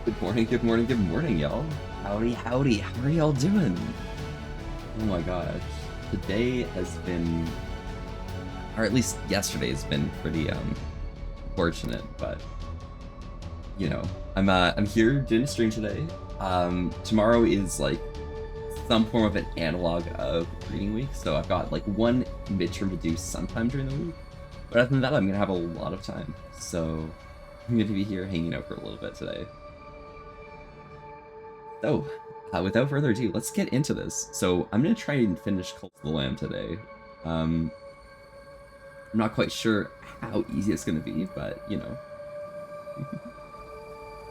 Good morning, good morning, y'all. Howdy, howdy. How are y'all doing? Oh my gosh. Today has been, or at least yesterday has been pretty fortunate, but you know, I'm here doing a stream today. Tomorrow is like some form of an analog of reading week, so I've got like one midterm to do sometime during the week. But other than that, I'm gonna have a lot of time, so I'm gonna be here hanging out for a little bit today. So, without further ado, let's get into this. So, I'm gonna try and finish Cult of the Lamb today. I'm not quite sure how easy it's gonna be, but, you know.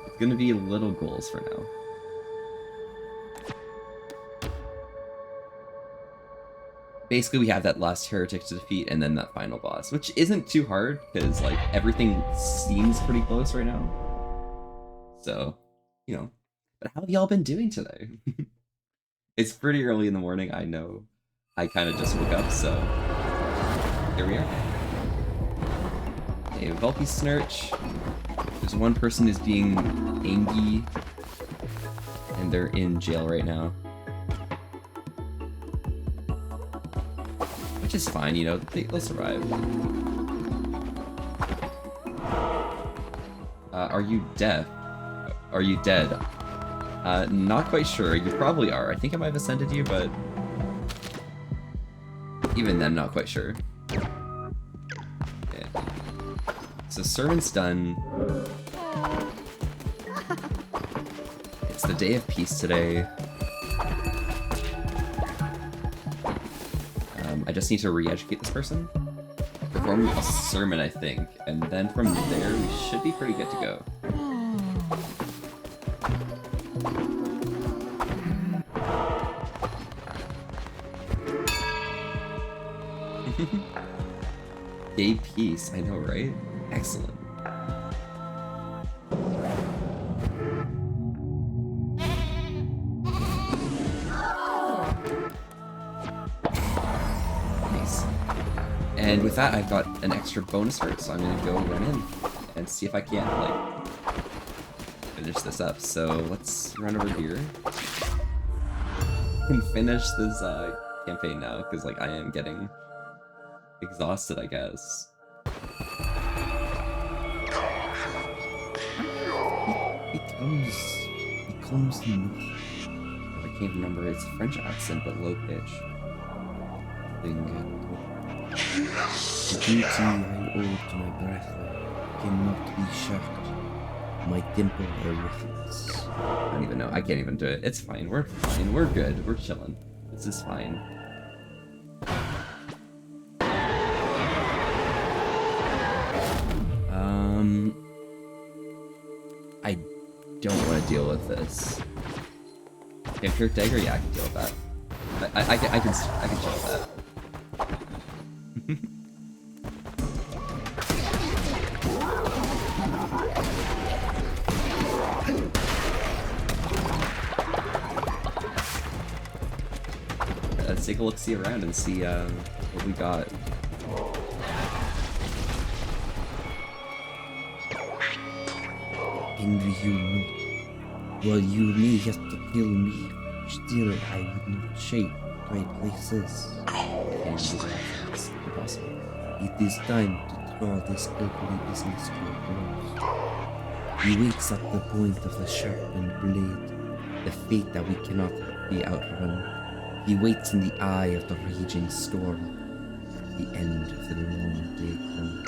It's gonna be little goals for now. Basically, we have that last heretic to defeat, and then that final boss, which isn't too hard, because, like, everything seems pretty close right now. So, you know. But how have y'all been doing today? It's pretty early in the morning, I know. I kind of just woke up, so here we are. Okay, Vulpy Snurch. There's one person who's being angry, and they're in jail right now. Which is fine, you know, they'll survive. Are you deaf? Are you dead? Not quite sure. You probably are. I think I might have ascended you, but even then, not quite sure. Okay. So sermon's done. It's the day of peace today. I just need to re-educate this person. Perform a sermon, I think, and then from there we should be pretty good to go. Yay, peace. I know, right? Excellent. Nice. And with that, I've got an extra bonus hurt, so I'm gonna go run in and see if I can't, like, finish this up. So let's run over here and finish this campaign now, because, like, I am getting exhausted, I guess. Becomes I can't remember, it's a French accent but low pitch. The duty I owe to my brethren cannot be shirked. My temple are worthless. I don't even know, I can't even do it. It's fine, we're fine, we're good, we're chilling. This is fine. I don't want to deal with this. Vampiric Dagger? Yeah, I can deal with that. I can chill with that. Let's take a look-see around and see what we got. Angry human, while you may have to kill me, still I would not shake my places. Impossible. It is time to draw this ugly business to a close. He wakes at the point of the sharpened blade, the fate that we cannot be outrun. He waits in the eye of the raging storm, the end of the long day come.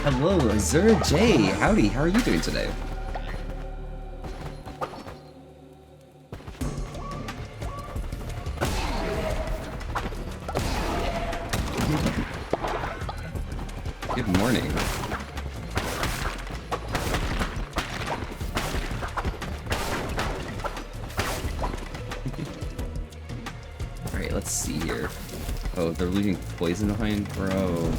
Hello, Azura J. Howdy, how are you doing today? morning. Alright, let's see here. Oh, they're leaving poison behind? Bro.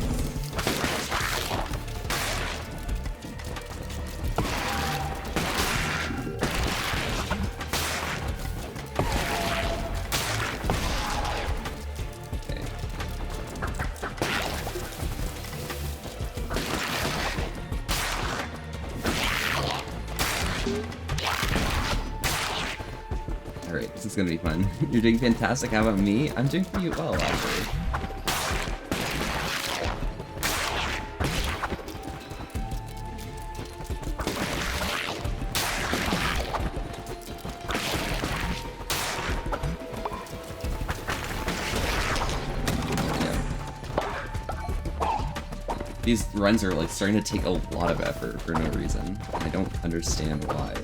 Alright, this is gonna be fun. You're doing fantastic. How about me? I'm doing pretty well, actually. These runs are like starting to take a lot of effort for no reason. I don't understand why.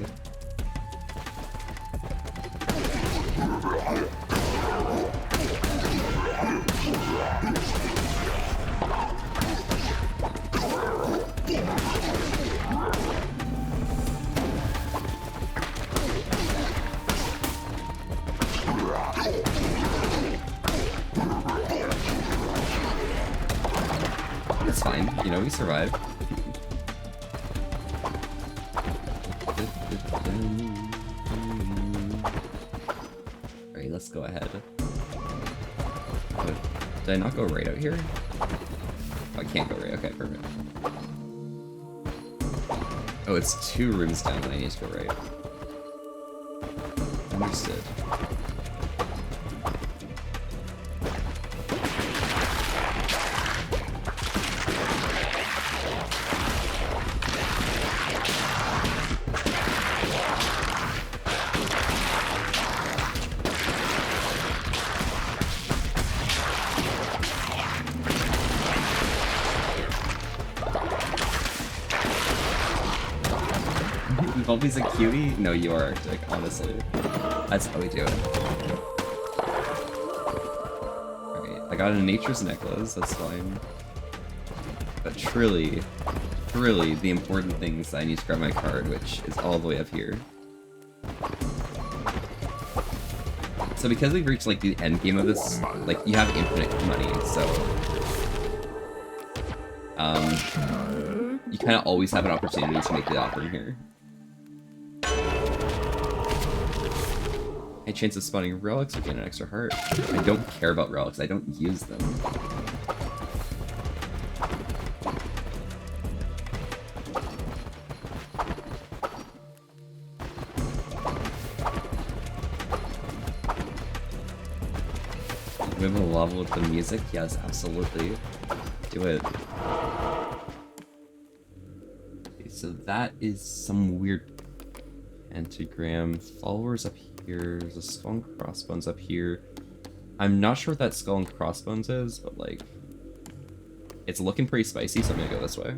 It's fine, you know, we survived. Alright, let's go ahead. Did I not go right out here? Oh, I can't go right, okay, perfect. Oh, it's 2 rooms down and I need to go right. Understood. Bumpy's a cutie? No, you are Arctic, honestly. That's how we do it. Alright, I got a nature's necklace, that's fine. But truly, the important thing is I need to grab my card, which is all the way up here. So because we've reached, like, the end game of this, like, you have infinite money, so... you kind of always have an opportunity to make the offering here. A chance of spawning relics or gain an extra heart. I don't care about relics, I don't use them. We have a level with the music? Yes, absolutely. Do it. Okay, so that is some weird pentagram. Followers up here. There's a skull and crossbones up here. I'm not sure what that skull and crossbones is, but like, it's looking pretty spicy, so I'm gonna go this way.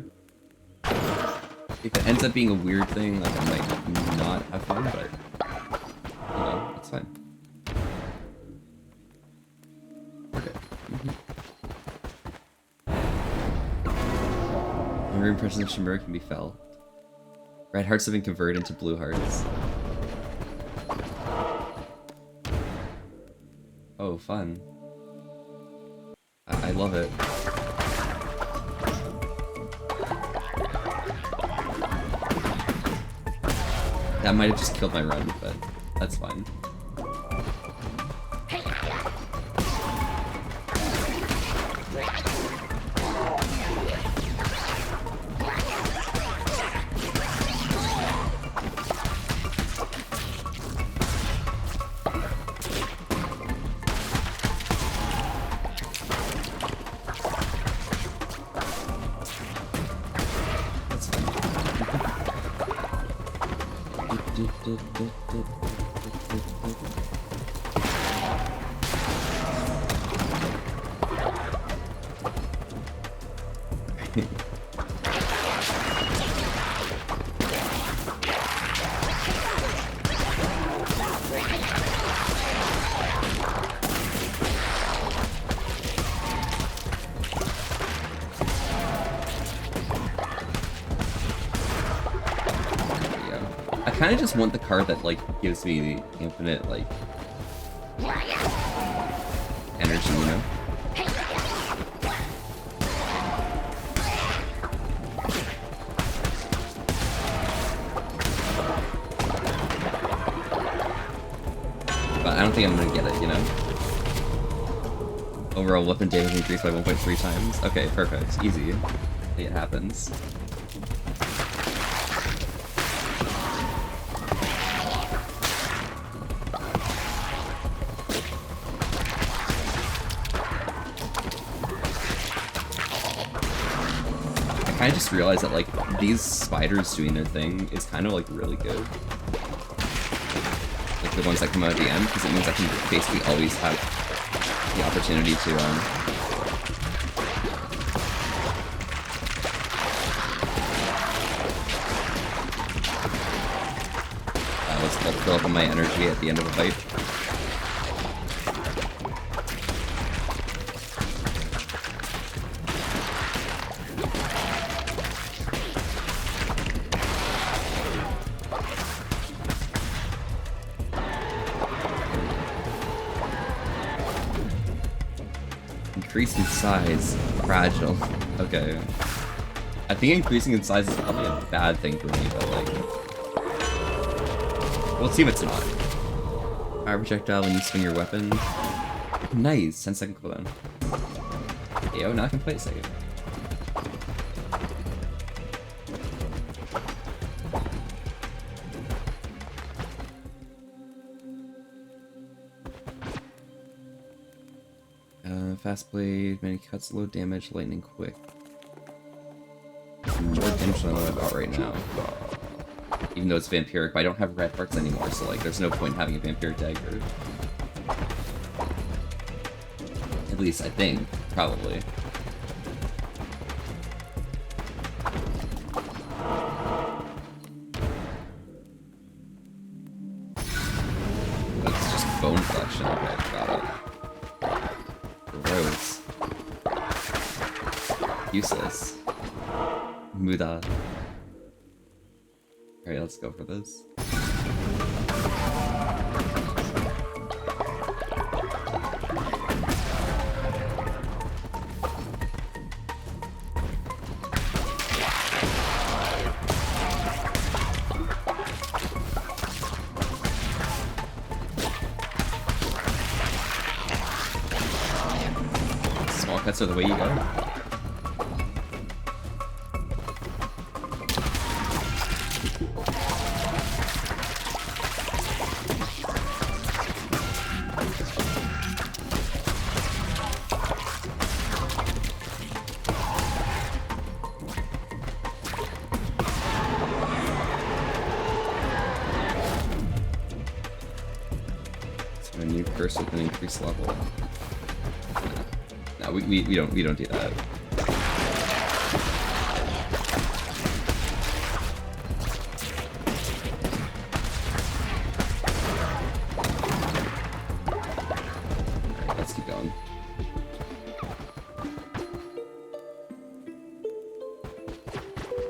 If it ends up being a weird thing, like I might not have fun, but you know, it's fine. Okay. Your impression of Shimura can be felt. Red hearts have been converted into blue hearts. Oh, fun. I love it. That might have just killed my run, but that's fine. kind of just want the card that, like, gives me the infinite, like, energy, you know? But I don't think I'm gonna get it, you know? Overall weapon damage increased by 1.3 times. Okay, perfect. Easy. It happens. I just realized that, like, these spiders doing their thing is kind of, like, really good. Like, the ones that come out at the end, because it means I can basically always have the opportunity to, let's fill up on my energy at the end of a fight. Increase in size. Fragile. Okay. I think increasing in size is probably a bad thing for me, but like... We'll see if it's not. Fire projectile when you swing your weapon. Nice! 10-second cooldown. Yo, now I can play it safe. Fast blade, many cuts, low damage, lightning quick. More damage than I'm about right now. Even though it's vampiric, but I don't have red hearts anymore, so like there's no point in having a vampiric dagger. At least I think, probably. That's just bone collection. Okay, got it. Gross. Useless. Muda. Alright, let's go for this. Cuts are the way you go. So a new curse with an increased level. No, we don't do that. Alright, let's keep going.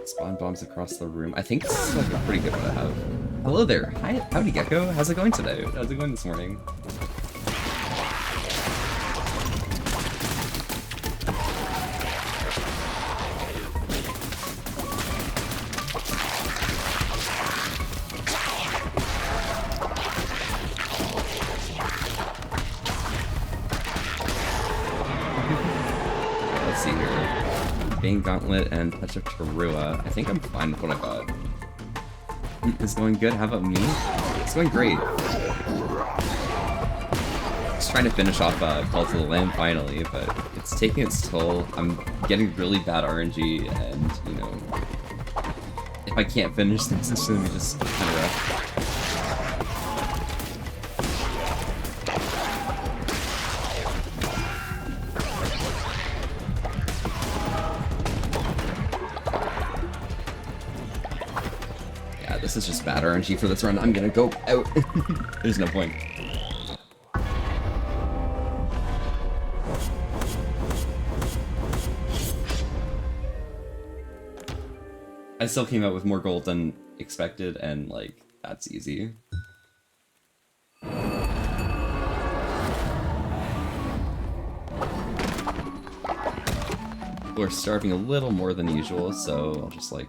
Spawn bombs across the room. I think this is like a pretty good one to have. Hello there. Hi, howdy Gecko. How's it going today? How's it going this morning? Gauntlet and Touch of Tarua. I think I'm fine with what I got. It's going good. How about me? It's going great. Just trying to finish off Call to the Lamb finally, but it's taking its toll. I'm getting really bad RNG, and you know, if I can't finish this, it's gonna be just kind of rough. This is just bad RNG for this run. I'm gonna go out. There's no point. I still came out with more gold than expected, and like That's easy. People are starving a little more than usual, so I'll just like...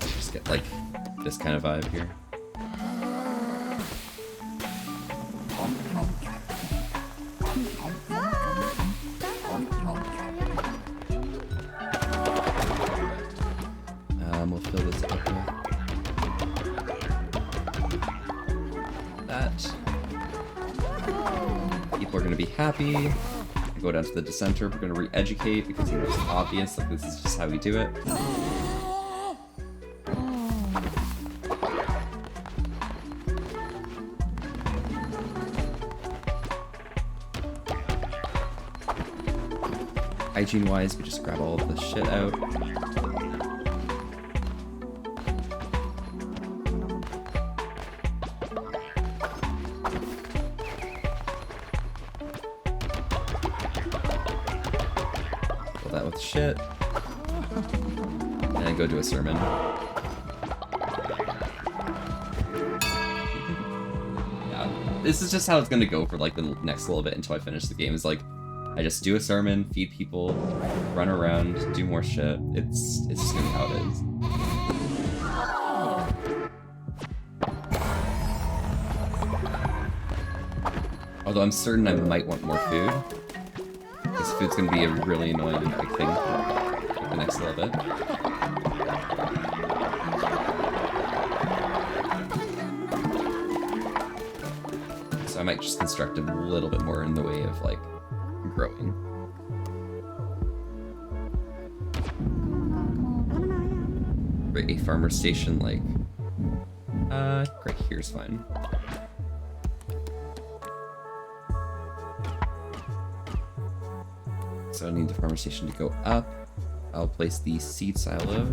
Just get like this kind of vibe here. We'll fill this up with that. People are going to be happy. Go down to the dissenter. We're going to re-educate because it's obvious. Like, this is just how we do it. Hygiene-wise, we just grab all of this shit out. Fill that with shit. And then go do a sermon. Yeah, this is just how it's gonna go for like the next little bit until I finish the game. Is like, I just do a sermon, feed people, run around, do more shit. It's just gonna be how it is. Although I'm certain I might want more food. Because food's gonna be a really annoying big thing for the next little bit. So I might just construct a little bit more in the way of like growing. A farmer station like right here's fine. So I need the farmer station to go up. I'll place the seed silo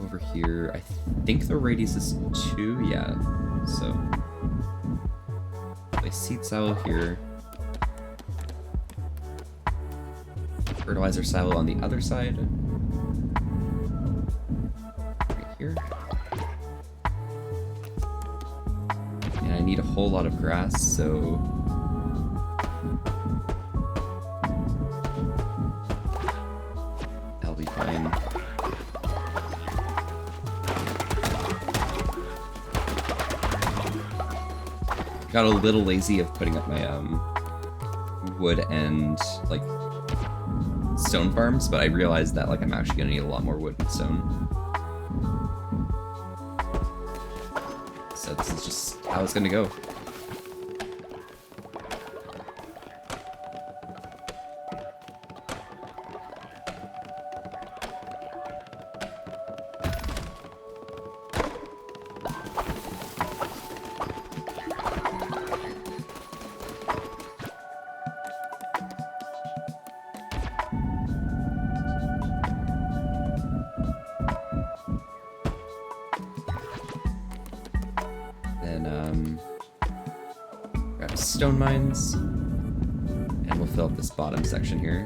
over here. I think the radius is 2, yeah. So place seed silo here. Fertilizer silo on the other side. Right here. And I need a whole lot of grass, so that'll be fine. Got a little lazy of putting up my wood and like stone farms, but I realized that like I'm actually gonna need a lot more wood and stone. So this is just how it's gonna go. Grab stone mines, and we'll fill up this bottom section here.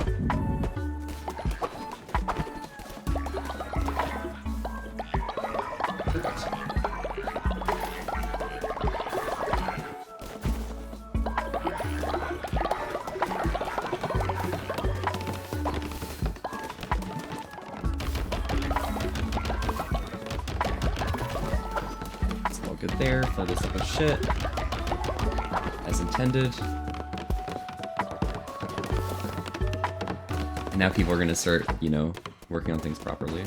Perfect. It's all good there. Fill this up with shit. As intended. And now people are gonna start, you know, working on things properly.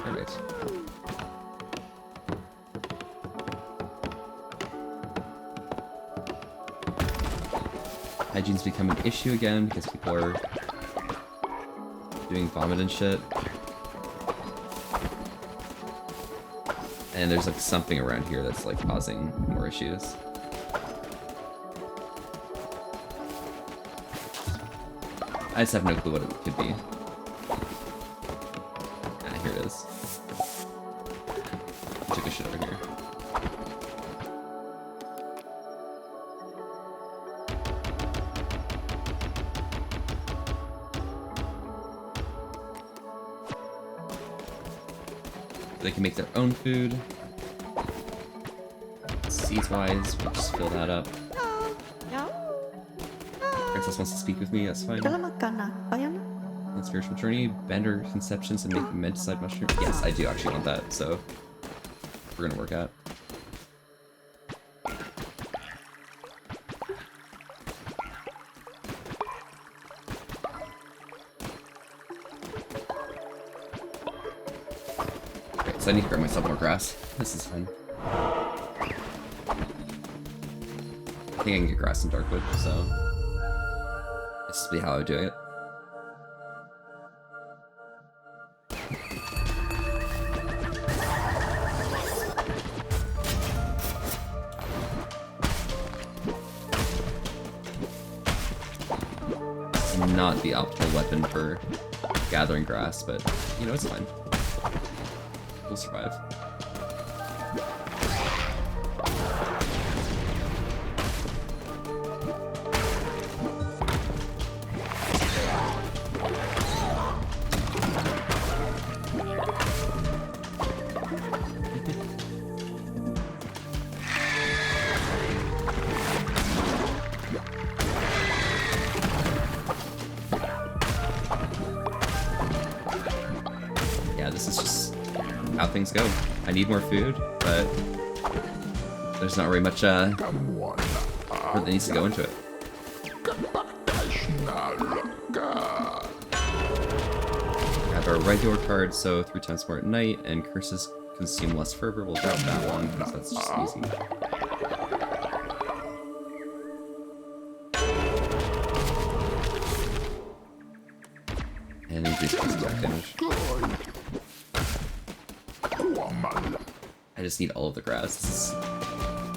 Perfect. Hygiene's become an issue again because people are doing vomit and shit. And there's like something around here that's like causing more issues. I just have no clue what it could be. this. I took a shit over here. They can make their own food. Seeds-wise, we'll just fill that up. Princess wants to speak with me, that's fine. On spiritual journey, bender conceptions and make menticide mushroom. Yes, I do actually want that, so we're gonna work out. Okay, so I need to grab myself more grass. This is fun. I think I can get grass in Darkwood, so this will be how I do it. Not the optimal weapon for gathering grass, but you know, it's fine. We'll survive. Things go. I need more food, but there's not very much that needs to go into it. Grab our regular card, so 3 times more at night, and curses consume less fervor. We'll drop that one because that's just easy. And increase attack damage. I just need all of the grass.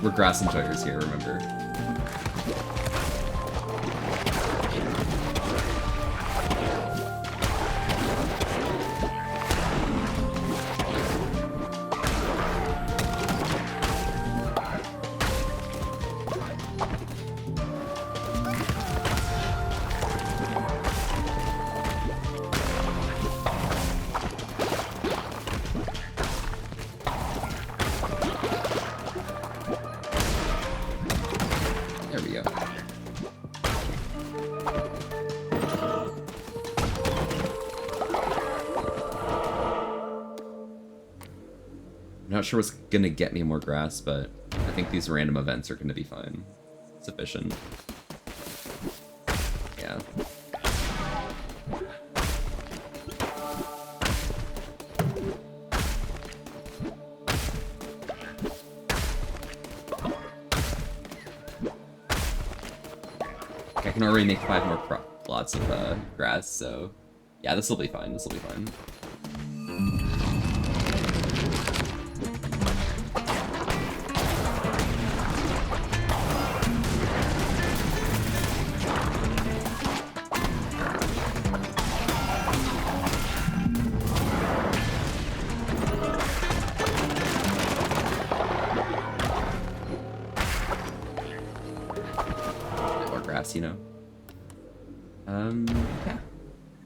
We're grass enjoyers here, remember. Not sure what's gonna get me more grass, but I think these random events are gonna be fine. Sufficient. Yeah. I can already make 5 more plots of grass, so yeah, this will be fine. This will be fine. You know. Yeah.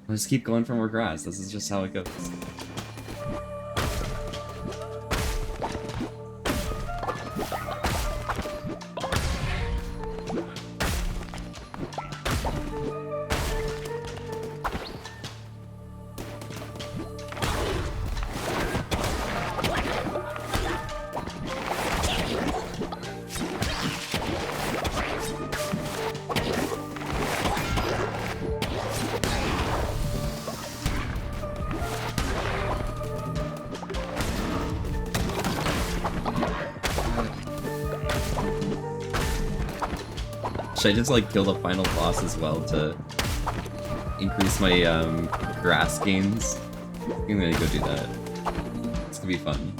I'll just keep going for more grass. This is just how it goes. Should I just like kill the final boss as well to increase my grass gains? I think I'm gonna go do that. It's gonna be fun.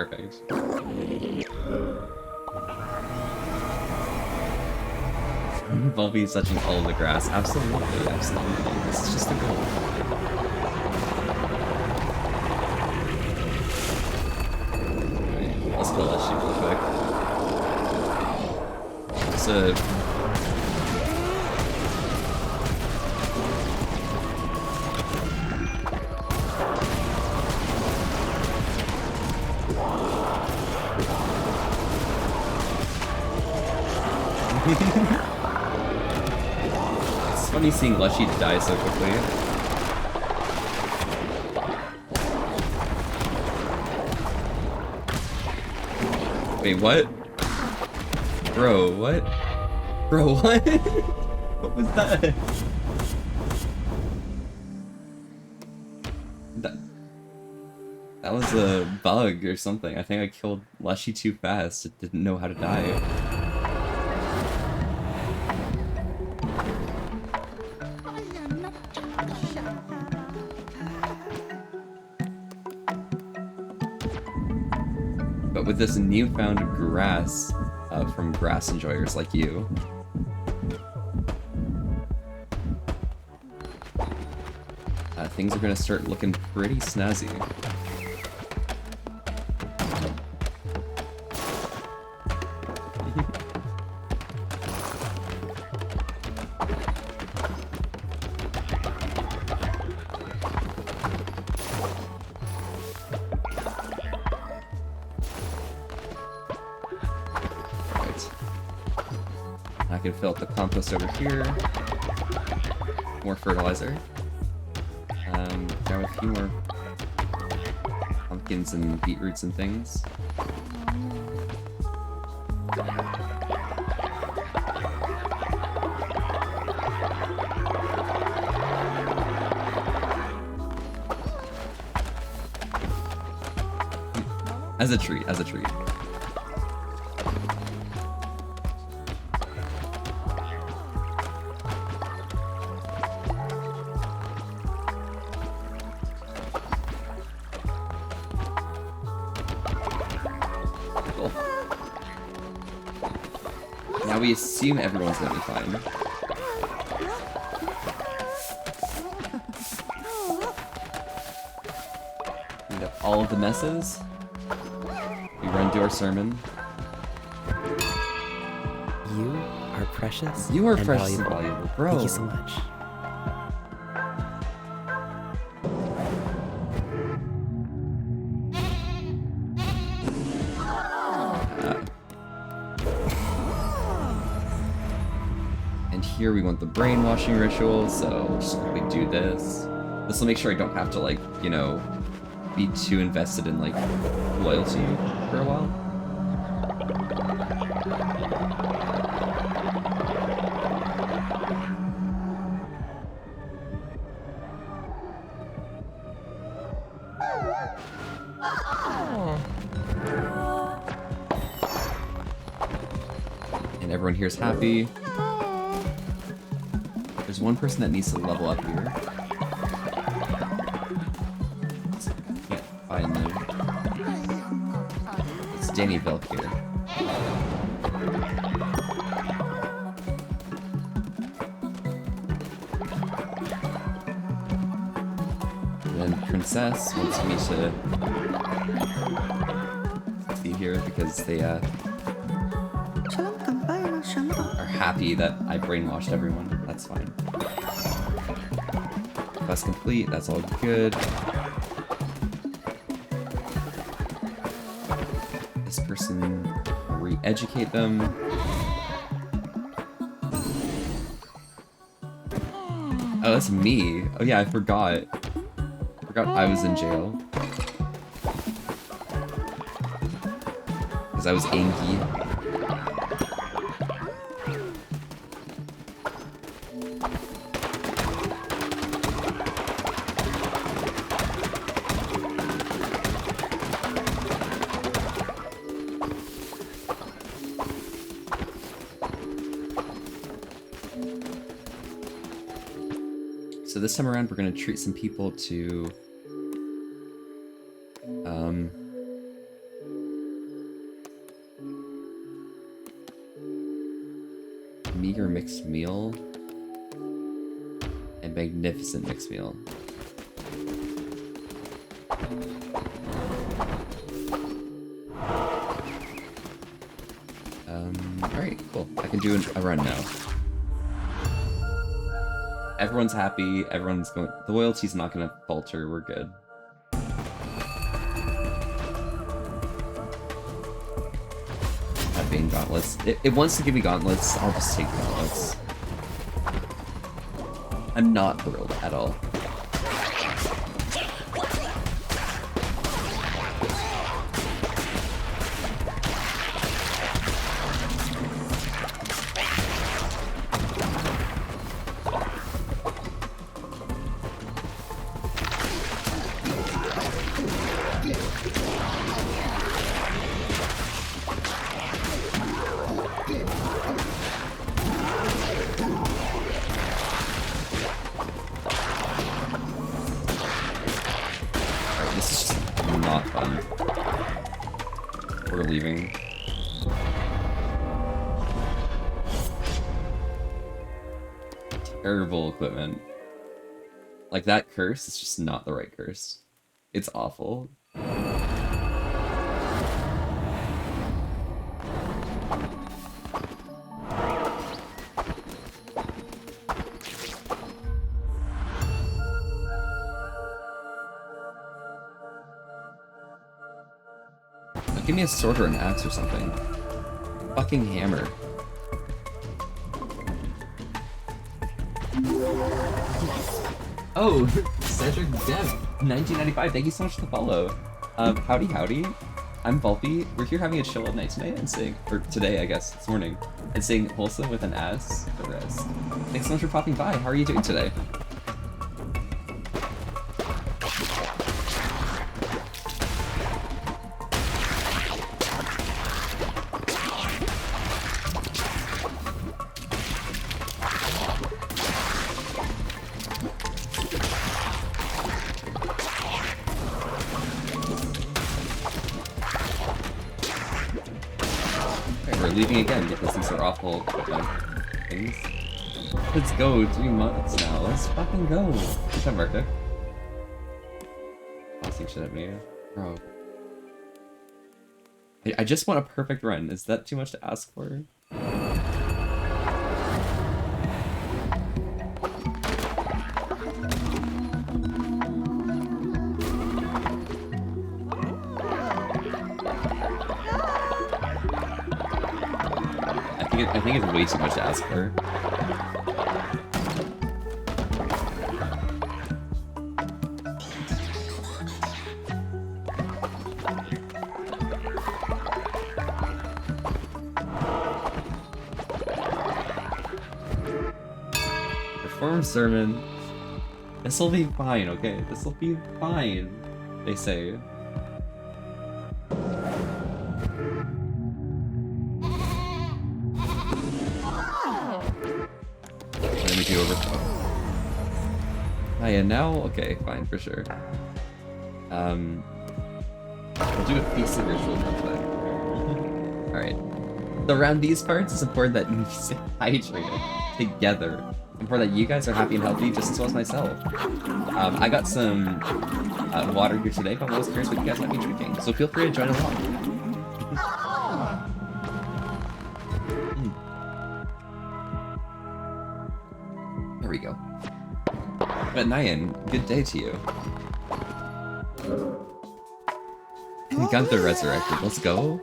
Perfect. Volbe's touching all of the grass. Absolutely, absolutely. This is just the goal. Right, let's kill that sheep real quick. Just It's funny seeing Lushy die so quickly. Wait, what? Bro, what? Bro, what? What was that? That was a bug or something. I think I killed Lushy too fast. It didn't know how to die. But with this newfound grass from grass enjoyers like you, things are gonna start looking pretty snazzy. I can fill up the compost over here. More fertilizer. Grab a few more pumpkins and beetroots and things. As a treat, as a treat. Now we assume everyone's gonna be fine. Cleaned up all of the messes. We run to our sermon. You are precious. You are and precious valuable. and valuable, bro. Thank you so much. And here we want the brainwashing ritual, so we'll just quickly do this. This will make sure I don't have to, like, you know, be too invested in, like, loyalty for a while. And everyone here's happy. There's one person that needs to level up here. Can't find them. It's Danny Vilk here. And then Princess wants me to be here because they are happy that I brainwashed everyone. That's fine. Quest complete, that's all good. This person, re-educate them. Oh, that's me. Oh yeah, I forgot. I was in jail. Because I was angry. So this time around, we're going to treat some people to mixed meal. A magnificent mixed meal. Alright, cool. I can do a run now. Everyone's happy, everyone's going... The loyalty's not gonna falter, we're good. That being gauntlets. It wants to give me gauntlets, I'll just take gauntlets. I'm not thrilled at all. Terrible equipment. Like, that curse is just not the right curse. It's awful. Give me a sword or an axe or something. Fucking hammer. Oh, Cedric Dev, 1995, thank you so much for the follow. Howdy howdy, I'm Volpy. We're here having a chill at night tonight and saying, or today I guess, this morning, and saying wholesome with an ass for rest. Thanks so much for popping by, how are you doing today? Leaving again because these are awful things. Let's go, 3 months now. Let's fucking go. What's up, Marco? Tossing shit at me. Bro. I just want a perfect run. Is that too much to ask for? I think it's way too much to ask for. Perform sermon. This'll be fine, okay? This'll be fine, they say. Oh yeah, now? Okay, fine, for sure. We'll do a feast of ritual conflict. Alright. So around these parts, it's important that you stay hydrated together. It's important that you guys are happy and healthy just as well as myself. I got some water here today, but I was curious what you guys might be drinking, so feel free to join along. There we go. But Nyan, good day to you. Gunther resurrected, let's go.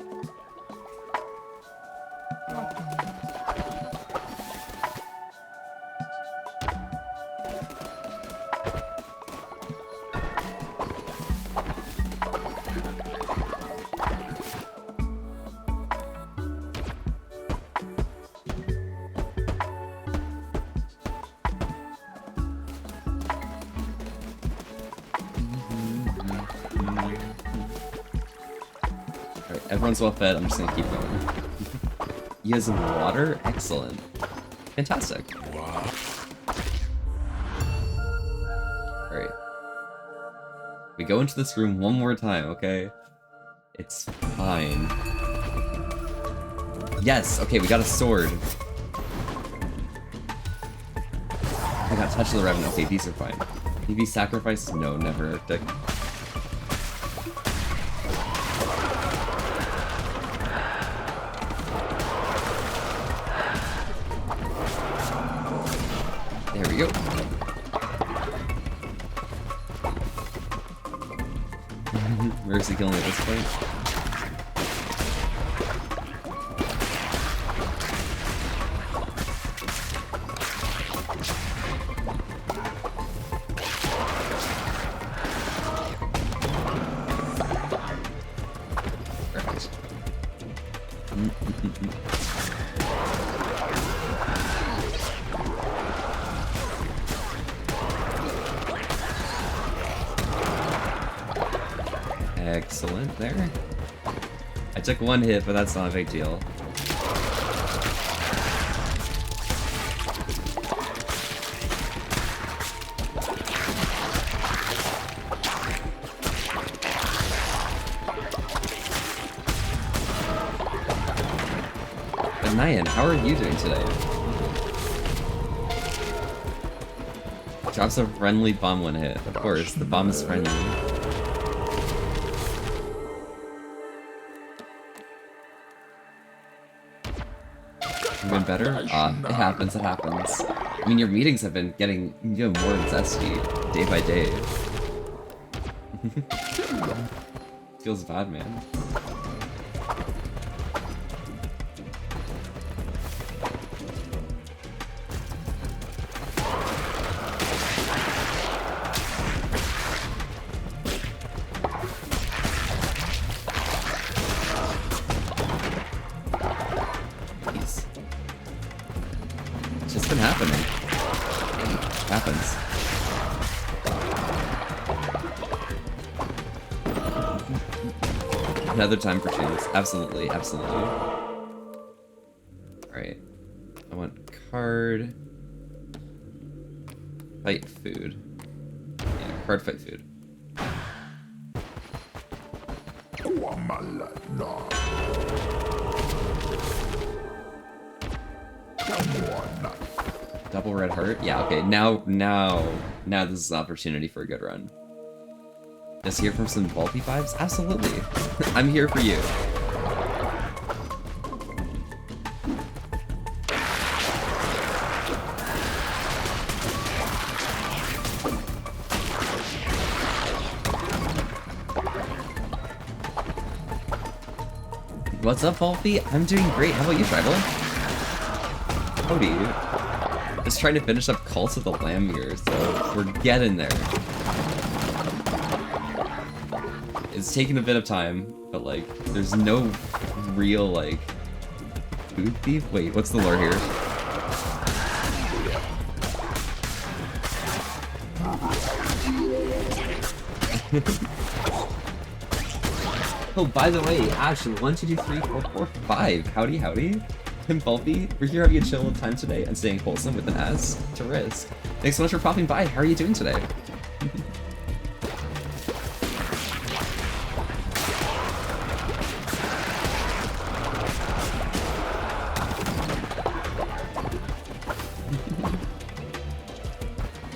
Everyone's well fed, I'm just gonna keep going. You have some water? Excellent. Fantastic. Alright. We go into this room one more time, okay? It's fine. Yes, okay, we got a sword. I got Touch of the Revenant. Okay, these are fine. EV Sacrifice? No, never Arctic. There we go. Mercy killing at this point. Perfect. Excellent there. I took one hit, but that's not a big deal. But Nyan, how are you doing today? Drops a friendly bomb when hit. Of course, the bomb is friendly. Been better? It happens, it happens. I mean, your meetings have been getting more zesty day by day. Feels bad, man. Happens. Another time for change. Absolutely, absolutely. Alright. I want card. Fight food. Yeah, card fight food. Double red heart? Yeah, okay, now this is an opportunity for a good run. Just hear from some Volpe vibes? Absolutely. I'm here for you. What's up, Volpe? I'm doing great. How about you, Tribal? Howdy. Just trying to finish up Cult of the Lamb here, so we're getting there. It's taking a bit of time, but like, there's no real like food thief. Wait, what's the lore here? Oh, by the way, Ashley, 1, 2, 3, 4, 4, 5. Howdy, howdy. Tim Volpe, we're here having a chill time today and staying wholesome with an S to risk. Thanks so much for popping by. How are you doing today?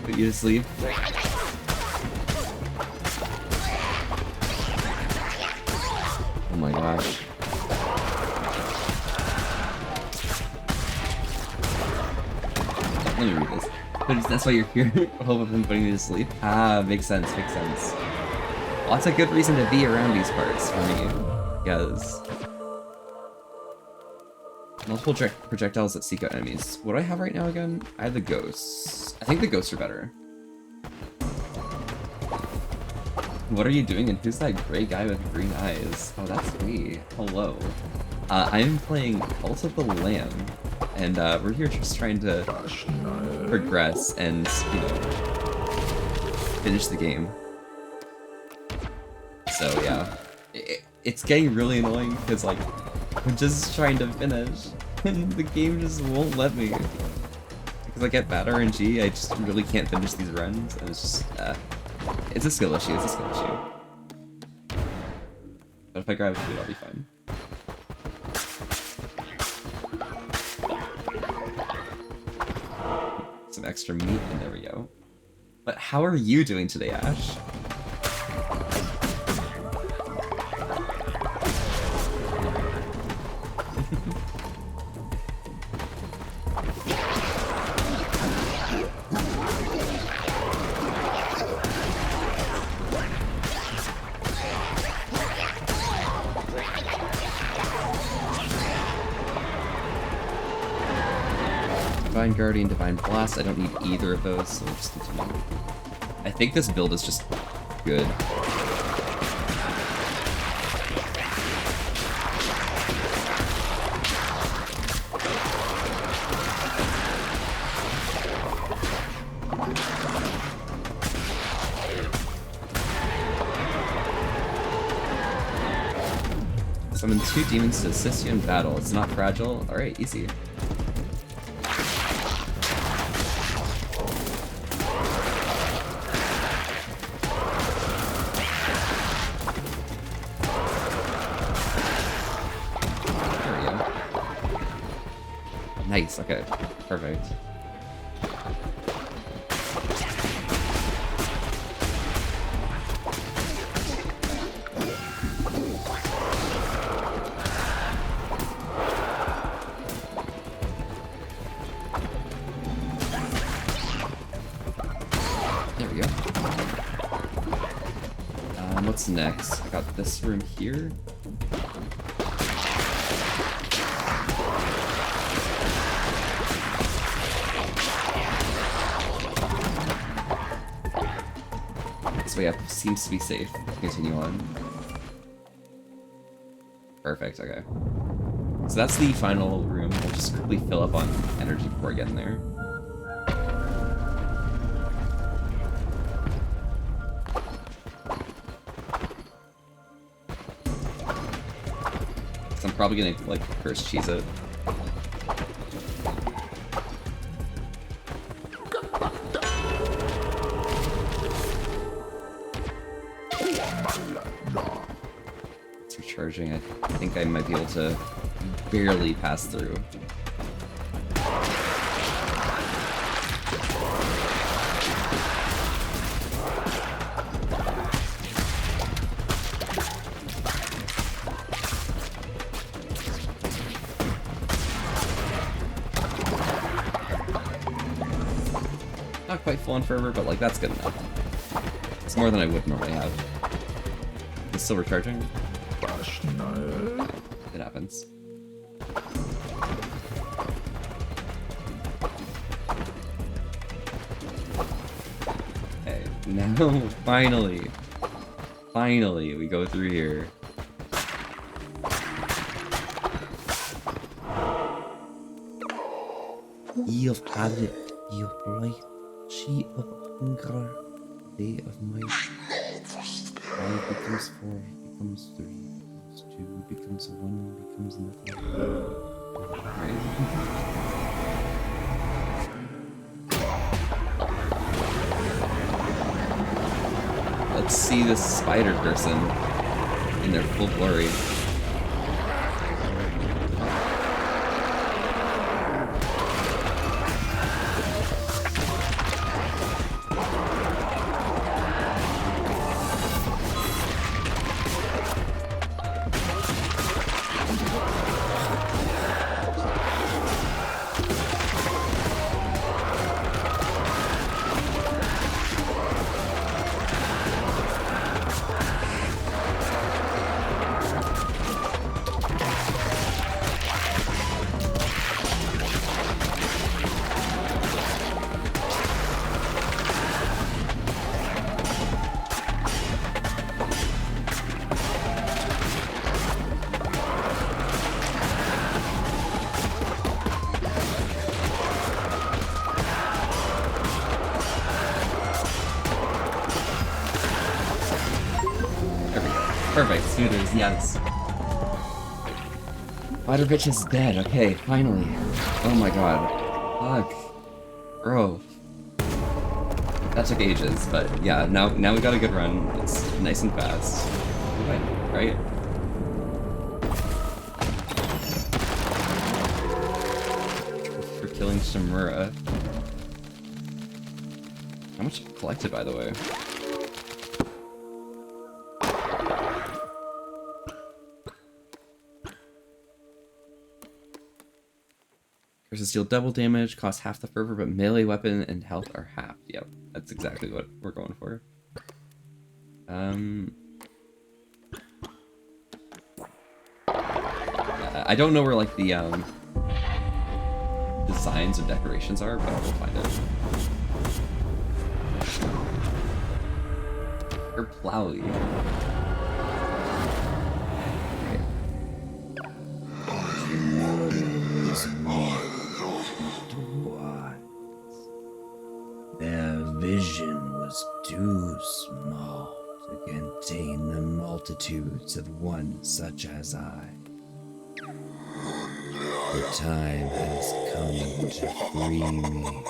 Put you to sleep. Oh my gosh. Let me read this. But that's why you're here. Hope I've been putting you to sleep. Ah, makes sense, makes sense. Lots of good reason to be around these parts for me. Yes. Multiple projectiles that seek out enemies. What do I have right now again? I have the ghosts. I think the ghosts are better. What are you doing and who's that gray guy with green eyes? Oh, that's me. Hello. I'm playing Cult of the Lamb, and we're here just trying to progress and, you know, finish the game. So yeah, it's getting really annoying because like, I'm just trying to finish, and the game just won't let me. Because I get bad RNG, I just really can't finish these runs, and it's just, it's a skill issue, it's a skill issue. But if I grab food, I'll be fine. some extra meat, and there we go. But how are you doing today, Ash? Divine Guardian, Divine Blast. I don't need either of those, so we'll just continue. I think this build is just good. Summon 2 demons to assist you in battle. It's not fragile. Alright, easy. Nice, okay. Perfect. There we go. What's next? I got this room here. This way up seems to be safe. Continue on. Perfect, okay. So that's the final room. We'll just quickly fill up on energy before getting there. So I'm probably gonna, like, first cheese it. Recharging, I think I might be able to barely pass through. Not quite full on fervor, but like that's good enough. It's more than I would normally have. It's still recharging? It happens. Okay, now finally we go through here. Ye of Adik, ye of light, she of hunger, day of might. 5 becomes 4, becomes 3. 2 becomes 1, becomes nothing. Right. Let's see this spider person in their full glory. Perfect, Scooters, yes. Spider bitch is dead, okay, finally. Oh my god. Fuck. Bro. That took ages, but yeah, now we got a good run. It's nice and fast. Right? For killing Shimura. How much I've collected, by the way? Curses deal double damage, cost half the fervor, but melee weapon and health are half. Yep, that's exactly what we're going for. I don't know where like the designs or decorations are, but we'll find it. Or Plowy. Their vision was too small to contain the multitudes of one such as I. The time has come to free me.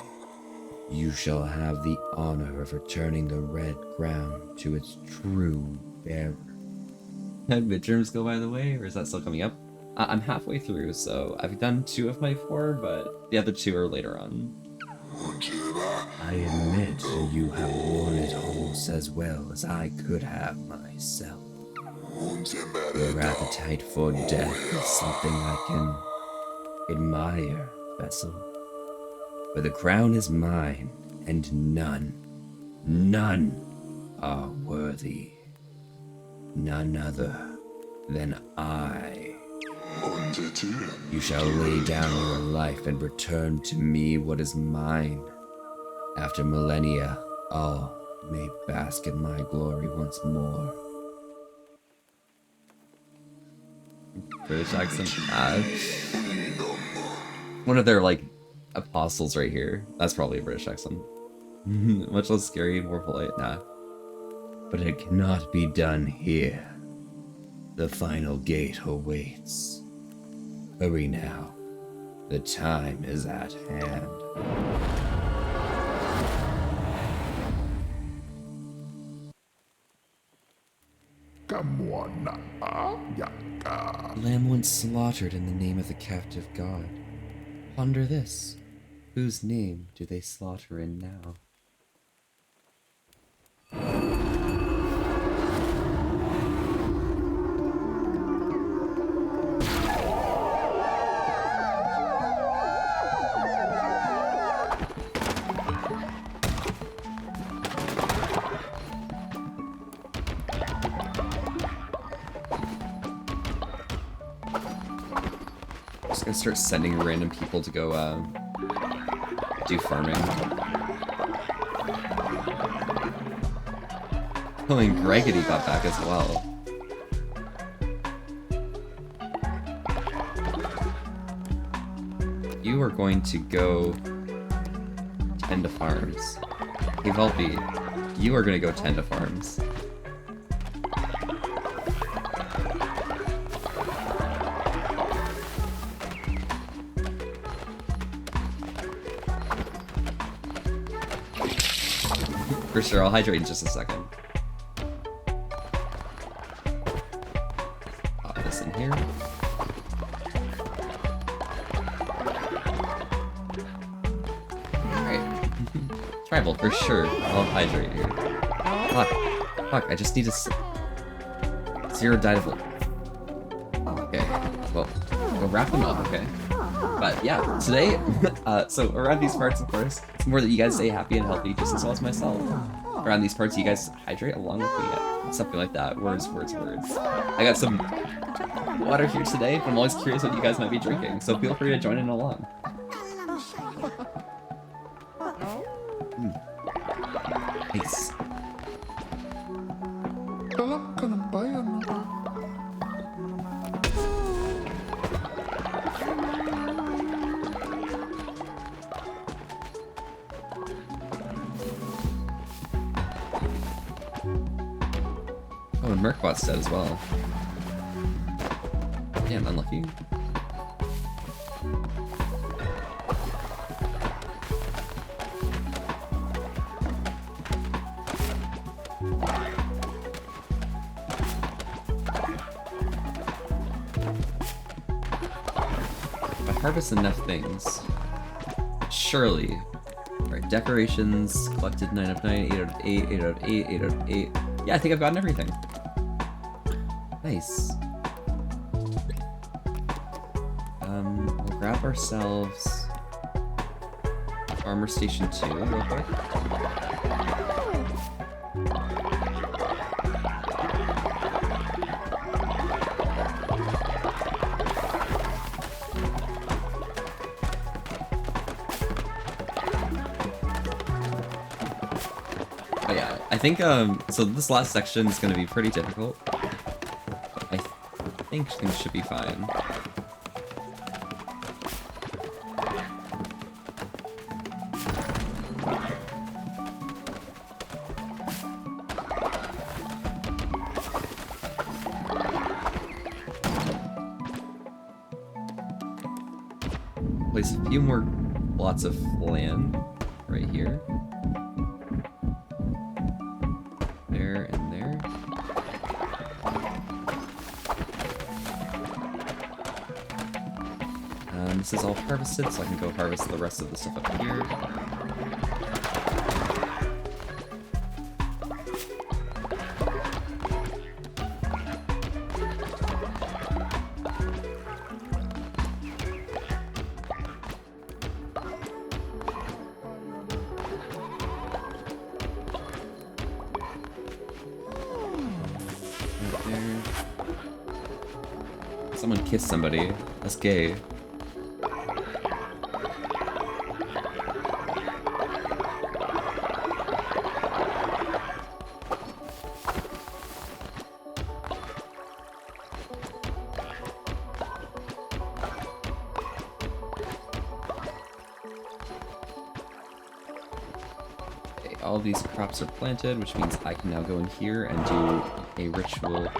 You shall have the honor of returning the red ground to its true bearer. Had midterms go by the way, or is that still coming up? I'm halfway through, so I've done 2 of my 4, but the other 2 are later on. I admit you have worn it almost as well as I could have myself. Your appetite for death is something I can admire, Vessel. But the crown is mine, and none are worthy. None other than I. You shall lay down your life and return to me what is mine. After millennia, all may bask in my glory once more. British accent. One of their, like, apostles right here. That's probably a British accent. Much less scary, more polite. Nah. But it cannot be done here. The final gate awaits. Hurry now. The time is at hand. Lamb once slaughtered in the name of the captive god. Ponder this. Whose name do they slaughter in now? Just gonna start sending random people to go do farming. Oh, and Greggity got back as well. You are going to go tend to farms. Hey Volpe, you are gonna go tend to farms. For sure, I'll hydrate in just a second. Pop this in here. Alright. Tribal, for sure. I'll hydrate here. Fuck, I just need to... Zero died of... Okay, well, we'll wrap them up, okay? But yeah, today, so around these parts, of course, it's more that you guys stay happy and healthy just as well as myself. Around these parts, you guys hydrate along with me, something like that. Words. I got some water here today, but I'm always curious what you guys might be drinking, so feel free to join in along. Nice. Oh, and Merkbot's dead as well. Damn, unlucky. If I harvest enough things, surely... Right, decorations, collected 9 of 9, 8 out of 8, 8 out of 8, 8 out of 8. Yeah, I think I've gotten everything. Nice. We'll grab ourselves Armor Station 2 real quick. But yeah, I think, so this last section is going to be pretty difficult. I think things should be fine. Place a few more lots of land right here. There and there. This is all harvested, so I can go harvest the rest of the stuff up here. Someone kissed somebody. That's gay. Okay, all these crops are planted, which means I can now go in here and do a ritual.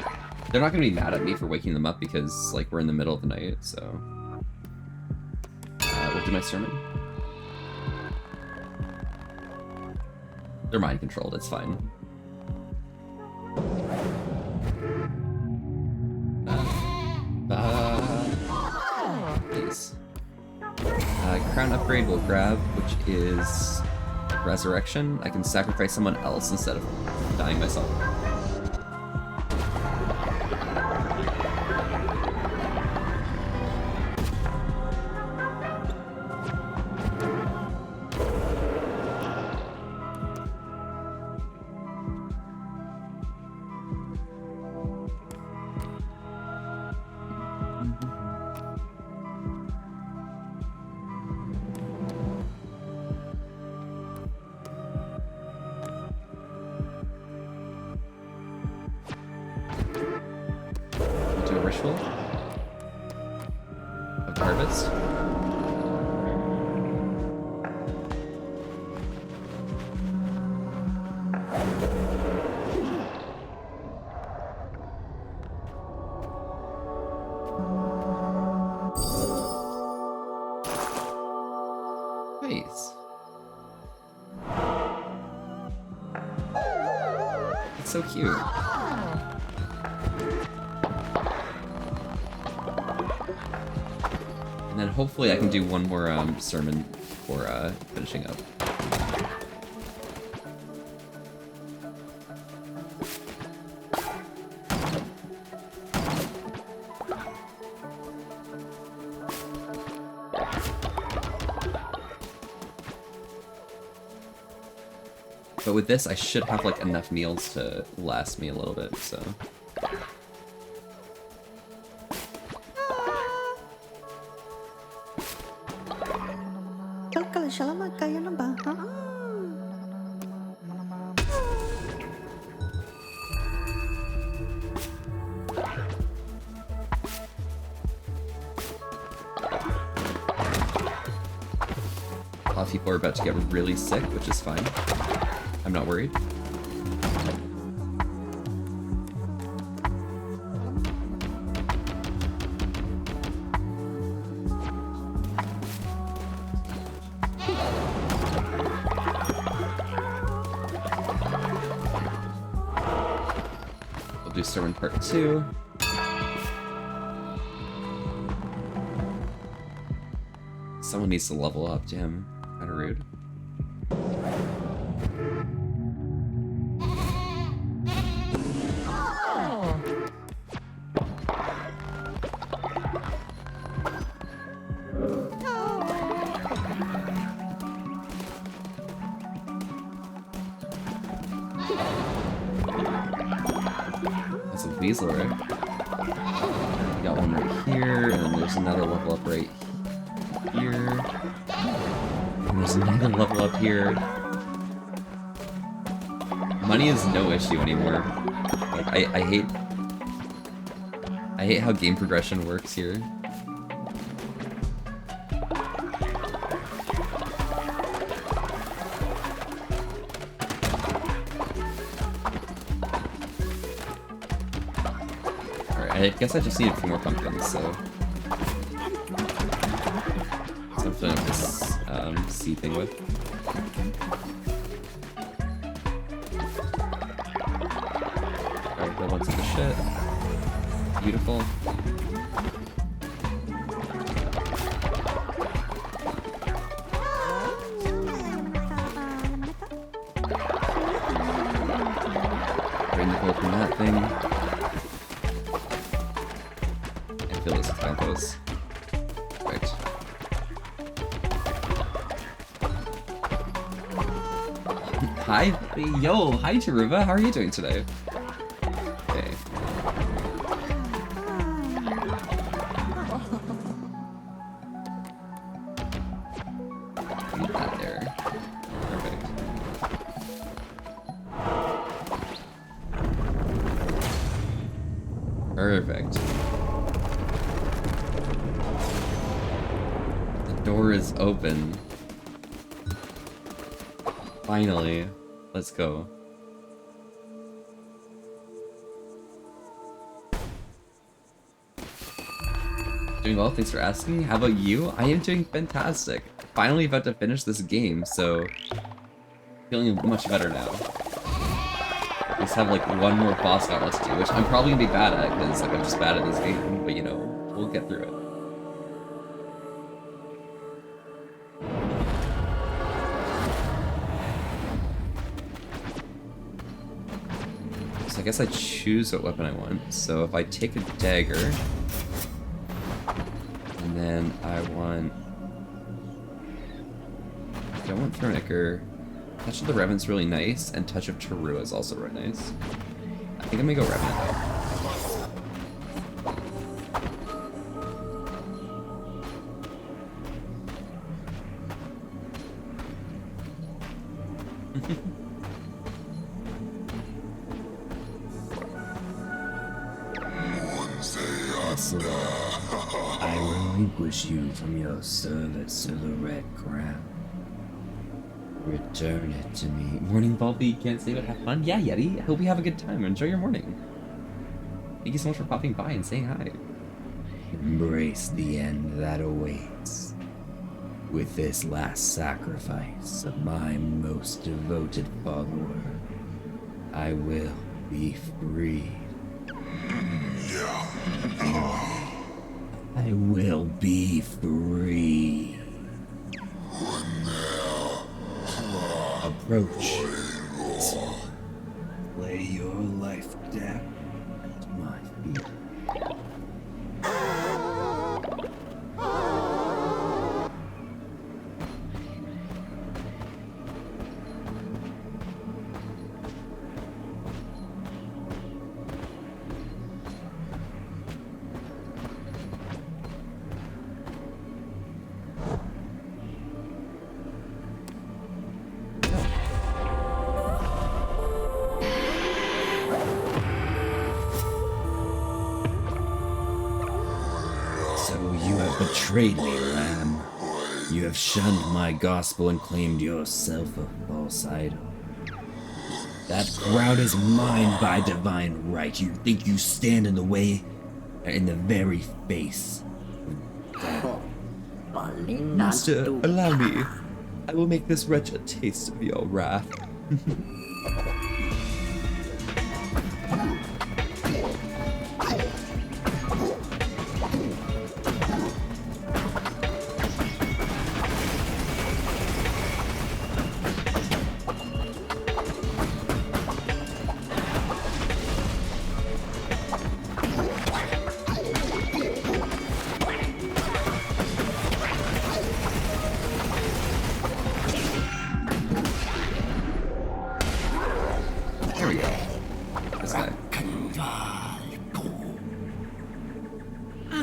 They're not going to be mad at me for waking them up because, like, we're in the middle of the night, so... we'll do my sermon. They're mind controlled, it's fine. Please. Crown upgrade we'll grab, which is resurrection. I can sacrifice someone else instead of dying myself. Ritual of harvest. Nice. It's so cute. And then hopefully I can do one more sermon for finishing up. But with this, I should have like enough meals to last me a little bit, so... A lot of people are about to get really sick, which is fine. I'm not worried. We'll do sermon part 2. Someone needs to level up, damn. Kinda rude. these already. Got one right here, and then there's another level up right here. And there's another level up here. Money is no issue anymore. Like, I hate how game progression works here. I guess I just need a few more pumpkins, so I'm filling up this seed thing with. Alright, go onto the shit. Beautiful. Drain the gold from that thing. Fill this with compost. Right. Hi, yo, hi Taruba, how are you doing today? Okay. Leave that there. Perfect. Perfect. Door is open. Finally. Let's go. Doing well, thanks for asking. How about you? I am doing fantastic. Finally about to finish this game, so feeling much better now. Just have like one more boss battle to do, which I'm probably gonna be bad at, because like, I'm just bad at this game, but you know, we'll get through it. I guess I choose what weapon I want. So if I take a dagger, and then I want Thornicker. Touch of the Revenant's really nice, and Touch of Teru is also really nice. I think I'm gonna go Revenant though. I relinquish you from your service to the Red Crown. Return it to me. Morning, Bulby. Can't say but have fun. Yeah, Yeti. I hope you have a good time. Enjoy your morning. Thank you so much for popping by and saying hi. Embrace the end that awaits. With this last sacrifice of my most devoted follower, I will be free. I will be free. Approach. Lay your life down at my feet. Betrayed me, Lamb. You have shunned my gospel and claimed yourself a false idol. That crowd is mine by divine right. You think you stand in the way, in the very face of death. Master, allow me. I will make this wretch a taste of your wrath.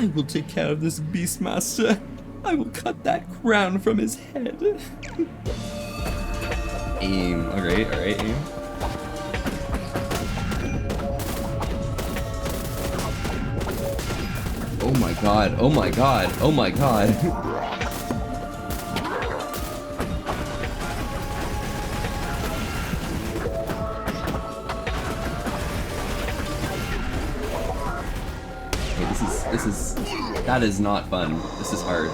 I will take care of this Beastmaster. I will cut that crown from his head. Aim. Alright, aim. Oh my god, oh my god, oh my god. Okay, that is not fun. This is hard.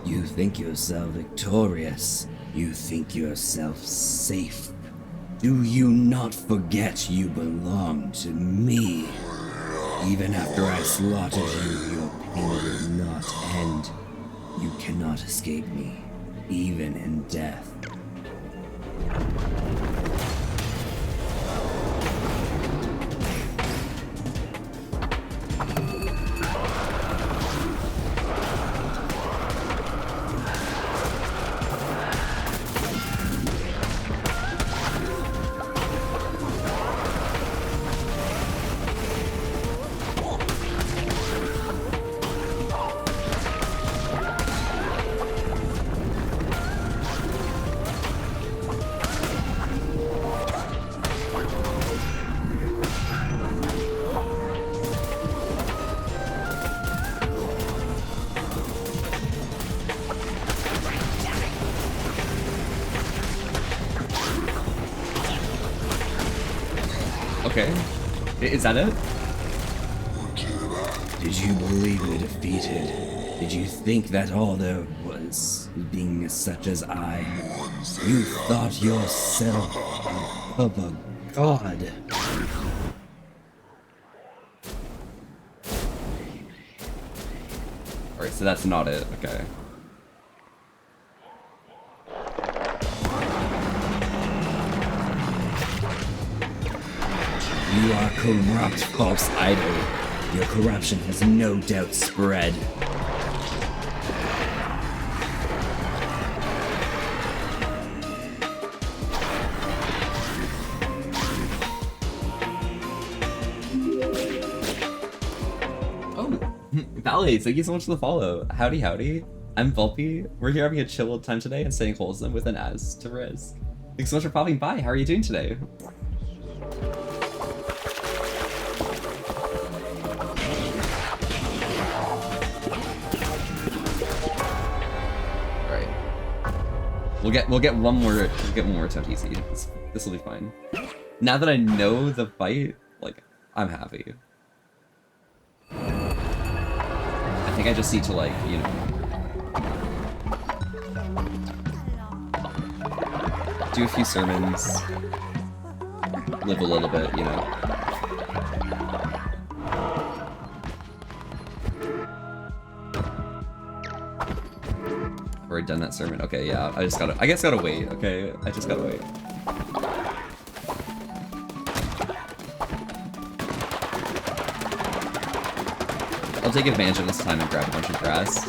You think yourself victorious. You think yourself safe. Do you not forget you belong to me? Even after I slaughtered you, your pain will not end. You cannot escape me, even in death. Okay. Is that it? Did you believe me defeated? Did you think that all there was, being such as I? You thought yourself of a god. Alright, so that's not it. Okay. You are corrupt, false idol. Your corruption has no doubt spread. Oh, Valley, thank you so much for the follow. Howdy, howdy. I'm Volpe. We're here having a chill old time today and staying wholesome with an as to risk. Thanks so much for popping by. How are you doing today? We'll get one more attempt easy. This will be fine. Now that I know the fight, like, I'm happy. I think I just need to, like, you know, do a few sermons, live a little bit, you know. Already done that sermon. Okay, yeah, I guess gotta wait, okay? I just gotta wait. I'll take advantage of this time and grab a bunch of grass.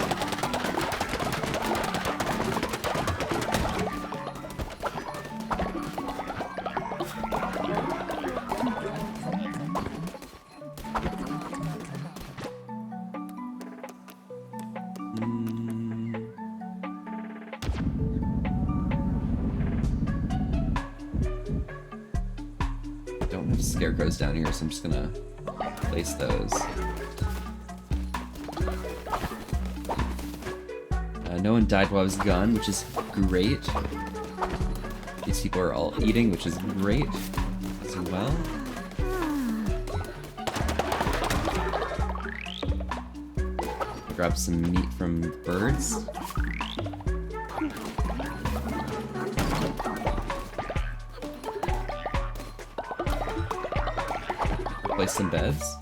Scarecrows down here, so I'm just gonna place those. No one died while I was gone, which is great. These people are all eating, which is great as well. Grab some meat from birds. Place some beds.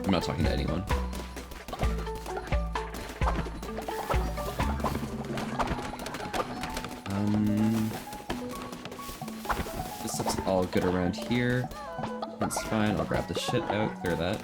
I'm not talking to anyone. This looks all good around here. That's fine, I'll grab the shit out, clear that.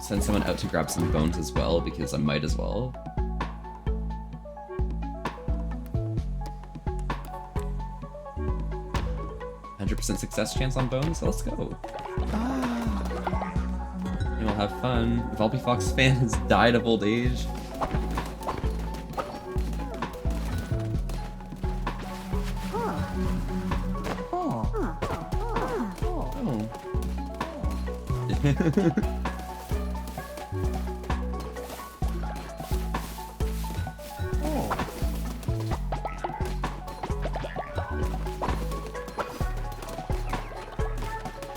Send someone out to grab some bones as well, because I might as well. %100% success chance on bones, so let's go. And we'll have fun. Volpe Fox fan has died of old age.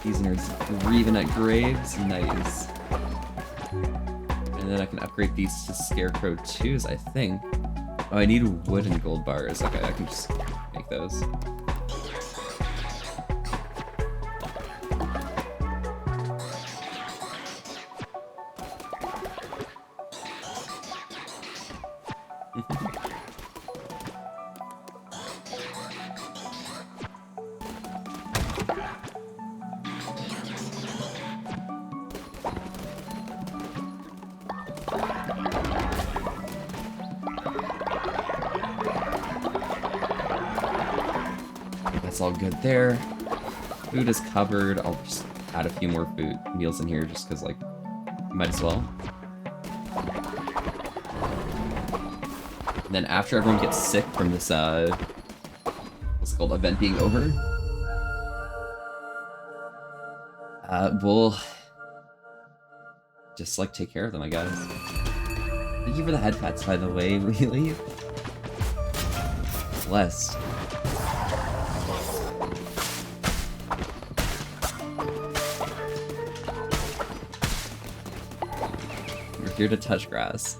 These nerds grieving at graves, nice. And then I can upgrade these to Scarecrow 2s, I think. Oh, I need wood and gold bars. Okay, I can just make those. That's all good there. Food is covered. I'll just add a few more food meals in here just because, like, might as well. And then after everyone gets sick from this, what's it called, event being over, we'll just, like, take care of them, I guess. Thank you for the head pats, by the way, really. Blessed. We're here to touch grass.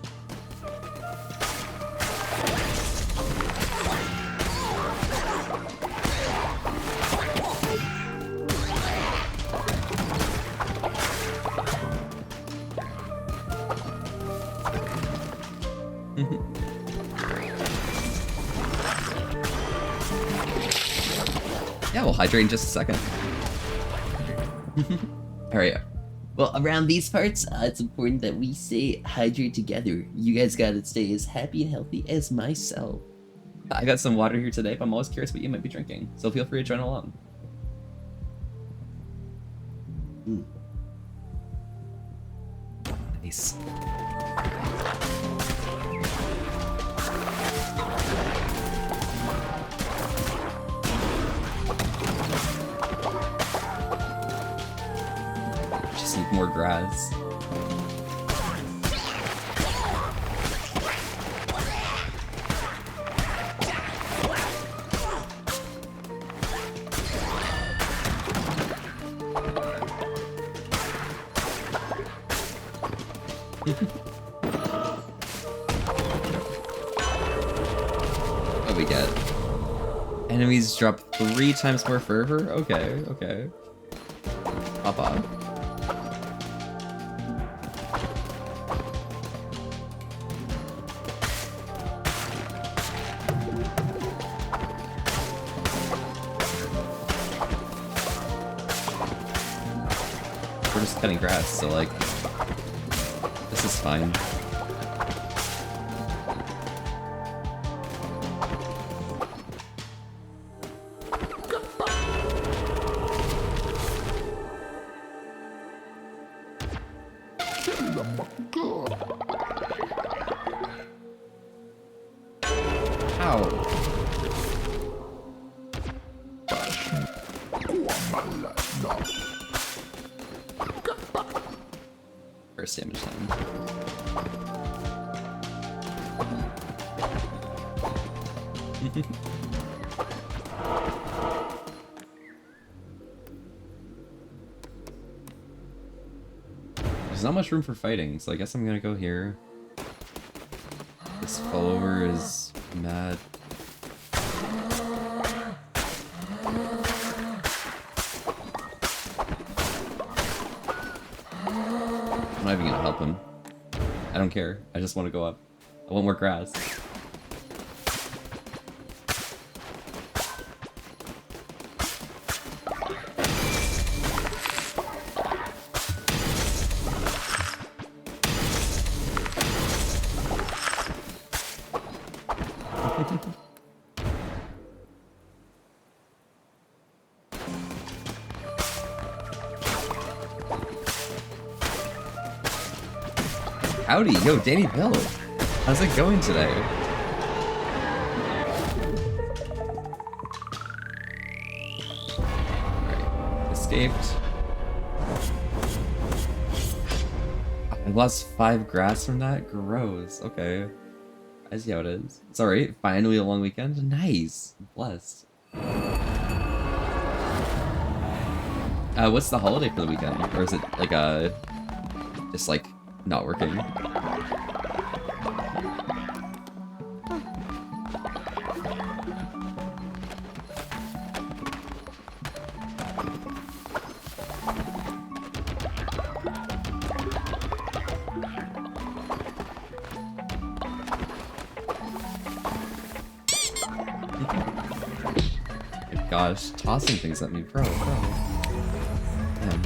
Yeah, we'll hydrate in just a second. Alright. Well, around these parts, it's important that we stay hydrated together. You guys gotta stay as happy and healthy as myself. I got some water here today, but I'm always curious what you might be drinking, so feel free to join along. Nice. Just need more grass. What we get? Enemies drop 3 times more fervor? Okay, okay. Pop off. We're just cutting grass, so like, this is fine. Ow. First damage time. There's not much room for fighting, so I guess I'm gonna go here. This follower is mad. help him. I don't care. I just want to go up. I want more grass. Howdy, yo, Danny Bill. How's it going today? Alright, escaped. I lost 5 grass from that? Gross. Okay. I see how it is. It's alright. Finally a long weekend. Nice. I'm blessed. What's the holiday for the weekend? Or is it like just like not working? Gosh, tossing things at me, bro. Damn.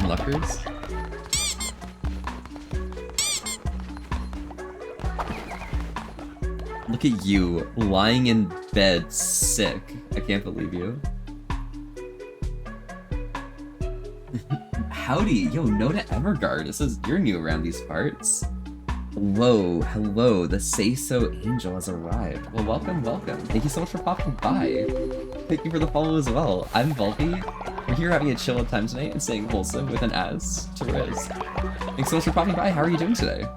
Luckers? Look at you, lying in bed, sick. I can't believe you. Howdy, yo, Noda Evergard. This is, you're new around these parts. Hello, the Say So Angel has arrived. Well, welcome. Thank you so much for popping by. Thank you for the follow as well. I'm Volpy. We're here having a chill time tonight and staying wholesome with an as to Riz. Thanks so much for popping by. How are you doing today?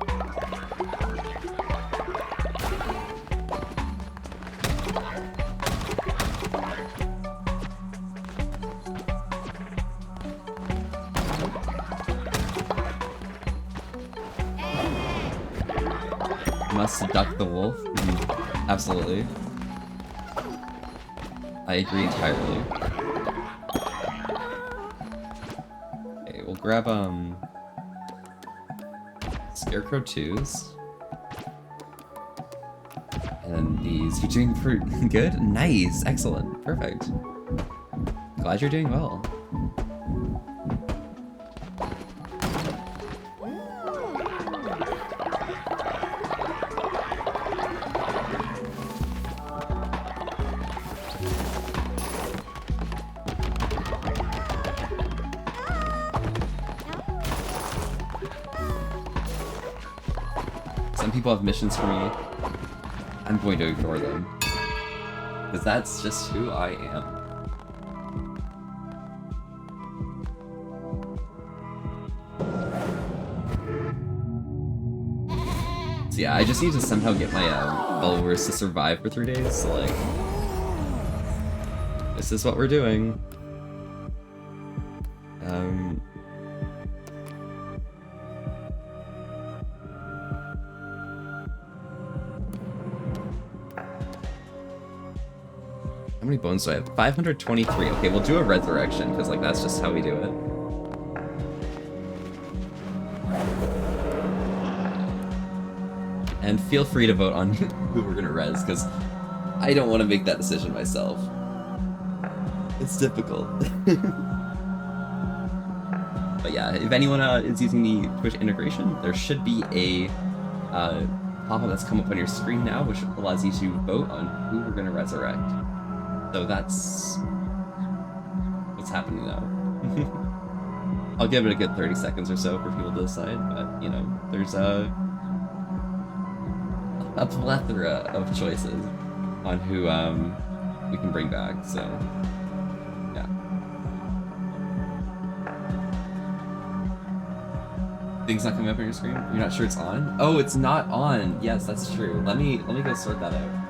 Must duck the wolf? Absolutely. I agree entirely. Okay, we'll grab Scarecrow 2s. And then these. You're doing pretty good? Nice, excellent, perfect. Glad you're doing well. People have missions for me. I'm going to ignore them. Because that's just who I am. So yeah, I just need to somehow get my followers to survive for 3 days, so like... This is what we're doing. How many bones do I have? 523. Okay, we'll do a resurrection, because like that's just how we do it. And feel free to vote on who we're gonna res, because I don't want to make that decision myself. It's difficult. But yeah, if anyone is using the Twitch integration, there should be a pop-up that's come up on your screen now, which allows you to vote on who we're gonna resurrect. So that's what's happening now. I'll give it a good 30 seconds or so for people to decide, but you know, there's a plethora of choices on who we can bring back, so yeah. Things not coming up on your screen? You're not sure it's on? Oh, it's not on! Yes, that's true. Let me go sort that out.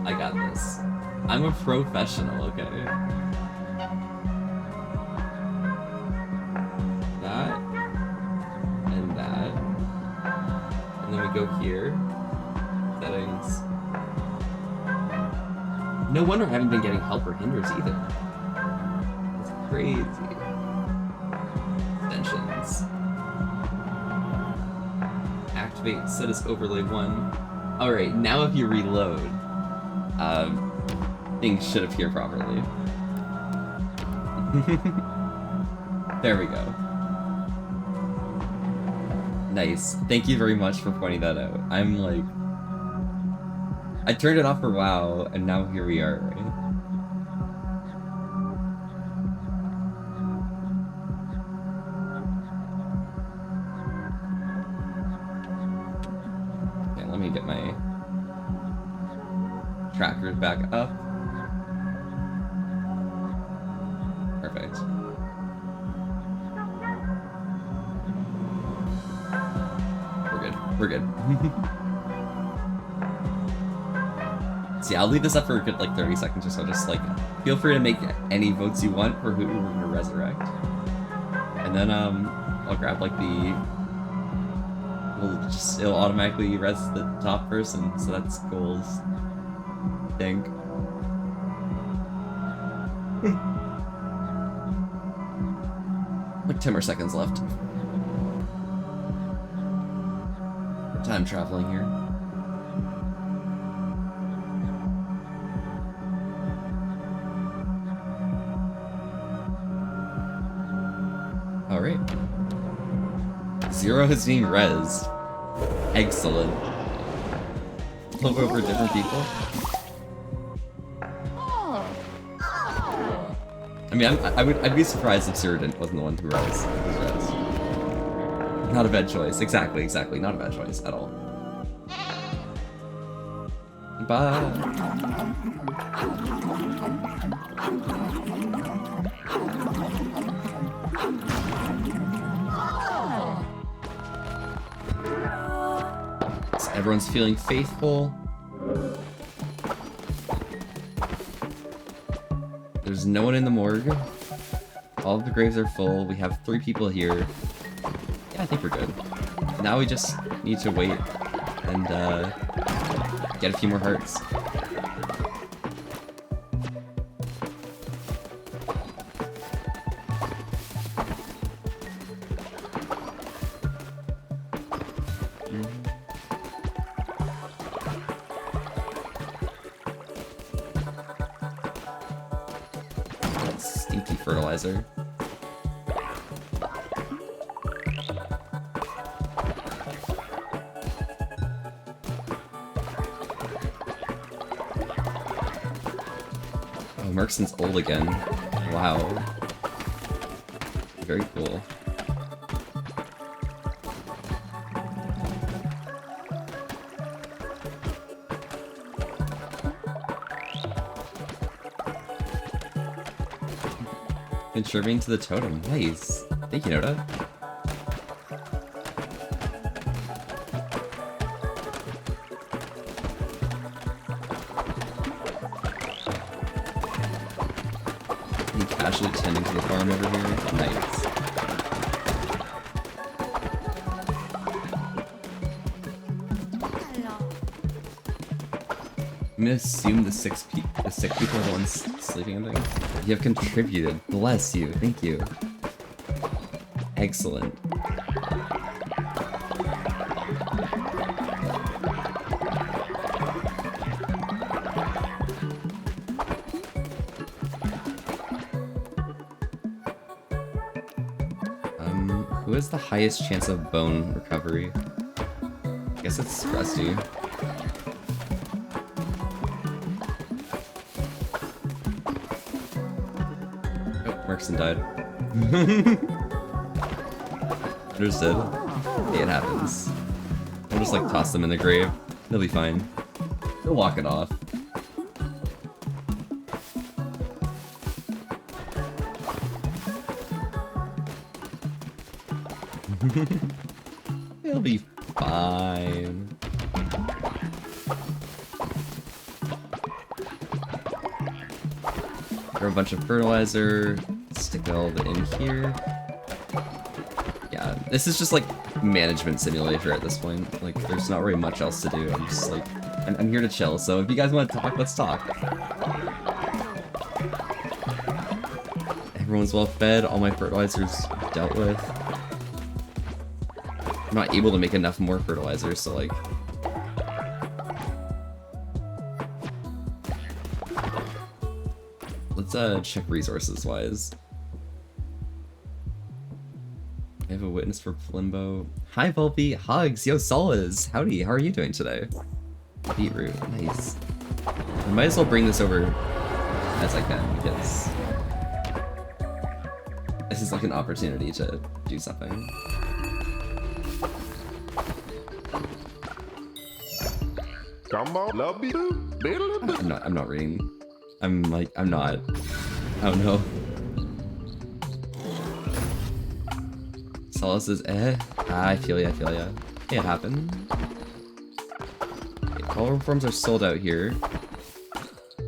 I got this. I'm a professional, okay? That. And that. And then we go here. Settings. No wonder I haven't been getting help or hinders either. It's crazy. activate status overlay 1. Alright, now if you reload, things should appear properly. There we go. Nice. Thank you very much for pointing that out. I'm like... I turned it off for WoW, and now here we are, right? Okay, let me get my trackers back up. Perfect. We're good. See, I'll leave this up for a good like 30 seconds or so. Just like feel free to make any votes you want for who we're gonna resurrect. And then I'll grab like it'll automatically res the top person, so that's goals. I think. Like 10 more seconds left. Time traveling here. Alright. Zero is being rezzed. Excellent. Flip over different people. I mean, I'd be surprised if Zero wasn't the one who was rezzed. Not a bad choice. Exactly. Not a bad choice at all. Bye. So everyone's feeling faithful. There's no one in the morgue. All of the graves are full. We have 3 people here. I think we're good. Now we just need to wait and get a few more hearts. Stinky fertilizer. Merkson's old again. Wow. Very cool. Contributing to the totem. Nice. Thank you, Noda. Casually tending to the farm over here. Nice. I'm gonna assume the sick people are the ones sleeping in things. You have contributed. Bless you. Thank you. Excellent. Who has the highest chance of bone recovery? I guess it's Rusty. Oh, Merkson died. Understood. Hey, it happens. We'll just like toss them in the grave. They'll be fine. They'll walk it off. They'll be fine. Grab a bunch of fertilizer, stick it all in here. Yeah, this is just like management simulator at this point. Like, there's not really much else to do. I'm just like, I'm here to chill. So if you guys want to talk, let's talk. Everyone's well fed. All my fertilizers dealt with. I'm not able to make enough more fertilizer, so like... Let's check resources-wise. I have a witness for Plimbo. Hi, Volpy. Hugs. Yo, Solas. Howdy. How are you doing today? Beetroot. Nice. I might as well bring this over as I can, because this is like an opportunity to do something. I'm not reading. I'm not. Oh no. Solace says, I feel ya. Hey, it happened. Okay, follower forms are sold out here.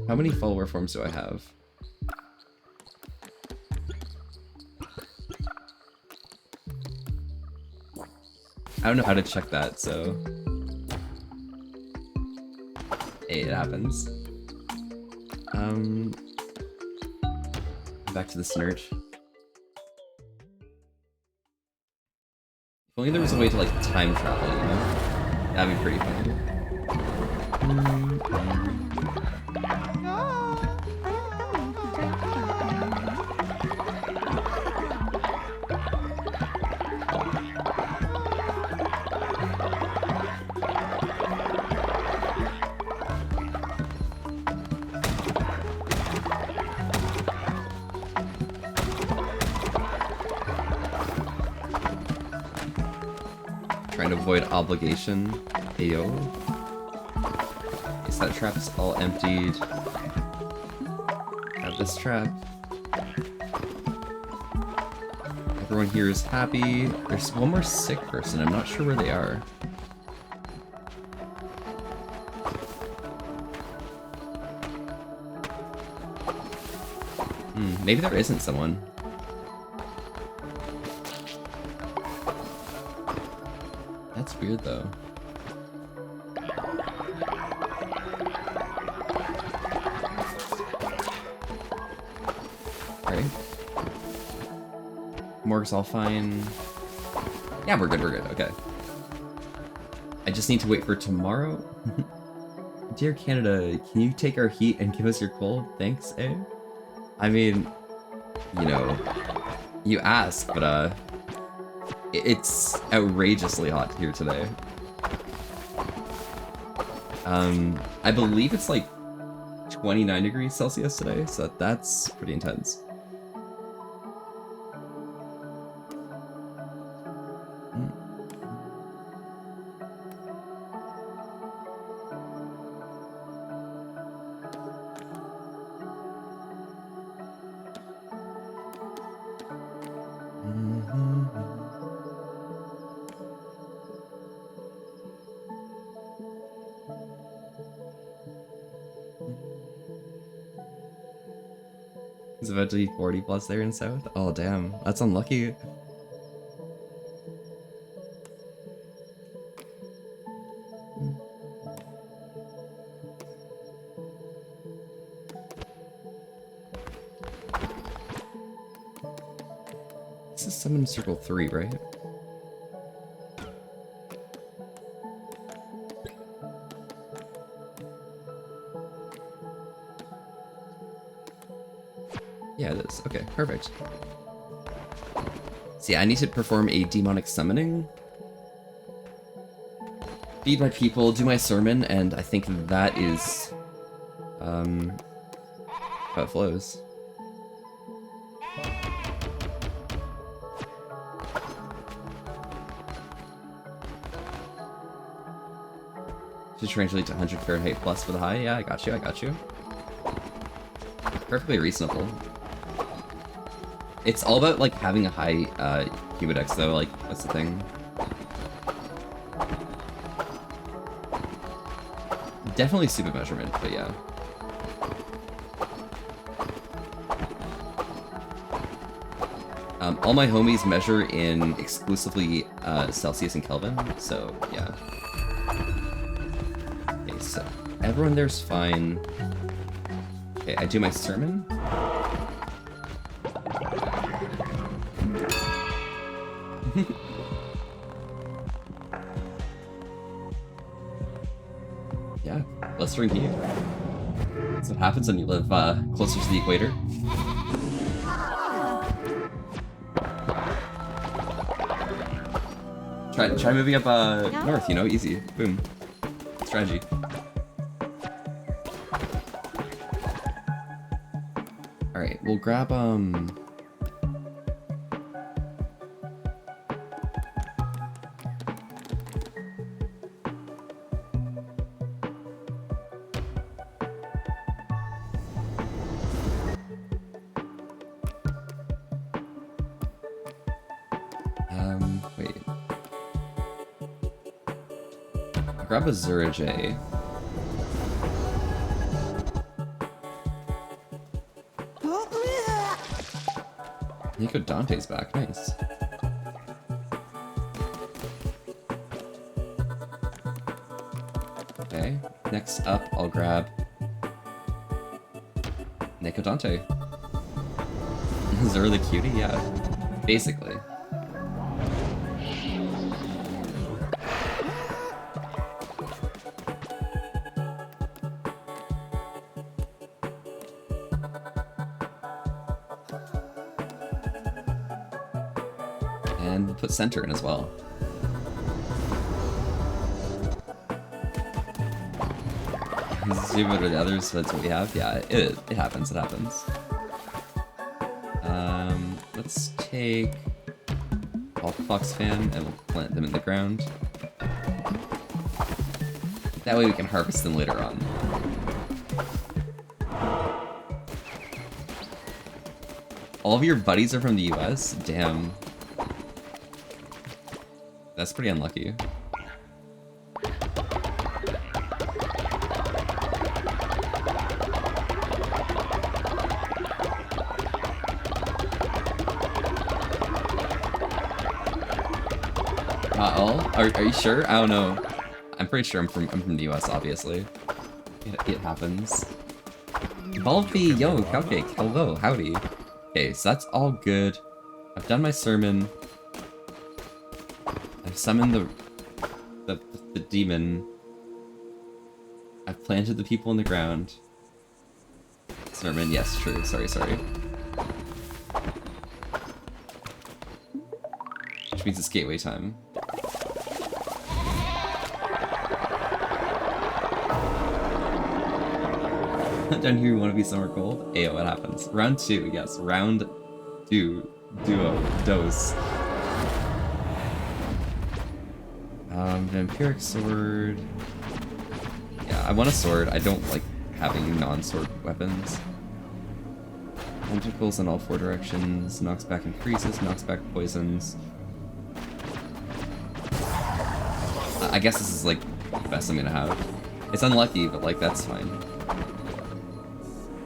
How many follower forms do I have? I don't know how to check that, so... Hey, it happens. Back to the Snurch. If only there was a way to, like, time travel, you know? That'd be pretty funny. Trying to avoid obligation. Ayo. Guess that trap is all emptied. Have this trap. Everyone here is happy. There's one more sick person. I'm not sure where they are. Maybe there isn't someone. That's weird, though. Alright. Morgue's all fine. Yeah, we're good, okay. I just need to wait for tomorrow. Dear Canada, can you take our heat and give us your cold? Thanks, eh? I mean, you know, you ask, but, it's outrageously hot here today. I believe it's like 29 degrees Celsius today, so that's pretty intense. It's about to be 40 plus there in South. Oh damn, that's unlucky. This is summon circle 3, right? Yeah, it is. Okay, perfect. So yeah, I need to perform a demonic summoning. Feed my people, do my sermon, and I think that is how it flows. To translate to 100 Fahrenheit plus for the high. Yeah, I got you. Perfectly reasonable. It's all about, like, having a high Humidex, though, like, that's the thing. Definitely stupid measurement, but yeah. All my homies measure in exclusively Celsius and Kelvin, so yeah. Okay, so everyone there's fine. Okay, I do my sermon. Yeah, blistering heat. That's what happens when you live closer to the equator. Try moving up north, you know, easy. Boom. Strategy. Alright, we'll grab wait. Grab a Zurajay. Nico Dante's back, nice. Okay, next up I'll grab Nico Dante. Zura the cutie? Yeah, basically. And put center in as well. Zoom over the others, so that's what we have. Yeah, it happens, it happens. Let's take all Fox Fan and we'll plant them in the ground. That way we can harvest them later on. All of your buddies are from the US? Damn. That's pretty unlucky. Are you sure? I don't know. I'm pretty sure I'm from the US, obviously. It happens. Volpe, yo, Cupcake, hello, howdy. Okay, so that's all good. I've done my sermon. I've summoned the demon. I've planted the people in the ground. Sermon, yes, true. Sorry. Which means it's gateway time. Down here, you want to be somewhere cold? Ayo, what happens? Round 2, yes. Round 2. Dose. Vampiric sword. Yeah, I want a sword. I don't like having non-sword weapons. Tentacles in all 4 directions. Knocks back and freezes. Knocks back poisons. I guess this is like the best I'm gonna have. It's unlucky, but like that's fine.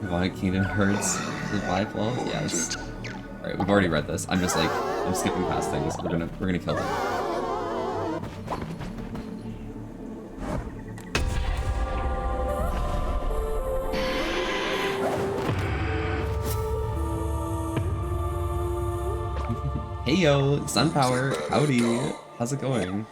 Vonic Kingdom hurts. Survive well? Yes. Alright, we've already read this. I'm skipping past things. We're gonna kill them. Hey yo, Sunpower, howdy. How's it going?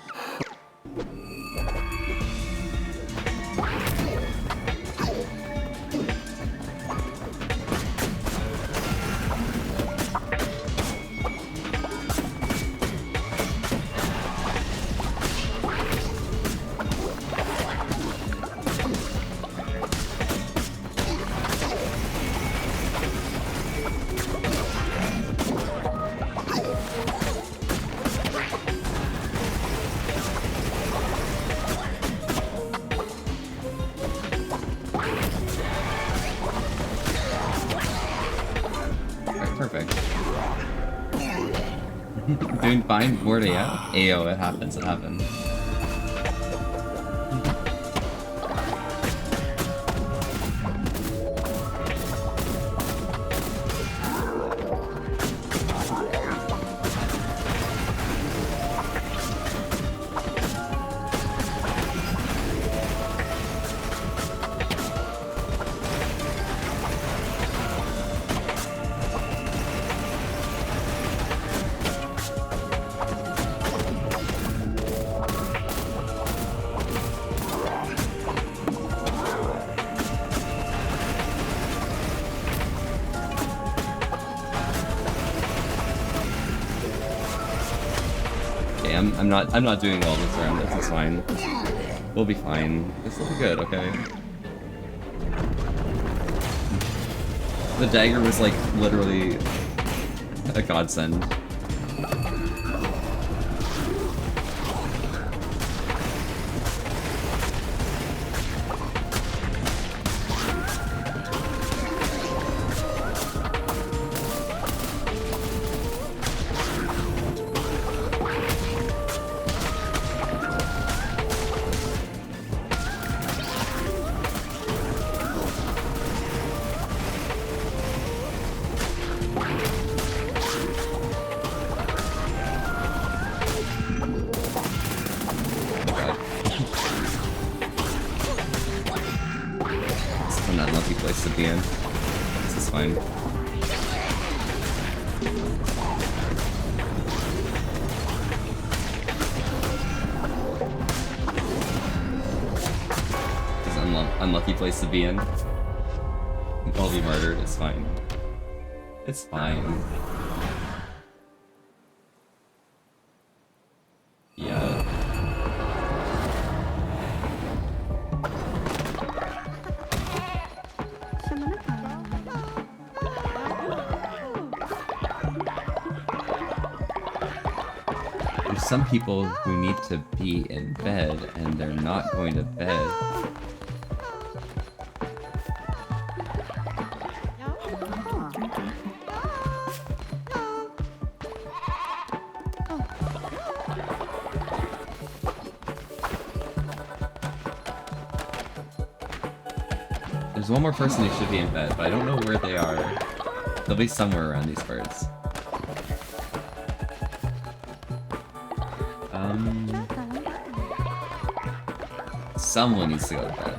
Doing fine, bored yeah? Ayo, it happens, it happens. I'm not doing well this round. This is fine. We'll be fine. This will be good, okay? The dagger was like literally a godsend. Place to be in. I'll be murdered. It's fine. It's fine. Yeah. There's some people who need to be in bed and they're not going to bed. There's one more person who should be in bed, but I don't know where they are. They'll be somewhere around these parts. Someone needs to go to bed.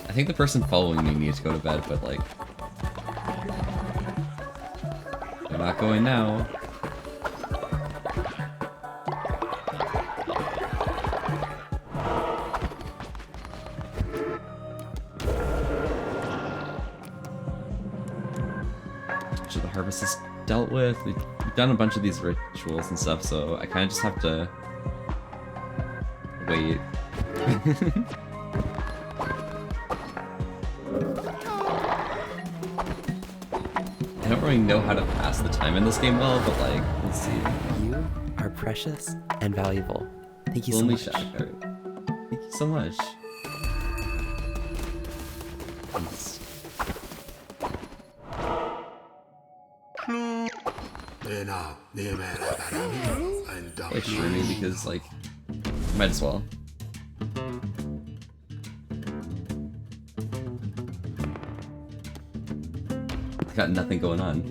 I think the person following me needs to go to bed, but like... they're not going now. Harvest is dealt with. We've done a bunch of these rituals and stuff, so I kind of just have to wait. I don't really know how to pass the time in this game well, but like, let's see. You are precious and valuable. Thank you so Lonely much. Shadow. Thank you so much. Thanks. Like shroomy because like might as well. Got nothing going on.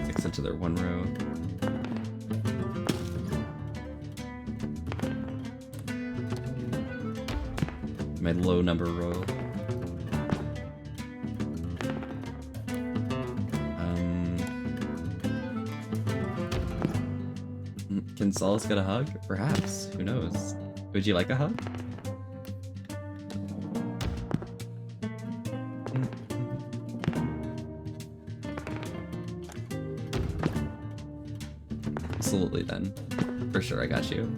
Fix into their one row. My low number row. Can Solace get a hug? Perhaps. Who knows? Would you like a hug? Absolutely then. For sure, I got you.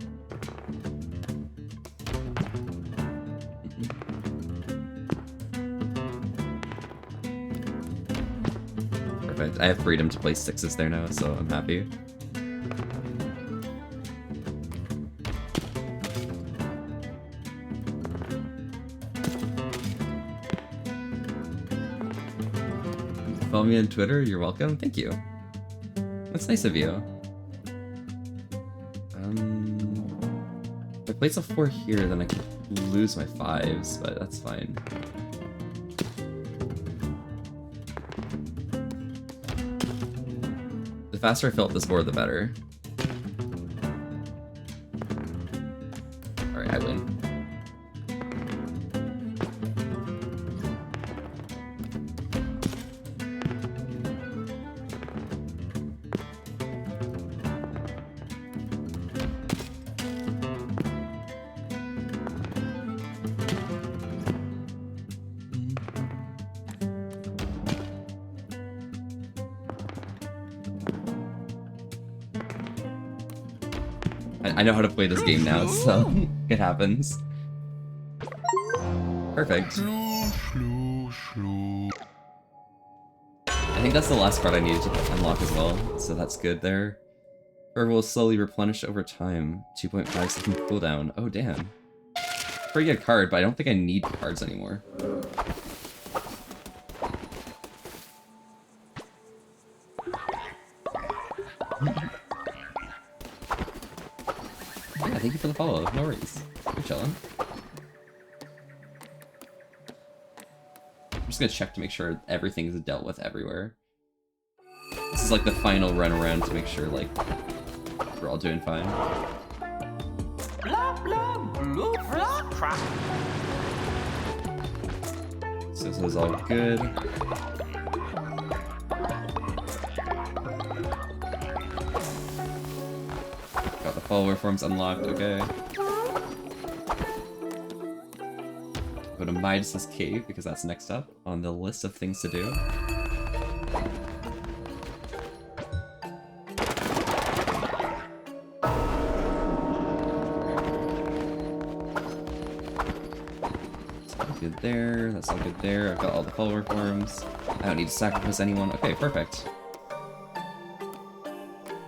Perfect. I have freedom to place sixes there now, so I'm happy. Follow me on Twitter, you're welcome. Thank you. That's nice of you. If I place a 4 here, then I could lose my 5s, but that's fine. The faster I fill up this board, the better. Alright, I win. I know how to play this game now, so it happens. Perfect. I think that's the last card I needed to unlock as well, so that's good there. Fervor will slowly replenish over time. 2.5 second cooldown. Oh, damn. Pretty good card, but I don't think I need cards anymore. Yeah, thank you for the follow. No worries. You're chilling. I'm just gonna check to make sure everything's dealt with everywhere. This is like the final run around to make sure, like, we're all doing fine. So this is all good. Got the follower forms unlocked, okay. Go to Midas's cave because that's next up on the list of things to do. Good there, that's all good there. I've got all the follower forms. I don't need to sacrifice anyone. Okay, perfect.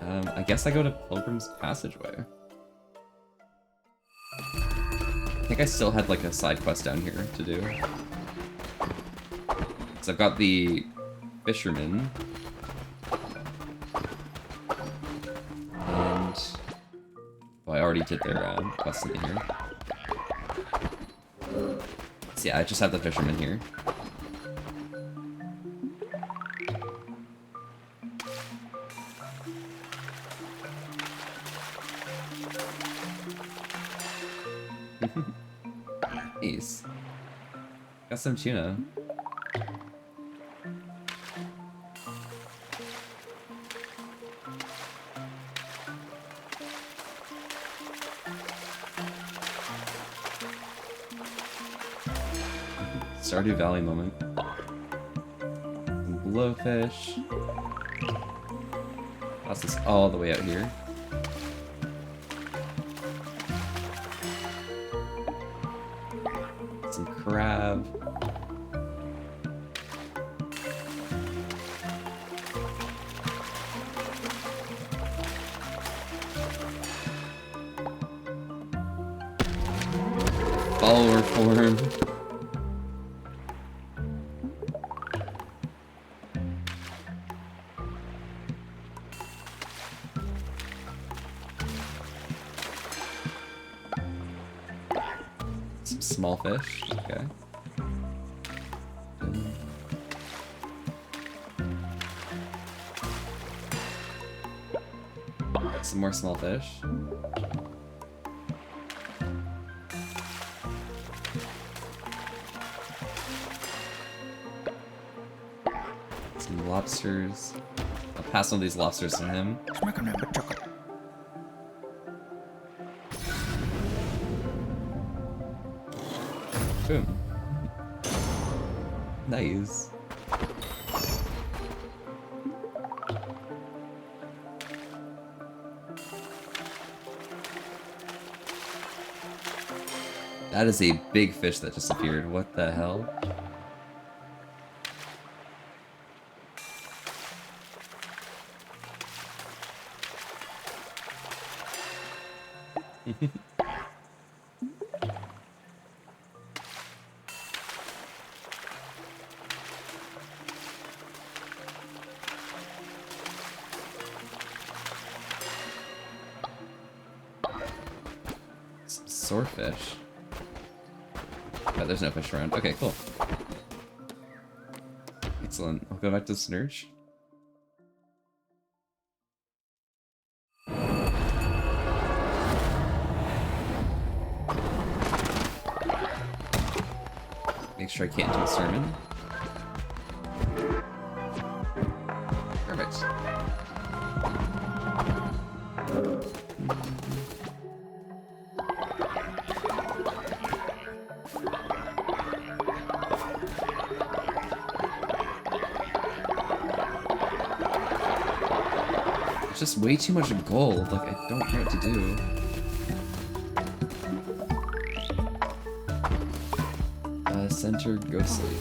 I guess I go to Pilgrim's Passageway. I think I still had like a side quest down here to do. So I've got the Fisherman. And... well, I already did their quest in here. So yeah, I just have the Fisherman here. Nice. Got some tuna. Stardew Valley moment. Some blowfish. Toss this all the way out here. Some crab. Follower form. Some small fish, okay. Some more small fish. Some lobsters. I'll pass on these lobsters to him. Boom. Nice. That is a big fish that just appeared. What the hell? Some swordfish. Oh, there's no fish around. Okay, cool. Excellent. I'll go back to Snurch. Make sure I can't do a sermon. Perfect. just way too much gold. Like, I don't know what to do. Center, go sleep.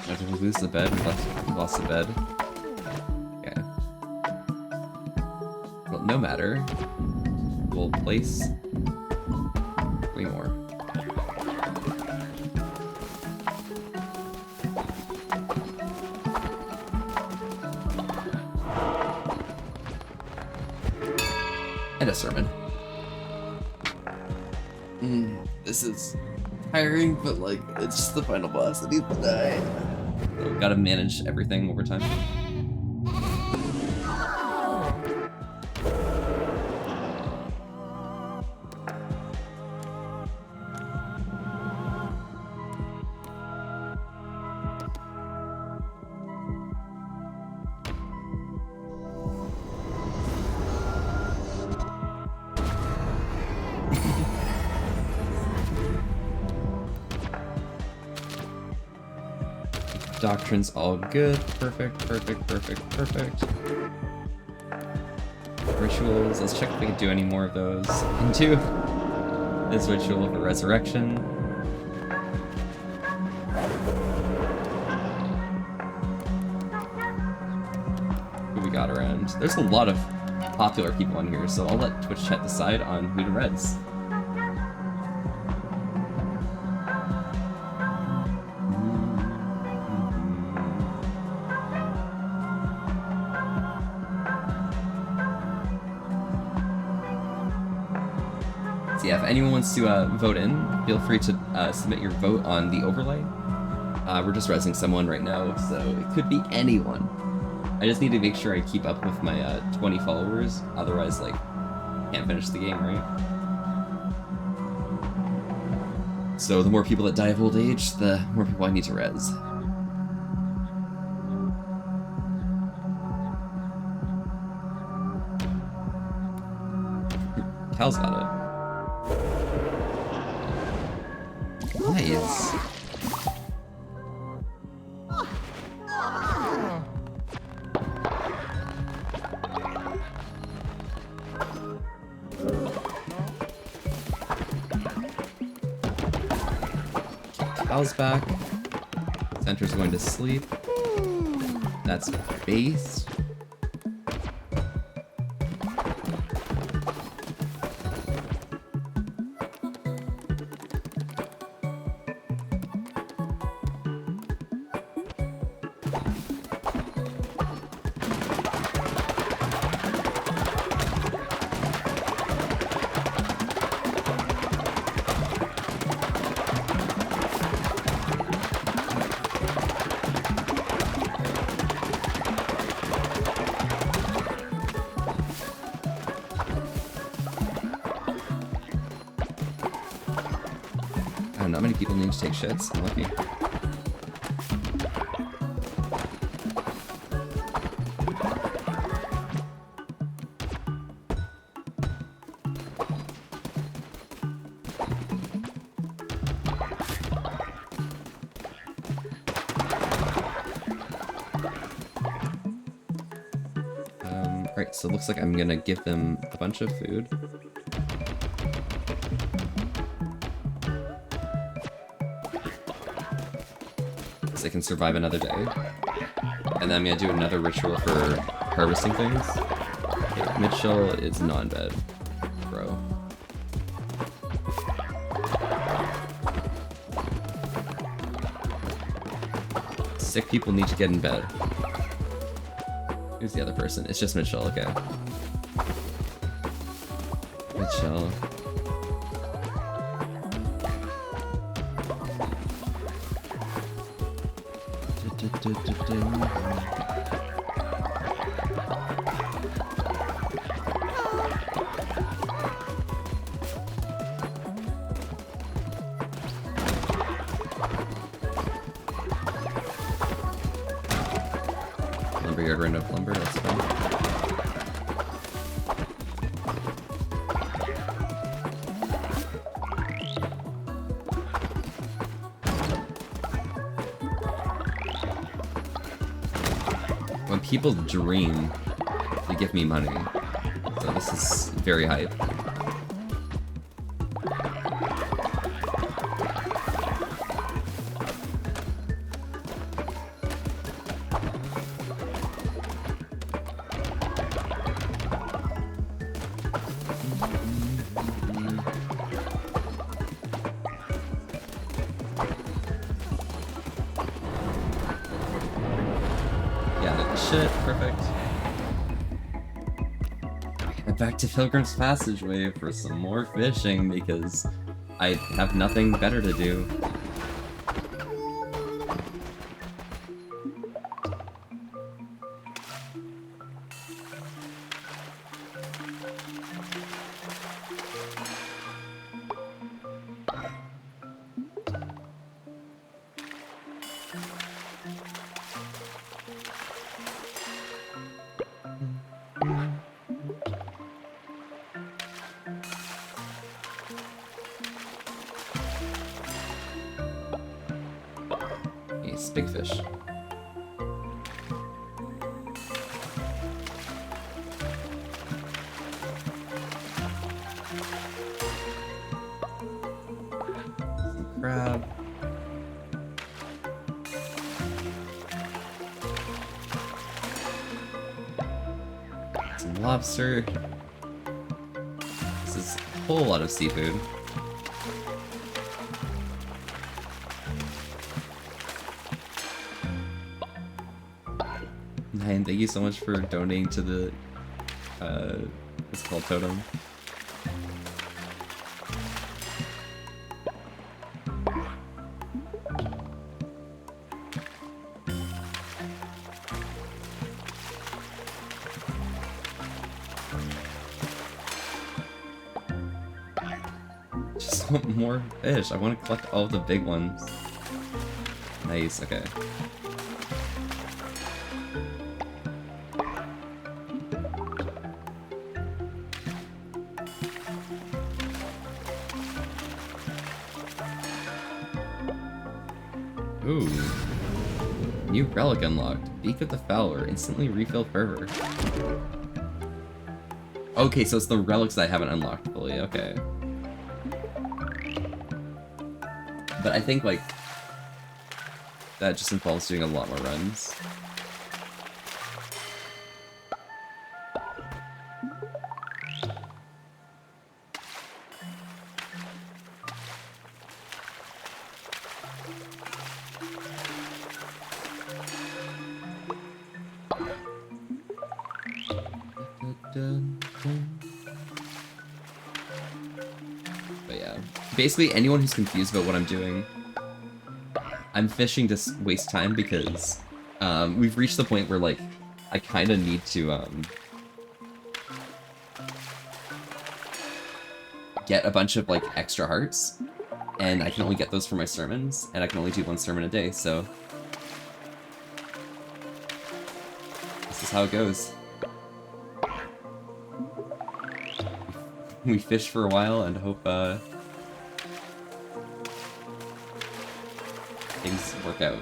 Did we lose the bed? We lost the bed. Okay. Well, no matter. We'll place 3 more. And a sermon. This is tiring, but like, it's just the final boss that needs to die. So we've got to manage everything over time. Doctrine's all good. Perfect, perfect, perfect, perfect. Rituals. Let's check if we can do any more of those. We can do this ritual for resurrection. Who we got around? There's a lot of popular people on here, so I'll let Twitch chat decide on who to res. Yeah, if anyone wants to vote in, feel free to submit your vote on the overlay. We're just resing someone right now, so it could be anyone. I just need to make sure I keep up with my 20 followers, otherwise, like, can't finish the game, right? So the more people that die of old age, the more people I need to res. Cal's got it. Nice. Cal's back. Center's going to sleep. That's base. Not many people need to take shits. I'm lucky. Alright, so it looks like I'm gonna give them a bunch of food. They can survive another day. And then I'm gonna do another ritual for harvesting things. Okay, Mitchell is not in bed, bro. Sick people need to get in bed. Who's the other person? It's just Mitchell, okay. Mitchell. Lumberyard ran up lumber, that's fine. people dream to give me money. So this is very hype. Shit, perfect. And back to Pilgrim's Passageway for some more fishing because I have nothing better to do. Big fish. Some crab. Some lobster. This is a whole lot of seafood. And thank you so much for donating to the, what's it called, Totem. Just want more fish. I want to collect all of the big ones. Nice, okay. Ooh. New relic unlocked. Beak of the Fowler. Instantly refill fervor. Okay, so it's the relics that I haven't unlocked fully. Okay. But I think, like, that just involves doing a lot more runs. But yeah, basically anyone who's confused about what I'm doing, I'm fishing to waste time because we've reached the point where, like, I kind of need to get a bunch of, like, extra hearts, and I can only get those for my sermons, and I can only do one sermon a day, so this is how it goes. We fish for a while and hope things work out.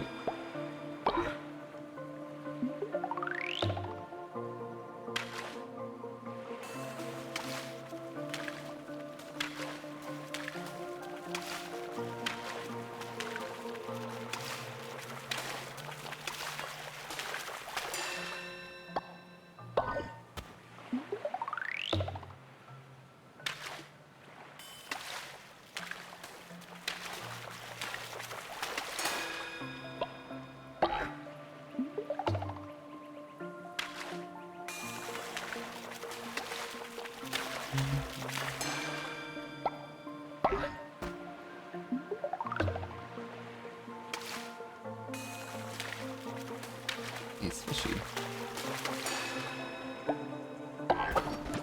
He's fishy.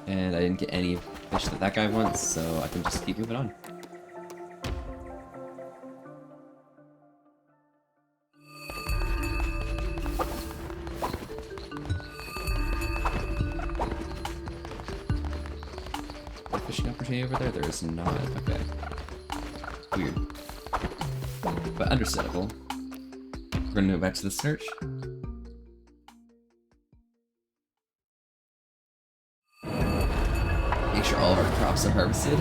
And I didn't get any fish that that guy wants, so I can just keep moving on. Fishing opportunity over there? There is not. Okay. Weird. But understandable. We're gonna go back to the Snurch. crops are harvested.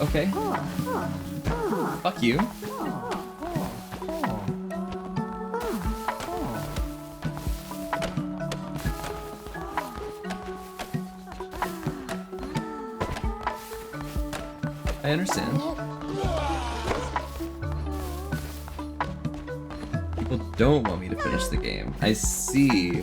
Okay. Fuck you. I understand. People don't want me to finish the game. I see.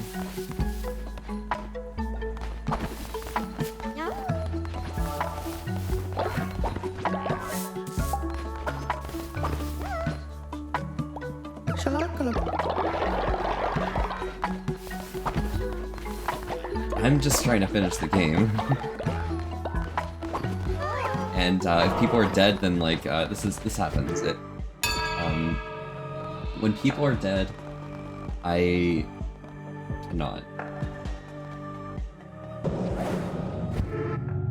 I'm just trying to finish the game. And if people are dead, then like this happens. When people are dead, I cannot,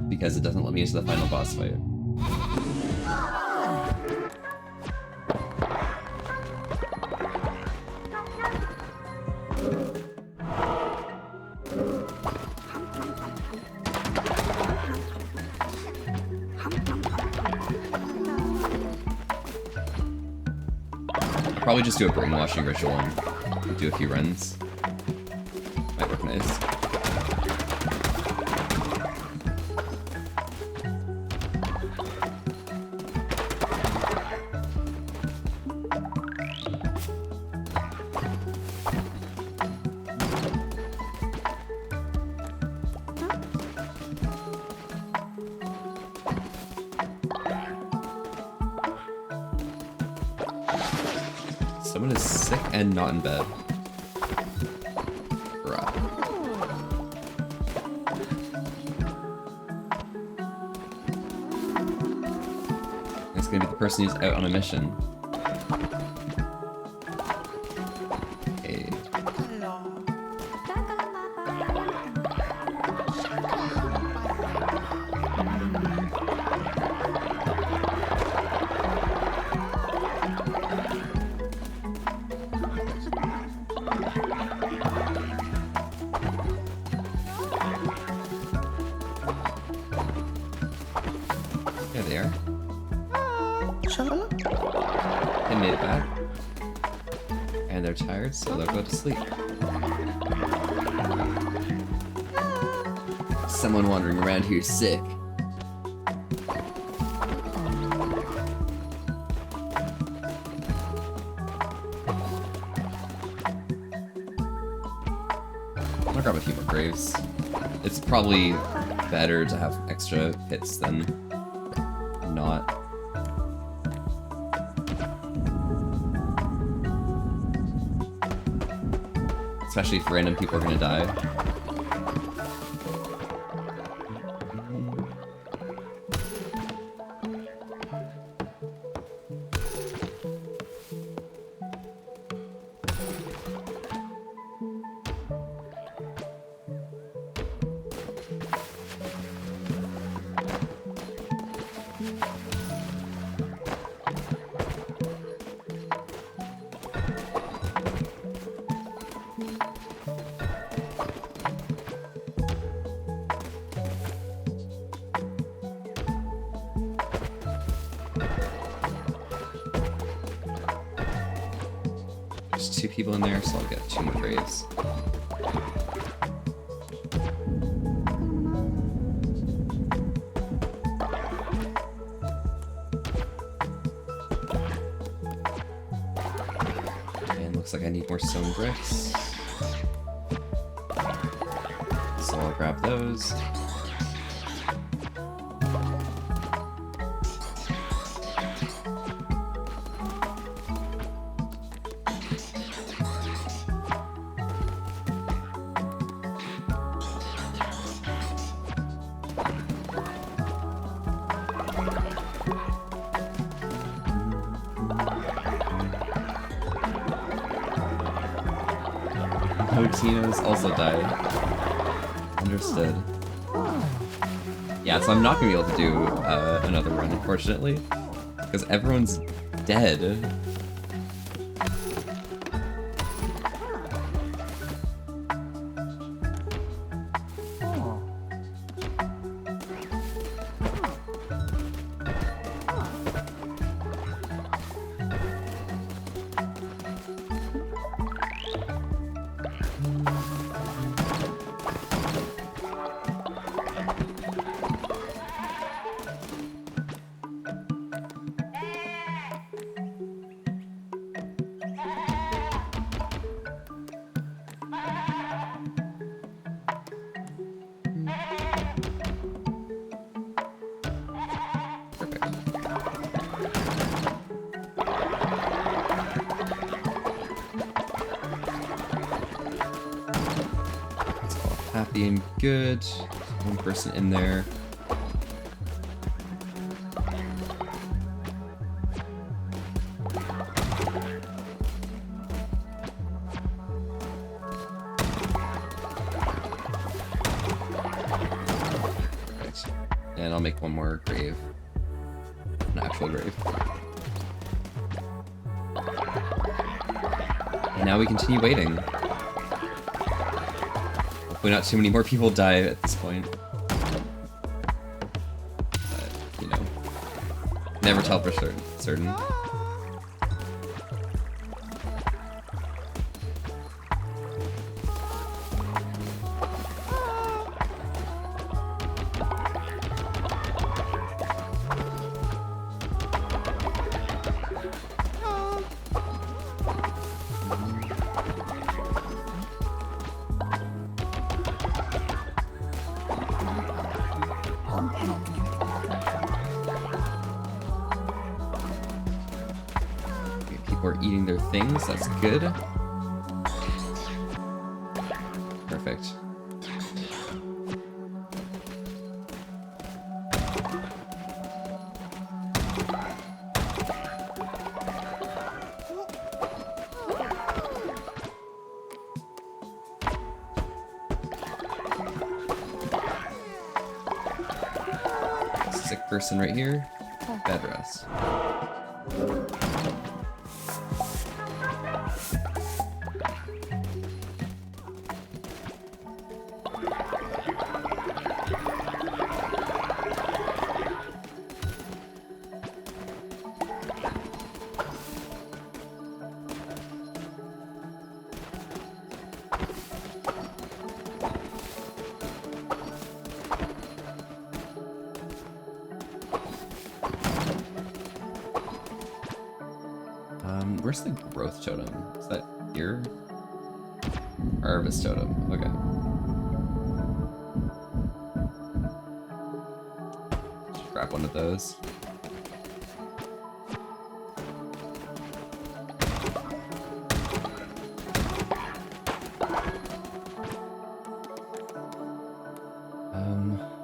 because it doesn't let me into the final boss fight. Probably just do a brainwashing ritual and do a few runs. Might work nice. Someone is sick and not in bed. Bruh. It's gonna be the person who's out on a mission. Okay. There they are. They made it back. And they're tired, so they'll go to sleep. Someone wandering around here sick. I'm gonna grab a few more graves. It's probably better to have extra hits than not. Especially if random people are gonna die. There's 2 people in there, so I'll get 2 more graves. And looks like I need more stone bricks. So I'll grab those. Hotinos also died. Understood. Yeah, so I'm not gonna be able to do another run, unfortunately, because everyone's dead. Happy and good. One person in there. Right. And I'll make one more grave. An actual grave. And now we continue waiting. Hopefully not too many more people die at this point. But, you know, never tell for certain. People are eating their things, that's good. Perfect. Sick person right here. Bed rest. Where's the growth totem? Is that here? Harvest totem. Okay. Just grab one of those.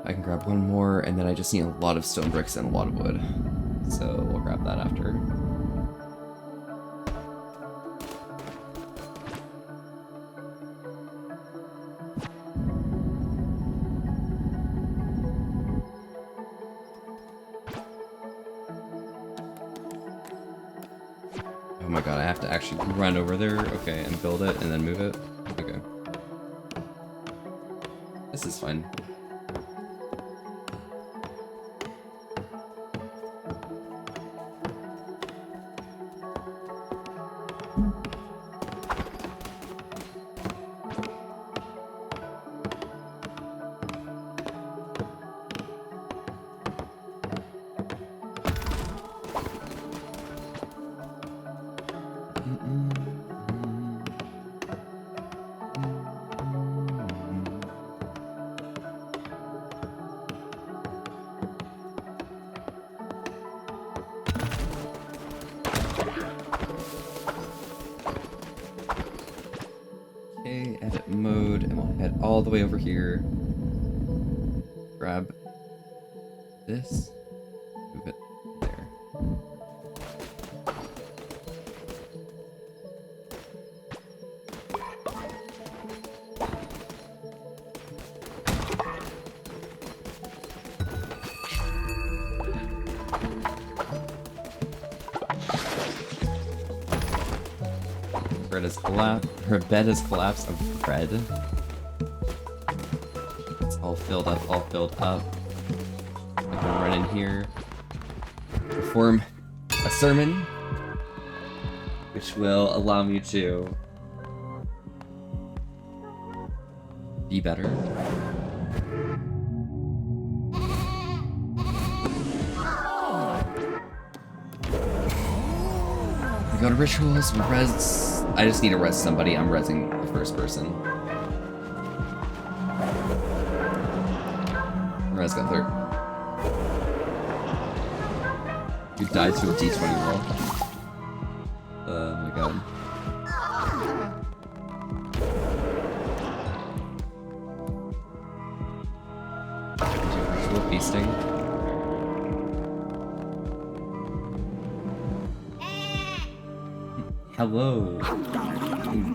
I can grab one more, and then I just need a lot of stone bricks and a lot of wood. So we'll grab that after. Oh my god, I have to actually run over there, okay, and build it and then move it. Okay. This is fine. Okay, edit mode, and we'll head all the way over here. Grab this, move it there. has collapsed. Her bed has collapsed of bread. It's all filled up, all filled up. I can run in here, perform a sermon, which will allow me to be better. We go to rituals, we res. I just need to res somebody. I'm resing the first person. Res got third. You died to a D20 roll. Oh my god. Ritual feasting. Hello.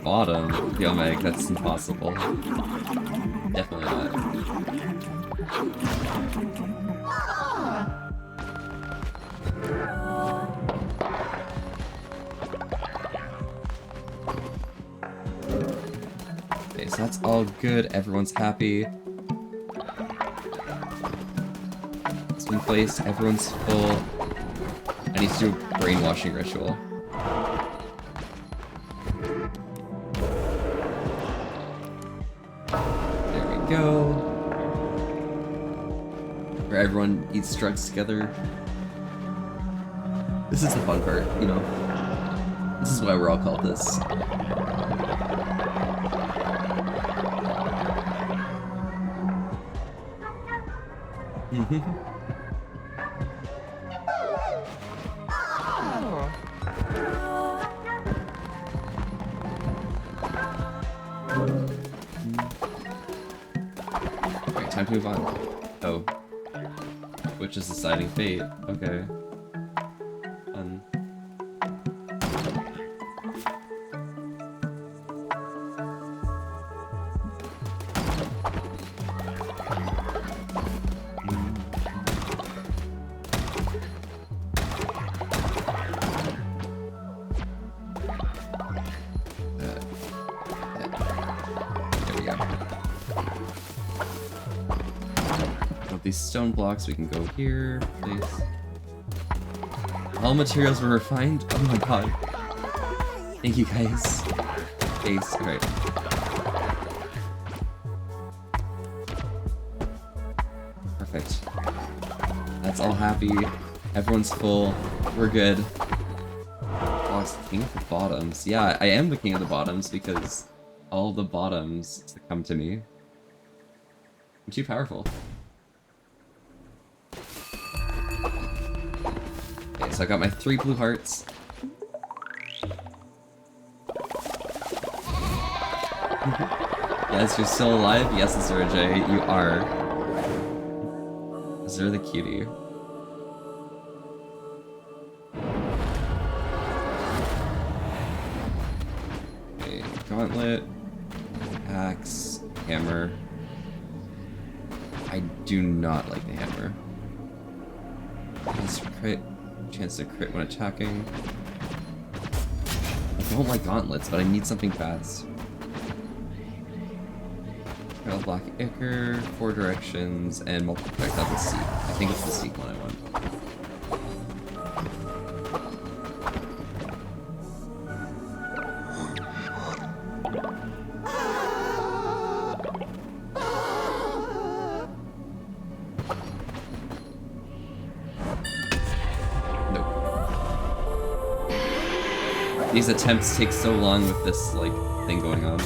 Bottom. Yo, Meg, that's impossible. Definitely not. Okay, so that's all good. Everyone's happy. It's been placed. Everyone's full. I need to do a brainwashing ritual. Go. Where everyone eats drugs together. This is the fun part, you know. This is why we're all called this. Time to move on. Oh. Which is deciding fate. Okay. Fun. There we go. These stone blocks, we can go here, place. All materials were refined. Oh my god. Thank you guys. Ace, alright. Perfect. That's all happy. Everyone's full. We're good. Oh, it's the king of the bottoms. Yeah, I am the king of the bottoms because all the bottoms succumb to me. I'm too powerful. So I got my 3 blue hearts. Yes, you're still alive? Yes, Azura J, you are. Azura the cutie. Okay, gauntlet, axe, hammer. I do not like the hammer. Let's crit. Chance to crit when attacking. I don't like gauntlets, but I need something fast. Black Ichor, 4 directions, and multiple projectiles with Seek. I think it's the Seek one I want. These attempts take so long with this, like, thing going on.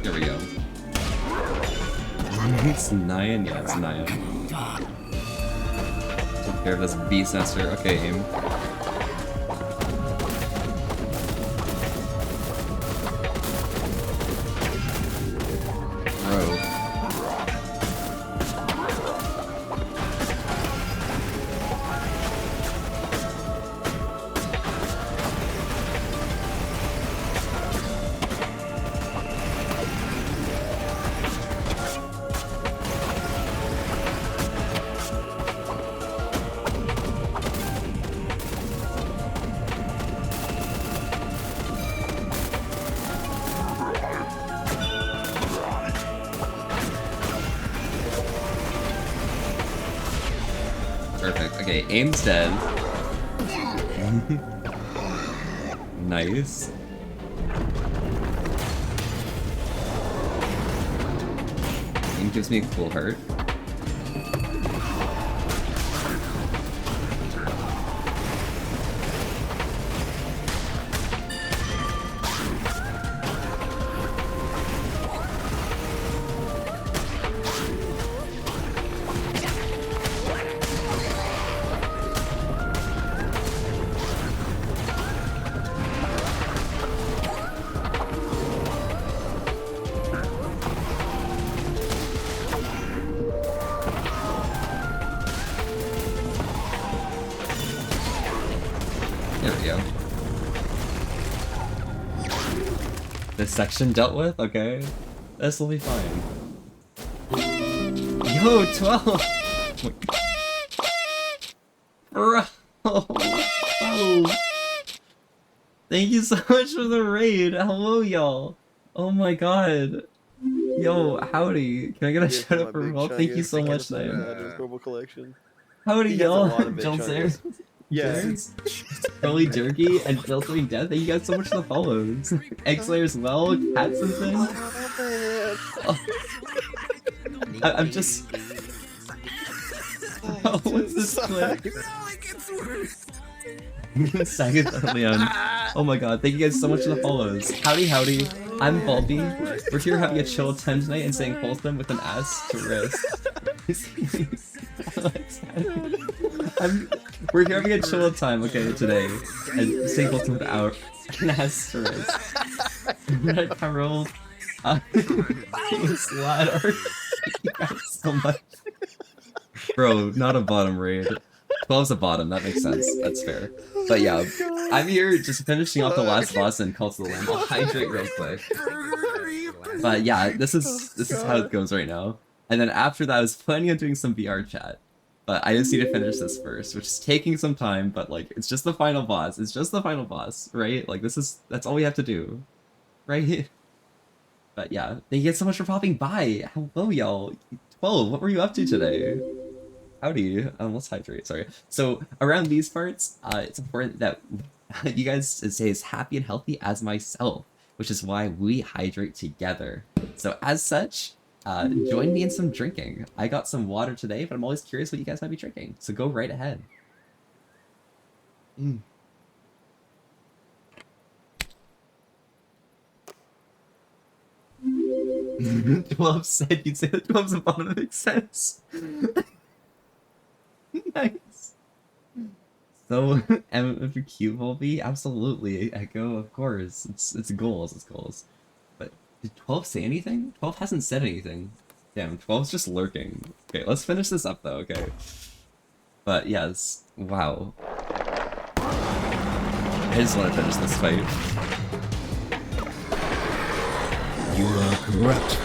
There we go. It's Nyan? Yeah, it's Nyan. Take care of this beast nester. Okay, aim. Bro. Perfect. Okay, aim's dead. Nice. Aim gives me a cool hurt. There we go. This section dealt with? Okay. This will be fine. Yo, 12! Bro! Oh. Thank you so much for the raid! Hello, y'all! Oh my god! Yo, howdy! Can I get a shout out for Rob? Thank you so much, man. Collection. Howdy, y'all! John Sayre. Yes. Early Jerky and Filtering Death, thank you guys so much for the follows. X-Layer as well, Cats and things. Oh. I'm just... Oh, what's this clip? Sagat Leon. Oh my god, thank you guys so much for the follows. Howdy, howdy. I'm Bulby. We're here having a chill time tonight and saying wholesome with an ass to wrist. We're here having a chill time, okay, today. And saying wholesome without an ass to wrist. Red Carol. Slide art. Thank you guys so much. Bro, not a bottom raid. 12's a bottom, that makes sense. That's fair. But yeah, I'm here just finishing off the last boss in Cult of the Lamb. I'll hydrate real quick. But yeah, this is how it goes right now. And then after that, I was planning on doing some VRChat. But I just need to finish this first, which is taking some time, but like, it's just the final boss. It's just the final boss, right? Like, that's all we have to do. Right? But yeah, thank you guys so much for popping by. Hello, y'all. 12, what were you up to today? Howdy. Let's hydrate, sorry. So, around these parts, it's important that you guys stay as happy and healthy as myself, which is why we hydrate together. So, as such, join me in some drinking. I got some water today, but I'm always curious what you guys might be drinking, so go right ahead. 12 said you'd say that 12's a bottom, that makes sense. Nice. So, MFQ will be? Absolutely, Echo, of course. It's goals, But did 12 say anything? 12 hasn't said anything. Damn, 12's just lurking. Okay, let's finish this up though, okay. But yes, wow. I just want to finish this fight. You are corrupt,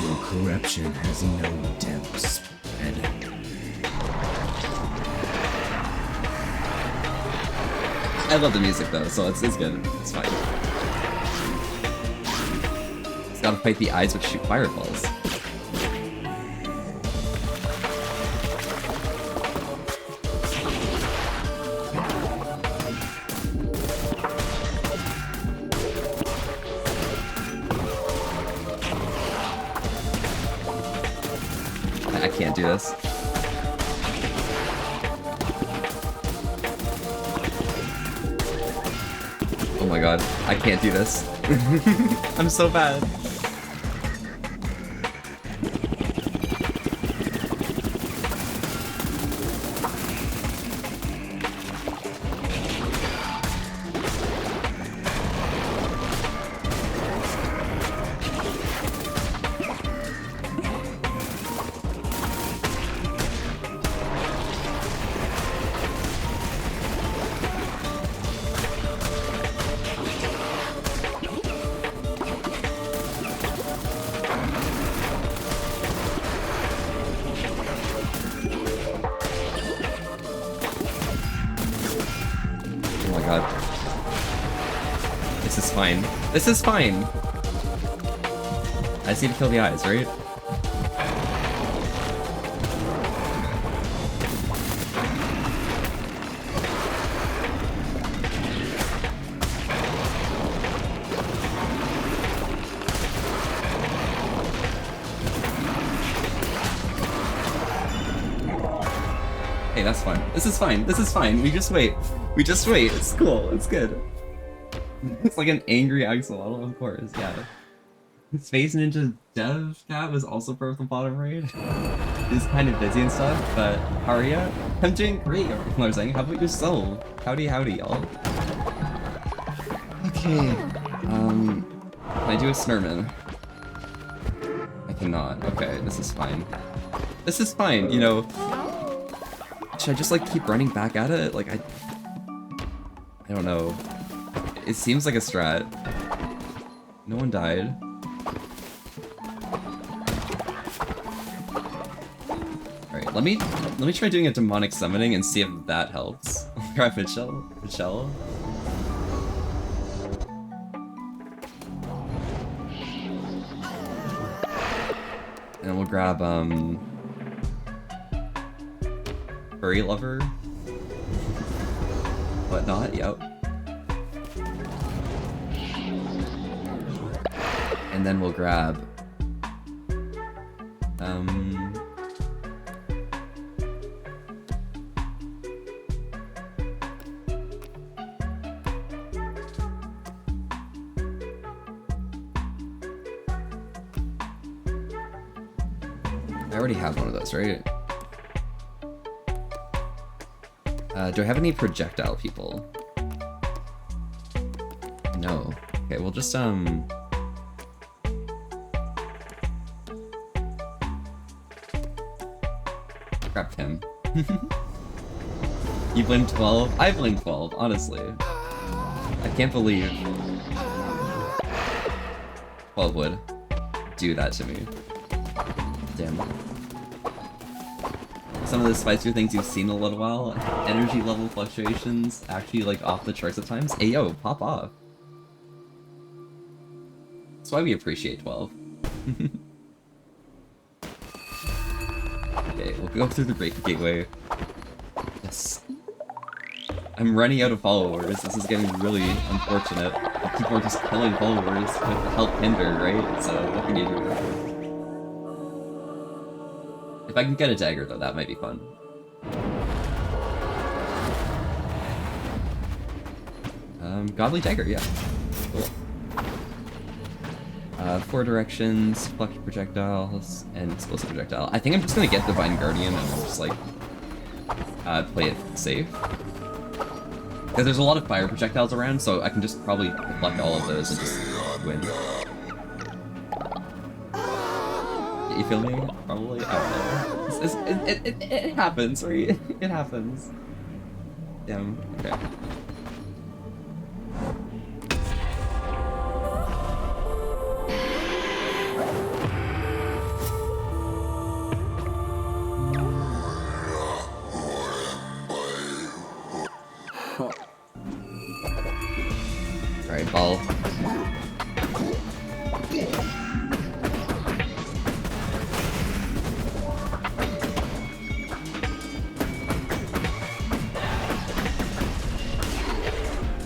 your corruption has no depths. I love the music though, so it's good. It's fine. It's gotta fight the eyes which shoot fireballs. I can't do this. Oh my god, I can't do this. I'm so bad. Oh my god. This is fine. This is fine! I just need to kill the eyes, right? Hey, that's fine. This is fine. This is fine. We just wait. We just wait. It's cool. It's good. It's like an angry axolotl, of course. Yeah. Space Ninja Dev Cat was also part of the bottom raid. He's kind of busy and stuff, but how are ya? I'm doing great, people are saying. How about yourself? Howdy, howdy, y'all. Okay. Can I do a Snurman? I cannot. Okay, this is fine. This is fine, you know. Should I just like keep running back at it? Like I don't know. It seems like a strat. No one died. Alright, let me try doing a demonic summoning and see if that helps. I'll grab Michelle. And we'll grab Furry Lover. Whatnot, yep. And then we'll grab I already have one of those, right? Do I have any projectile people? No. Okay, we'll just grab him. You blame 12? I blame 12, honestly. I can't believe 12 would do that to me. Damn. Some of the spicier things you've seen in a little while. Energy level fluctuations actually like off the charts at times. Hey yo, pop off. That's why we appreciate 12. Okay, we'll go through the break gateway. Yes. I'm running out of followers. This is getting really unfortunate. People are just killing followers with help hinder, right? So what can you do? If I can get a dagger though, that might be fun. Godly dagger, yeah. Cool. 4 directions, flex projectiles, and explosive projectile. I think I'm just gonna get Divine Guardian and just like play it safe. Because there's a lot of fire projectiles around, so I can just probably deflect all of those and just win. You feel me? Probably? I don't know. It happens, right? It happens. Damn, okay. Alright, ball.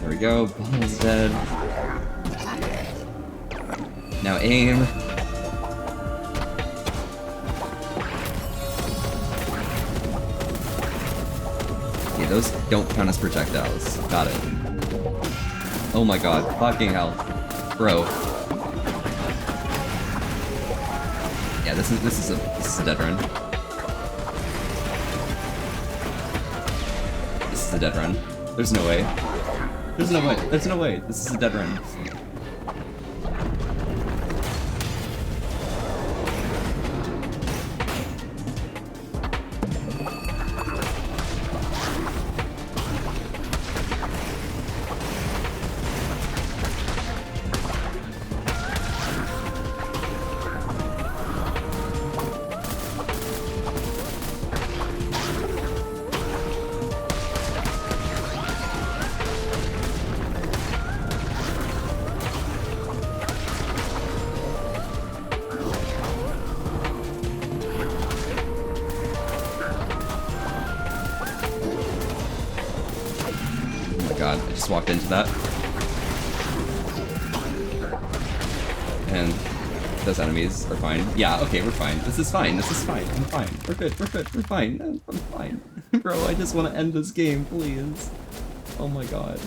There we go, ball's dead. Now aim. Yeah, those don't count as projectiles. Got it. Oh my god, fucking hell. Bro. Yeah, this is a dead run. This is a dead run. There's no way. There's no way. There's no way. This is a dead run. God, I just walked into that. And those enemies are fine. Yeah, okay, we're fine. This is fine. This is fine. I'm fine. We're good. We're good. We're fine. I'm fine. Bro, I just want to end this game, please. Oh my god.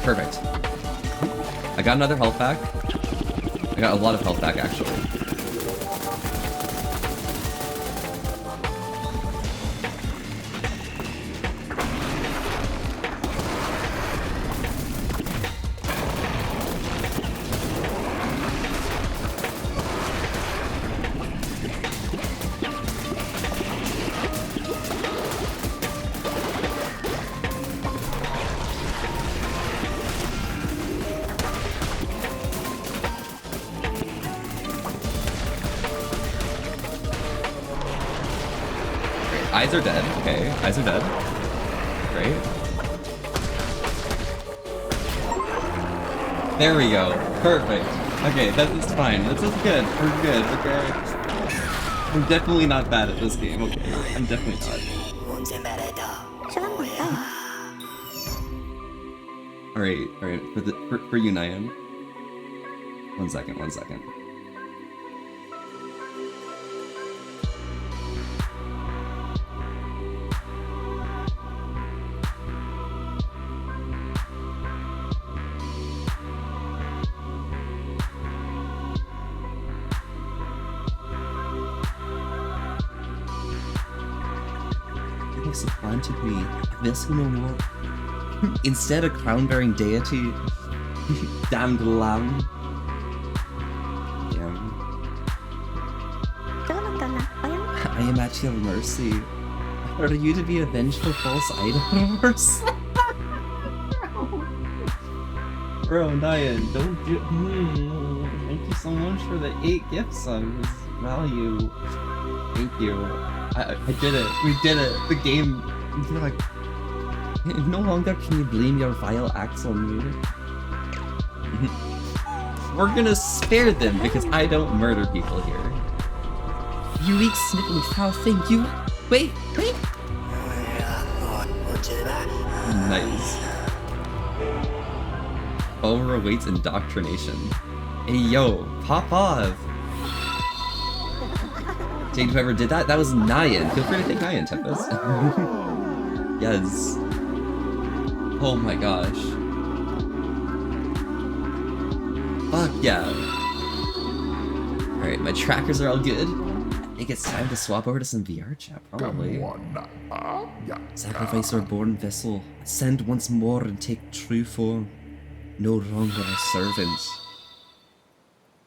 Perfect. I got another health back. I got a lot of health back, actually. Eyes are dead. Okay, eyes are dead. Great. There we go. Perfect. Okay, that is fine. This is good. We're good, okay? I'm definitely not bad at this game, okay? I'm definitely not. Alright, for you, Nyan. One second. So planted me. This no more. Instead, a crown-bearing deity. Damned lamb. Damn. I am at your mercy. Are you to be a vengeful false idol? Bro, Nyan, don't do. Thank you so much for the 8 gift subs. Value. Thank you. I did it. We did it. The game. You're like. No longer can you blame your vile acts on me. We're gonna spare them because I don't murder people here. You weak sniffly foul thing, you. Wait. Nice. Overweight indoctrination. Hey yo, pop off. Jade, whoever did that, that was Nyan. Feel free to thank Nyan, Tempest. Yes. Oh my gosh. Fuck yeah. Alright, my trackers are all good. I think it's time to swap over to some VRChat, probably. Sacrifice our born vessel. Ascend once more and take true form. No longer a servant,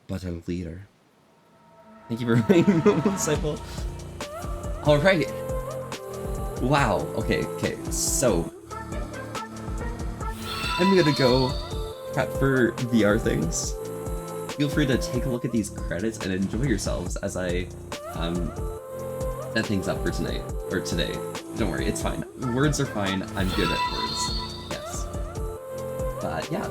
but a leader. Thank you for remaining disciple. Alright. Wow. Okay. So I'm gonna go prep for VR things. Feel free to take a look at these credits and enjoy yourselves as I set things up for tonight or today. Don't worry, it's fine. Words are fine. I'm good at words. Yes. yeah.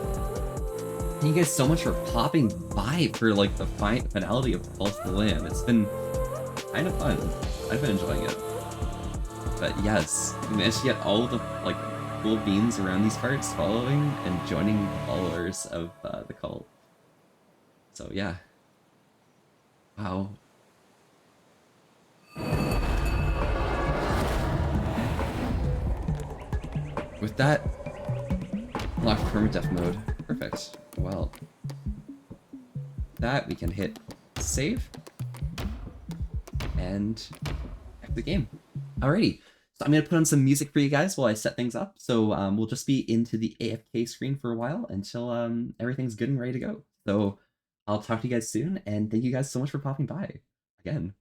Thank you guys so much for popping by for like the finality of Pulse the Lamb. It's been kind of fun. I've been enjoying it. But yes, we managed to get all of the like cool beans around these parts following and joining the followers of the cult. So yeah. Wow. With that, lock permadeath mode. Perfect. Well, that we can hit save and back to the game. Alrighty. So I'm gonna put on some music for you guys while I set things up. So we'll just be into the AFK screen for a while until everything's good and ready to go. So I'll talk to you guys soon, and thank you guys so much for popping by again.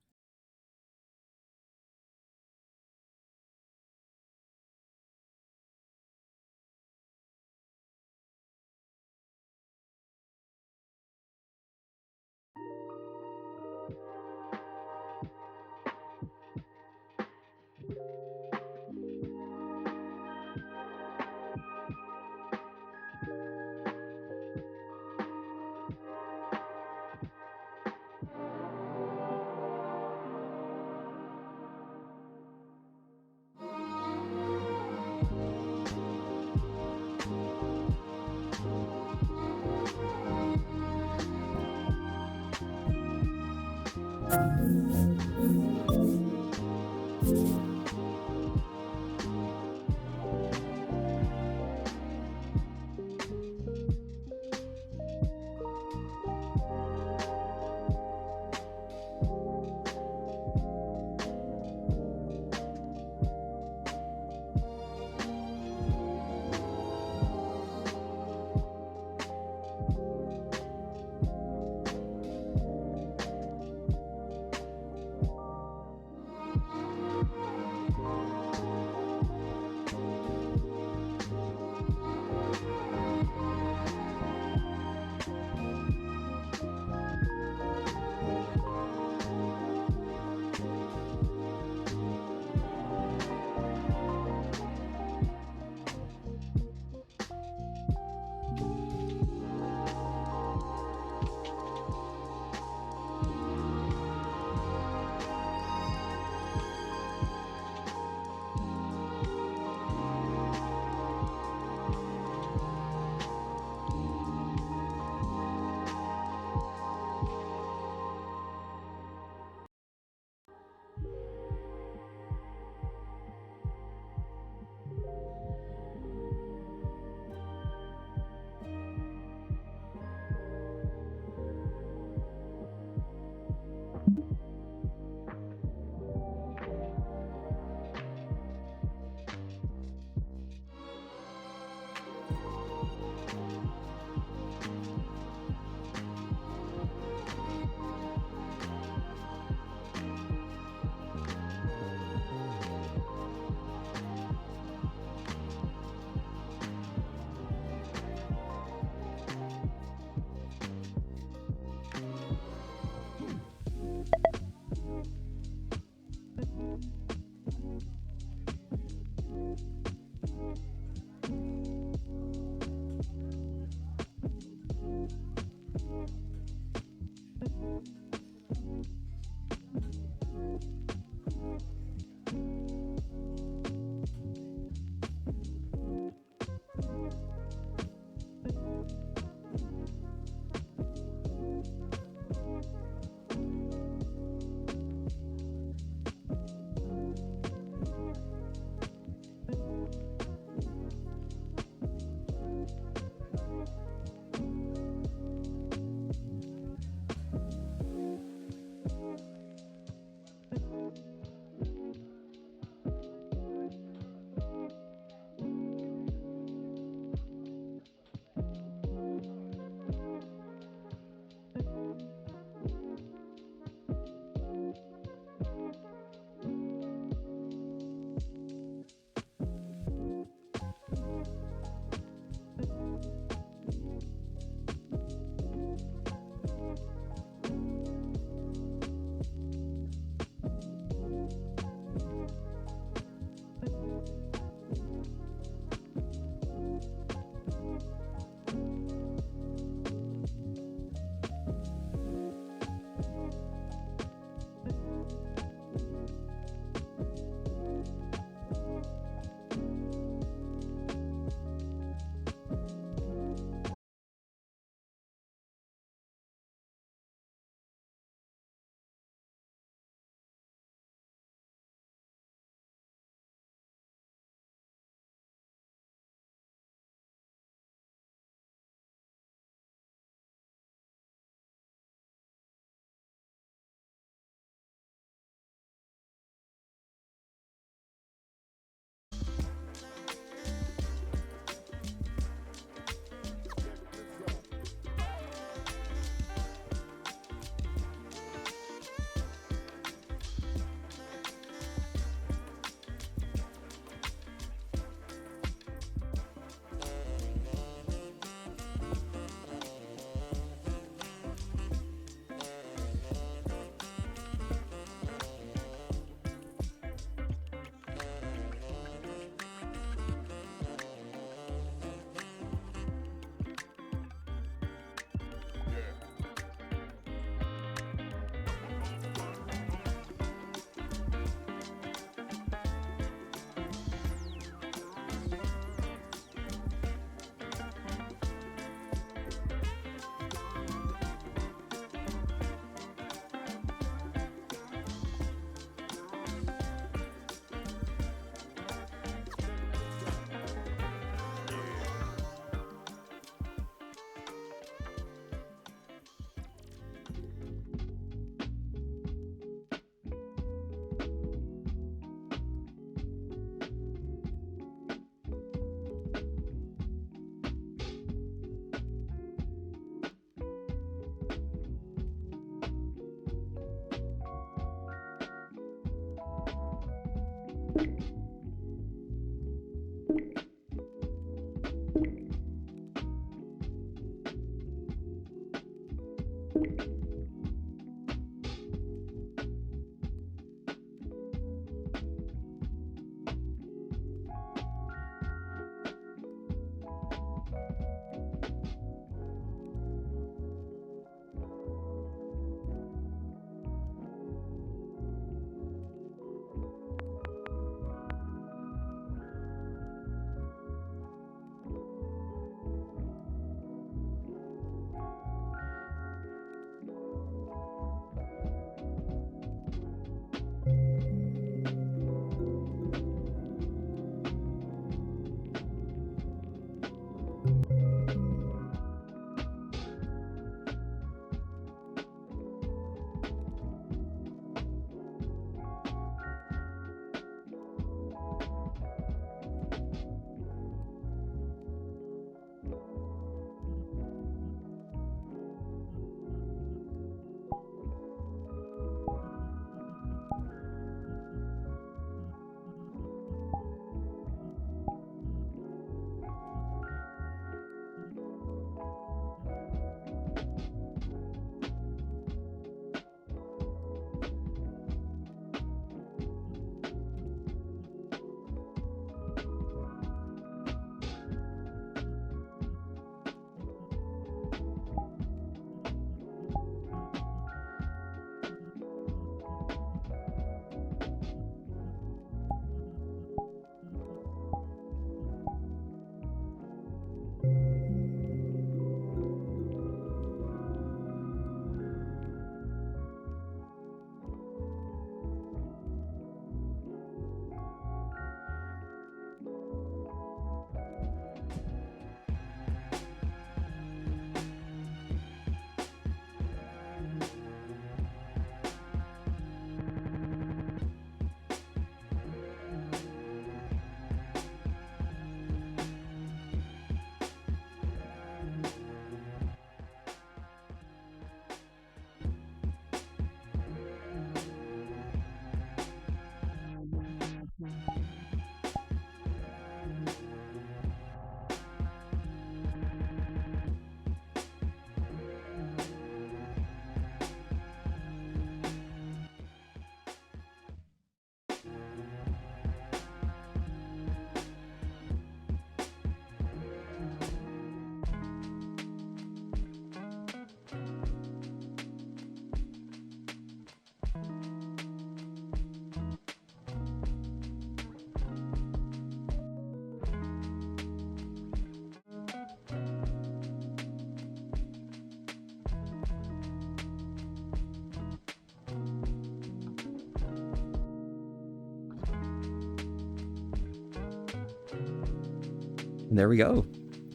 there we go.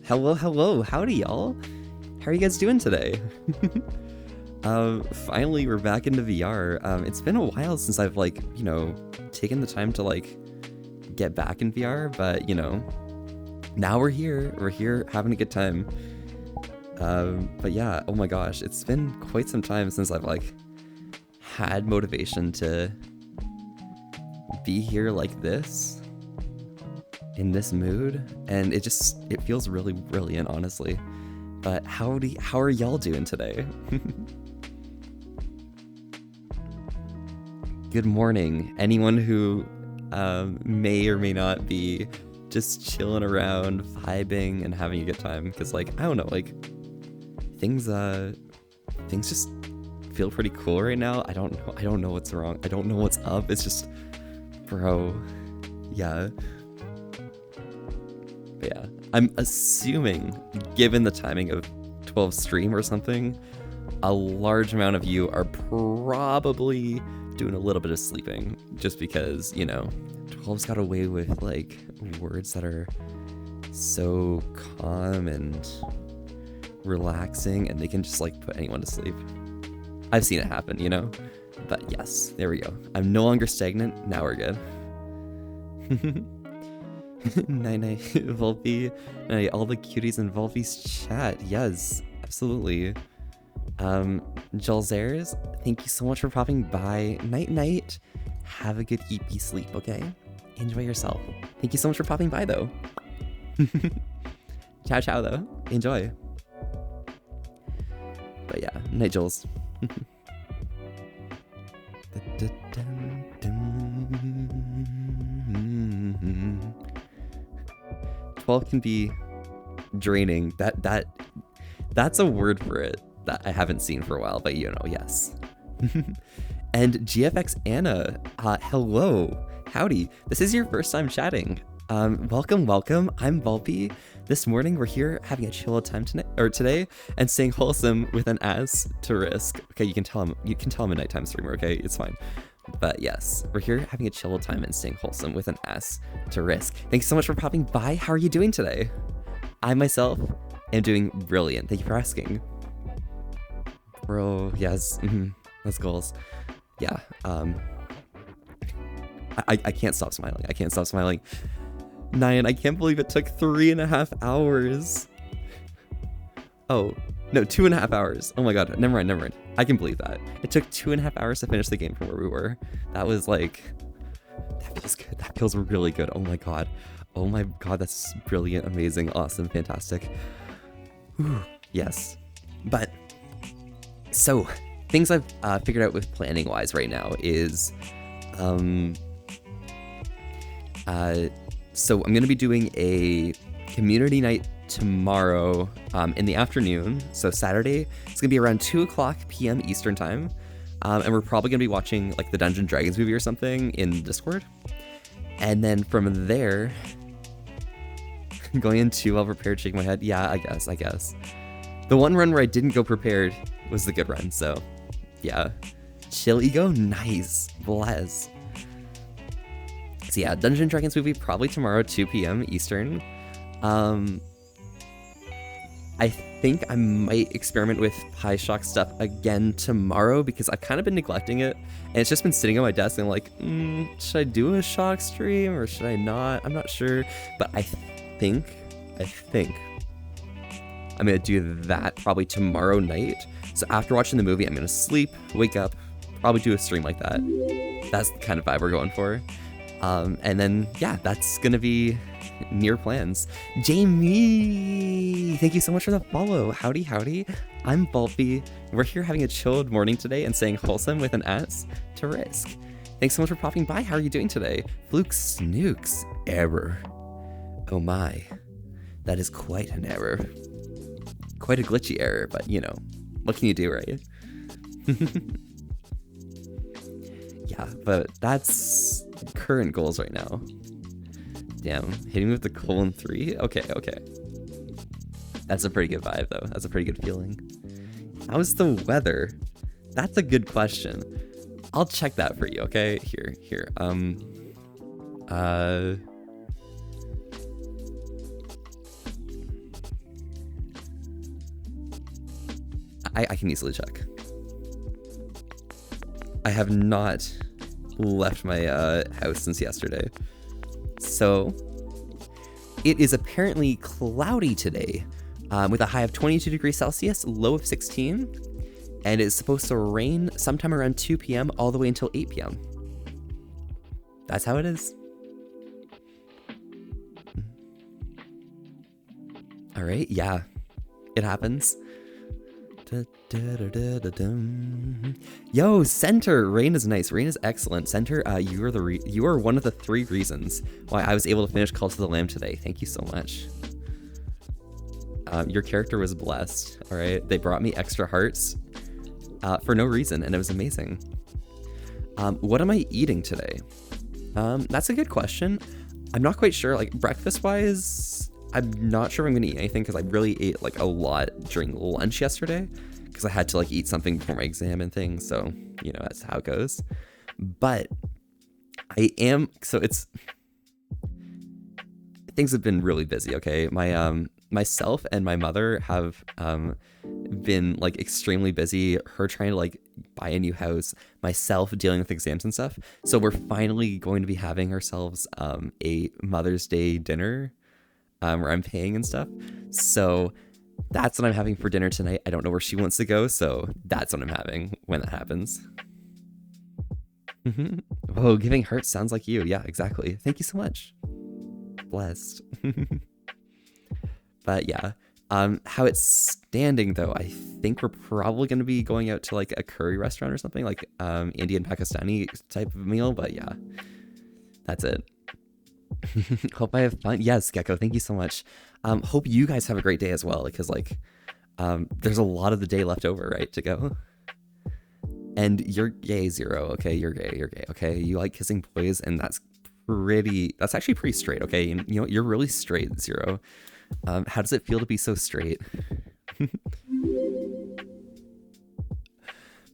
Hello, hello, howdy, y'all. How are you guys doing today? Finally, we're back into VR. It's been a while since I've, like, you know, taken the time to, like, get back in VR, but, you know, now we're here. We're here having a good time. But yeah, oh my gosh, it's been quite some time since I've, like, had motivation to be here like this, in this mood, and it feels really brilliant, honestly. But how are y'all doing today? Good morning, anyone who may or may not be just chilling around, vibing, and having a good time. Because, like, I don't know, like, things just feel pretty cool right now. I don't know what's wrong. I don't know what's up. It's just, bro, yeah. But yeah, I'm assuming, given the timing of 12 stream or something, a large amount of you are probably doing a little bit of sleeping, just because, you know, 12's got away with, like, words that are so calm and relaxing, and they can just, like, put anyone to sleep. I've seen it happen, you know? But yes, there we go. I'm no longer stagnant. Now we're good. Night, Volpe. Night, all the cuties in Volpe's chat. Yes, absolutely. Jalzers, thank you so much for popping by. Night. Have a good EP sleep, okay? Enjoy yourself. Thank you so much for popping by, though. Ciao, though. Enjoy. But yeah, night, Jules. 12 can be draining. That's a word for it that I haven't seen for a while, but you know, yes. And GFX Anna, hello, howdy. This is your first time chatting. Welcome. I'm Volpe. This morning we're here having a chill time today and staying wholesome with an ass to risk. Okay, you can tell him a nighttime streamer, okay? It's fine. But yes, we're here having a chill time and staying wholesome with an ass to risk. Thanks so much for popping by. How are you doing today? I myself am doing brilliant. Thank you for asking. Bro, yes, that's goals. Yeah, I can't stop smiling. I can't stop smiling. Nyan, I can't believe it took 3.5 hours. Oh, no, 2.5 hours. Oh my god, never mind. I can believe that. It took 2.5 hours to finish the game from where we were. That was like, that feels good. That feels really good. Oh my god, that's brilliant, amazing, awesome, fantastic. Whew, yes. But, so, things I've figured out with planning wise right now is, so I'm going to be doing a community night tomorrow in the afternoon. So Saturday, it's going to be around 2:00 p.m. Eastern time. And we're probably going to be watching like the Dungeons & Dragons movie or something in Discord. And then from there, going into well prepared, shaking my head. Yeah, I guess. The one run where I didn't go prepared was the good run. So yeah, chill ego. Nice. Bless. So yeah, Dungeons & Dragons movie probably tomorrow, 2 p.m. Eastern. I think I might experiment with Pie Shock stuff again tomorrow because I've kind of been neglecting it. And it's just been sitting on my desk and I'm like, should I do a Shock stream or should I not? I'm not sure. But I think I'm going to do that probably tomorrow night. So after watching the movie, I'm going to sleep, wake up, probably do a stream like that. That's the kind of vibe we're going for. And then, yeah, that's going to be near plans. Jamie, thank you so much for the follow. Howdy. I'm Volpe. We're here having a chilled morning today and saying wholesome with an ass to risk. Thanks so much for popping by. How are you doing today? Fluke Snooks. Error. Oh my. That is quite an error. Quite a glitchy error, but you know, what can you do, right? Yeah, but that's current goals right now. Damn, hitting with the colon 3? Okay. That's a pretty good vibe, though. That's a pretty good feeling. How's the weather? That's a good question. I'll check that for you, okay? Here. I can easily check. I have not left my house since yesterday. So it is apparently cloudy today, with a high of 22 degrees Celsius, low of 16, and it's supposed to rain sometime around 2 p.m. all the way until 8 p.m. That's how it is. All right, yeah, it happens. Yo, Center, rain is nice. Rain is excellent. Center, you are one of the 3 reasons why I was able to finish Cult of the Lamb today. Thank you so much. Your character was blessed. All right, they brought me extra hearts for no reason, and it was amazing. What am I eating today? That's a good question. I'm not quite sure. Like breakfast wise, I'm not sure if I'm gonna eat anything because I really ate like a lot during lunch yesterday because I had to like eat something before my exam and things. So, you know, that's how it goes. But I am, so it's, things have been really busy. Okay. Myself and my mother have been like extremely busy. Her trying to like buy a new house, myself dealing with exams and stuff. So we're finally going to be having ourselves a Mother's Day dinner where I'm paying and stuff. So that's what I'm having for dinner tonight. I don't know where she wants to go, so that's what I'm having when that happens. Oh, giving hearts sounds like you. Yeah, exactly. Thank you so much. Blessed. But yeah, how it's standing though, I think we're probably going to be going out to like a curry restaurant or something, like Indian Pakistani type of meal. But yeah, that's it. Hope I have fun. Yes, Gecko, thank you so much. Hope you guys have a great day as well, because like there's a lot of the day left over, right, to go. And you're gay, Zero. Okay, you're gay. Okay, you like kissing boys, and that's actually pretty straight. Okay, you know, you're really straight, Zero. How does it feel to be so straight?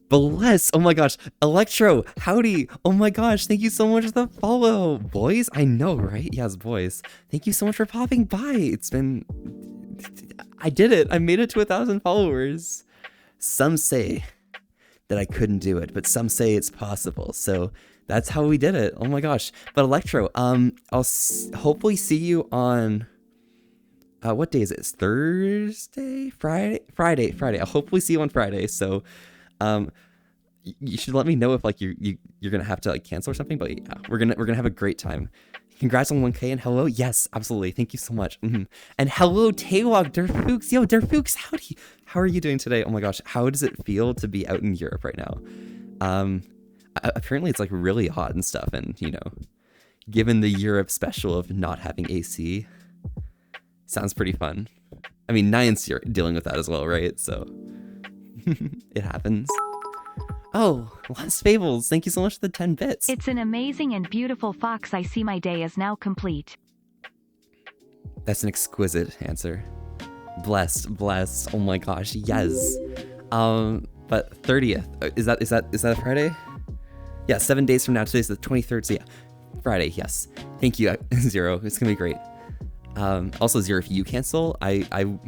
Bless. Oh my gosh. Electro, howdy. Oh my gosh. Thank you so much for the follow. Boys, I know, right? Yes, boys. Thank you so much for popping by. I did it. I made it to 1,000 followers. Some say that I couldn't do it, but some say it's possible. So that's how we did it. Oh my gosh. But Electro, I'll hopefully see you on, what day is it? It's Thursday? Friday. I'll hopefully see you on Friday. So, you should let me know if like you're gonna have to like cancel or something. But yeah, we're gonna have a great time. Congrats on 1K and hello. Yes, absolutely. Thank you so much. And hello, Taywog, Derfooks. Yo, Derfooks, howdy. How are you doing today? Oh my gosh, how does it feel to be out in Europe right now? Apparently it's like really hot and stuff, and you know, given the Europe special of not having AC, sounds pretty fun. I mean, Nian's dealing with that as well, right? So it happens. Oh, Last Fables, thank you so much for the 10 bits. It's an amazing and beautiful fox. I see my day is now complete. That's an exquisite answer. Blessed. Oh my gosh, yes. But 30th, is that a Friday? Yeah, 7 days from now. Today's the 23rd, so yeah, Friday, yes. Thank you, Zero, it's gonna be great. Also, Zero, if you cancel, I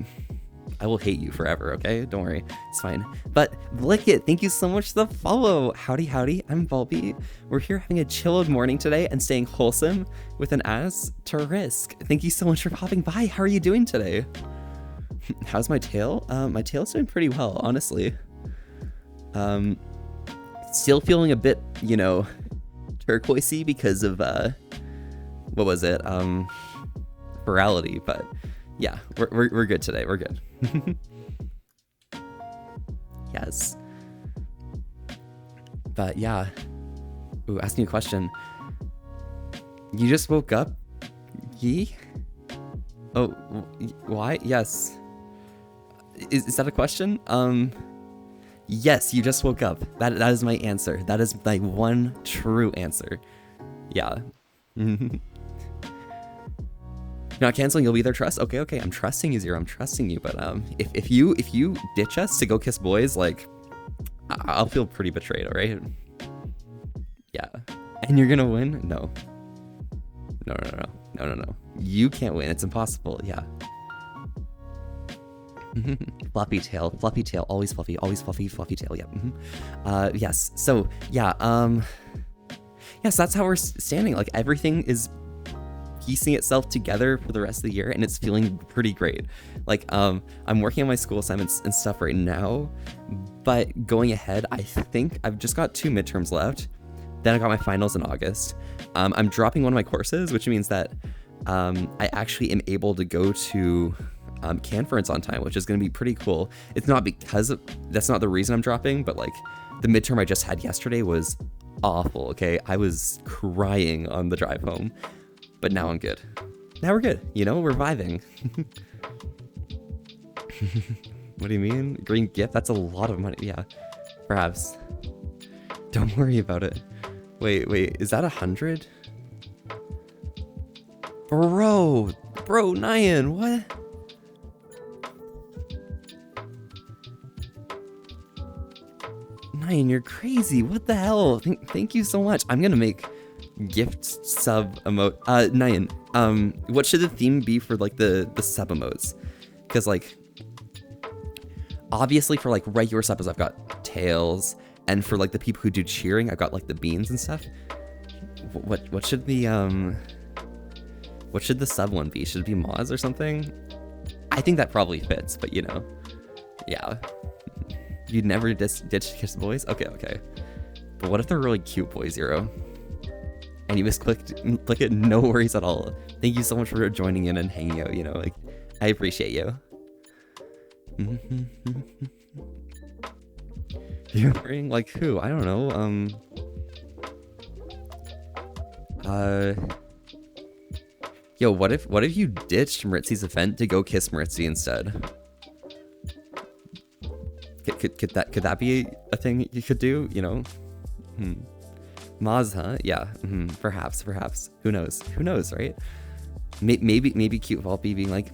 will hate you forever, okay? Don't worry, it's fine. But Blickit, thank you so much for the follow. Howdy, I'm Bulby. We're here having a chilled morning today and staying wholesome with an ass to risk. Thank you so much for popping by. How are you doing today? How's my tail? My tail's doing pretty well, honestly. Still feeling a bit, you know, turquoisey because of, what was it? Virality, but yeah, we're good today. We're good. Yes. But yeah. Ooh, asking a question. You just woke up? Yee? Oh, why? Yes. Is that a question? Yes, you just woke up. That is my answer. That is my one true answer. Yeah. Not canceling, you'll be there. Trust. Okay. I'm trusting you, Zero. I'm trusting you. But if you ditch us to go kiss boys, like I'll feel pretty betrayed. All right. Yeah. And you're gonna win? No. You can't win. It's impossible. Yeah. Fluffy tail, always fluffy, fluffy tail. Yep. Yes. So yeah. Yes, that's how we're standing. Like everything is piecing itself together for the rest of the year, and it's feeling pretty great. Like I'm working on my school assignments and stuff right now, but going ahead, I think I've just got 2 midterms left. Then I got my finals in August. I'm dropping one of my courses, which means that I actually am able to go to conference on time, which is going to be pretty cool. It's not because that's not the reason I'm dropping, but like the midterm I just had yesterday was awful. Okay, I was crying on the drive home, but now I'm good. Now we're good. You know, we're vibing. What do you mean? Green gift? That's a lot of money. Yeah, perhaps. Don't worry about it. Wait, is that 100? Bro, Nyan, what? Nyan, you're crazy. What the hell? Thank you so much. I'm gonna make gift sub emote. Nyan, what should the theme be for like the sub emotes? Because like, obviously for like regular subs, I've got tails. And for like the people who do cheering, I've got like the beans and stuff. What should the sub one be? Should it be Moz or something? I think that probably fits, but you know, yeah. You'd never ditch kiss boys? Okay. But what if they're really cute boy, Zero? And you misclick it? No worries at all. Thank you so much for joining in and hanging out, you know, like, I appreciate you. You're wearing like who? I don't know. Yo, what if you ditched Maritzi's event to go kiss Maritzi instead? Could that be a thing you could do? You know, Maz, huh? Yeah, perhaps. Who knows? Right? Maybe cute Volpe being like,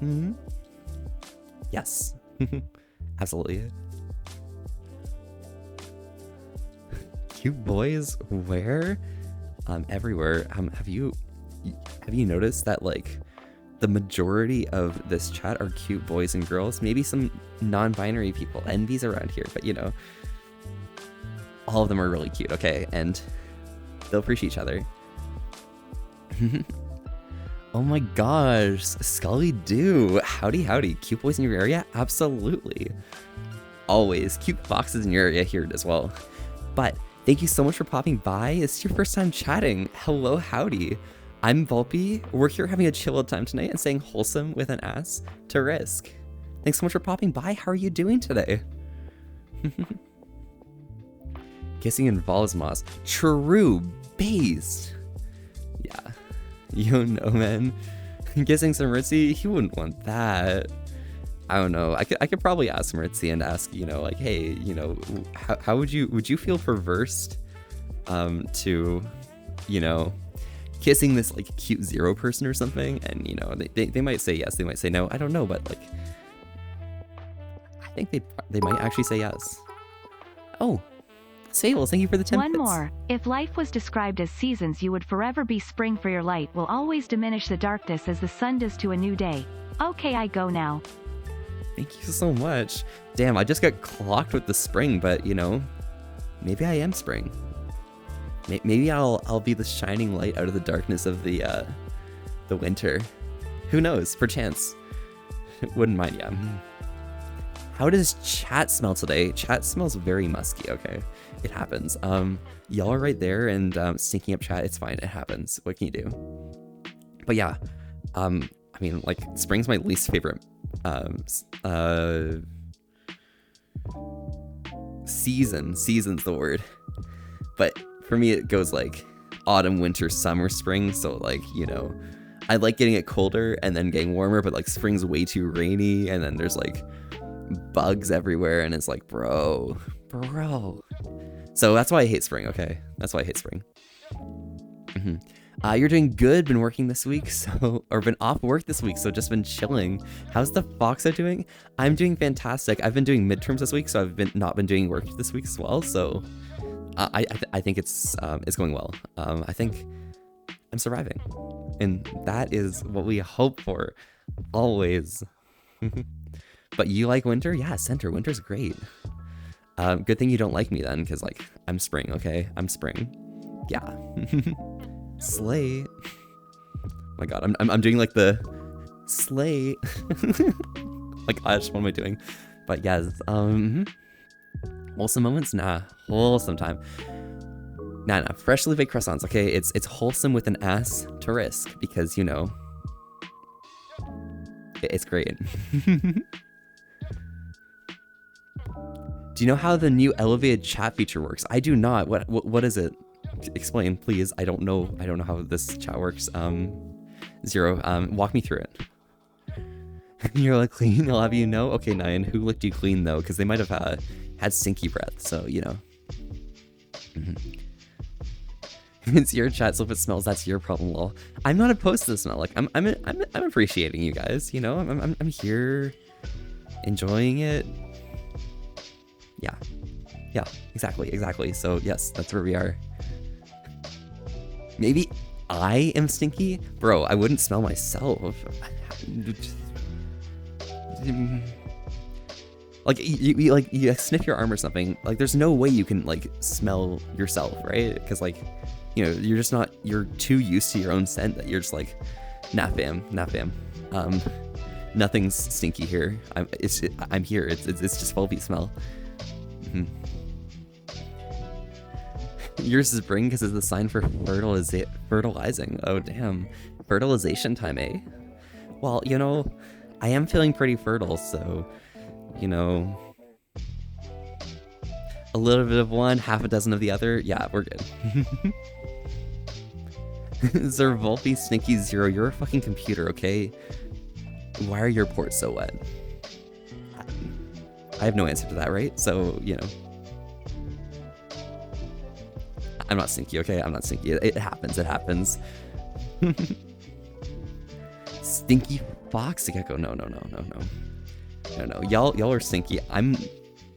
yes, absolutely. Cute boys where? Everywhere. Have you noticed that like the majority of this chat are cute boys and girls? Maybe some non-binary people, NBs around here, but you know, all of them are really cute, okay? And they'll appreciate each other. Oh my gosh, Scully Doo. Howdy. Cute boys in your area? Absolutely. Always. Cute foxes in your area here as well. But thank you so much for popping by. It's your first time chatting. Hello, howdy. I'm Volpe. We're here having a chill time tonight and saying wholesome with an ass to Risk. Thanks so much for popping by. How are you doing today? Kissing involves Moss. True based. Yeah. You don't know, man. Kissing some Ritzy, he wouldn't want that. I don't know. I could probably ask Maritzi and ask, you know, like, hey, you know, how would you feel reversed to, you know, kissing this like cute Zero person or something? And you know, they might say yes, they might say no. I don't know, but like, I think they might actually say yes. Oh, Sable, thank you for the 10 One bits. more. If life was described as seasons, you would forever be spring, for your light will always diminish the darkness as the sun does to a new day. Okay, I go now. Thank you so much. Damn, I just got clocked with the spring, but you know, maybe I am spring. Maybe I'll be the shining light out of the darkness of the winter. Who knows? Perchance. Wouldn't mind, yeah. How does chat smell today? Chat smells very musky, okay? It happens. Y'all are right there and stinking up chat. It's fine. It happens. What can you do? But yeah, I mean, like, spring's my least favorite season's the word, but for me it goes like autumn, winter, summer, spring. So like, you know, I like getting it colder and then getting warmer, but like spring's way too rainy and then there's like bugs everywhere and it's like bro. So that's why I hate spring. Okay, that's why I hate spring. You're doing good. Been working this week, or been off work this week, so just been chilling. How's the Foxa doing? I'm doing fantastic. I've been doing midterms this week, so I've not been doing work this week as well. So I think it's going well. I think I'm surviving, and that is what we hope for always. But you like winter? Yeah, center. Winter's great. Good thing you don't like me then, because like I'm spring. Okay, I'm spring. Yeah. Slay. Oh my God, I'm doing like the slay. Like, gosh, what am I doing? But yes, wholesome moments? Nah, wholesome time. Nah, freshly baked croissants. Okay, it's wholesome with an ass to risk because you know it's great. Do you know how the new elevated chat feature works? I do not. What is it? Explain, please. I don't know how this chat works. Zero. Walk me through it. You're like clean. I'll have you know. Okay, Nine. Who licked you clean though? Because they might have had stinky breath. So you know. It's your chat, so if it smells, that's your problem. Lol. I'm not opposed to the smell. Like I'm appreciating you guys. You know, I'm here, enjoying it. Yeah, exactly. So yes, that's where we are. Maybe I am stinky? Bro, I wouldn't smell myself. Like you sniff your arm or something. Like there's no way you can like smell yourself, right? Because like, you know, you're too used to your own scent that you're just like, nah fam. Nothing's stinky here. I'm here. It's just Volpe smell. Yours is spring because it's the sign for fertilizing. Oh damn, fertilization time, eh? Well, you know, I am feeling pretty fertile, so you know, a little bit of one, half a dozen of the other. Yeah, we're good. Zervolpi Stinky Zero, you're a fucking computer, okay? Why are your ports so wet? I have no answer to that, right? So, you know. I'm not stinky, okay? I'm not stinky. It happens. Stinky Fox Gecko. No. Y'all are stinky. I'm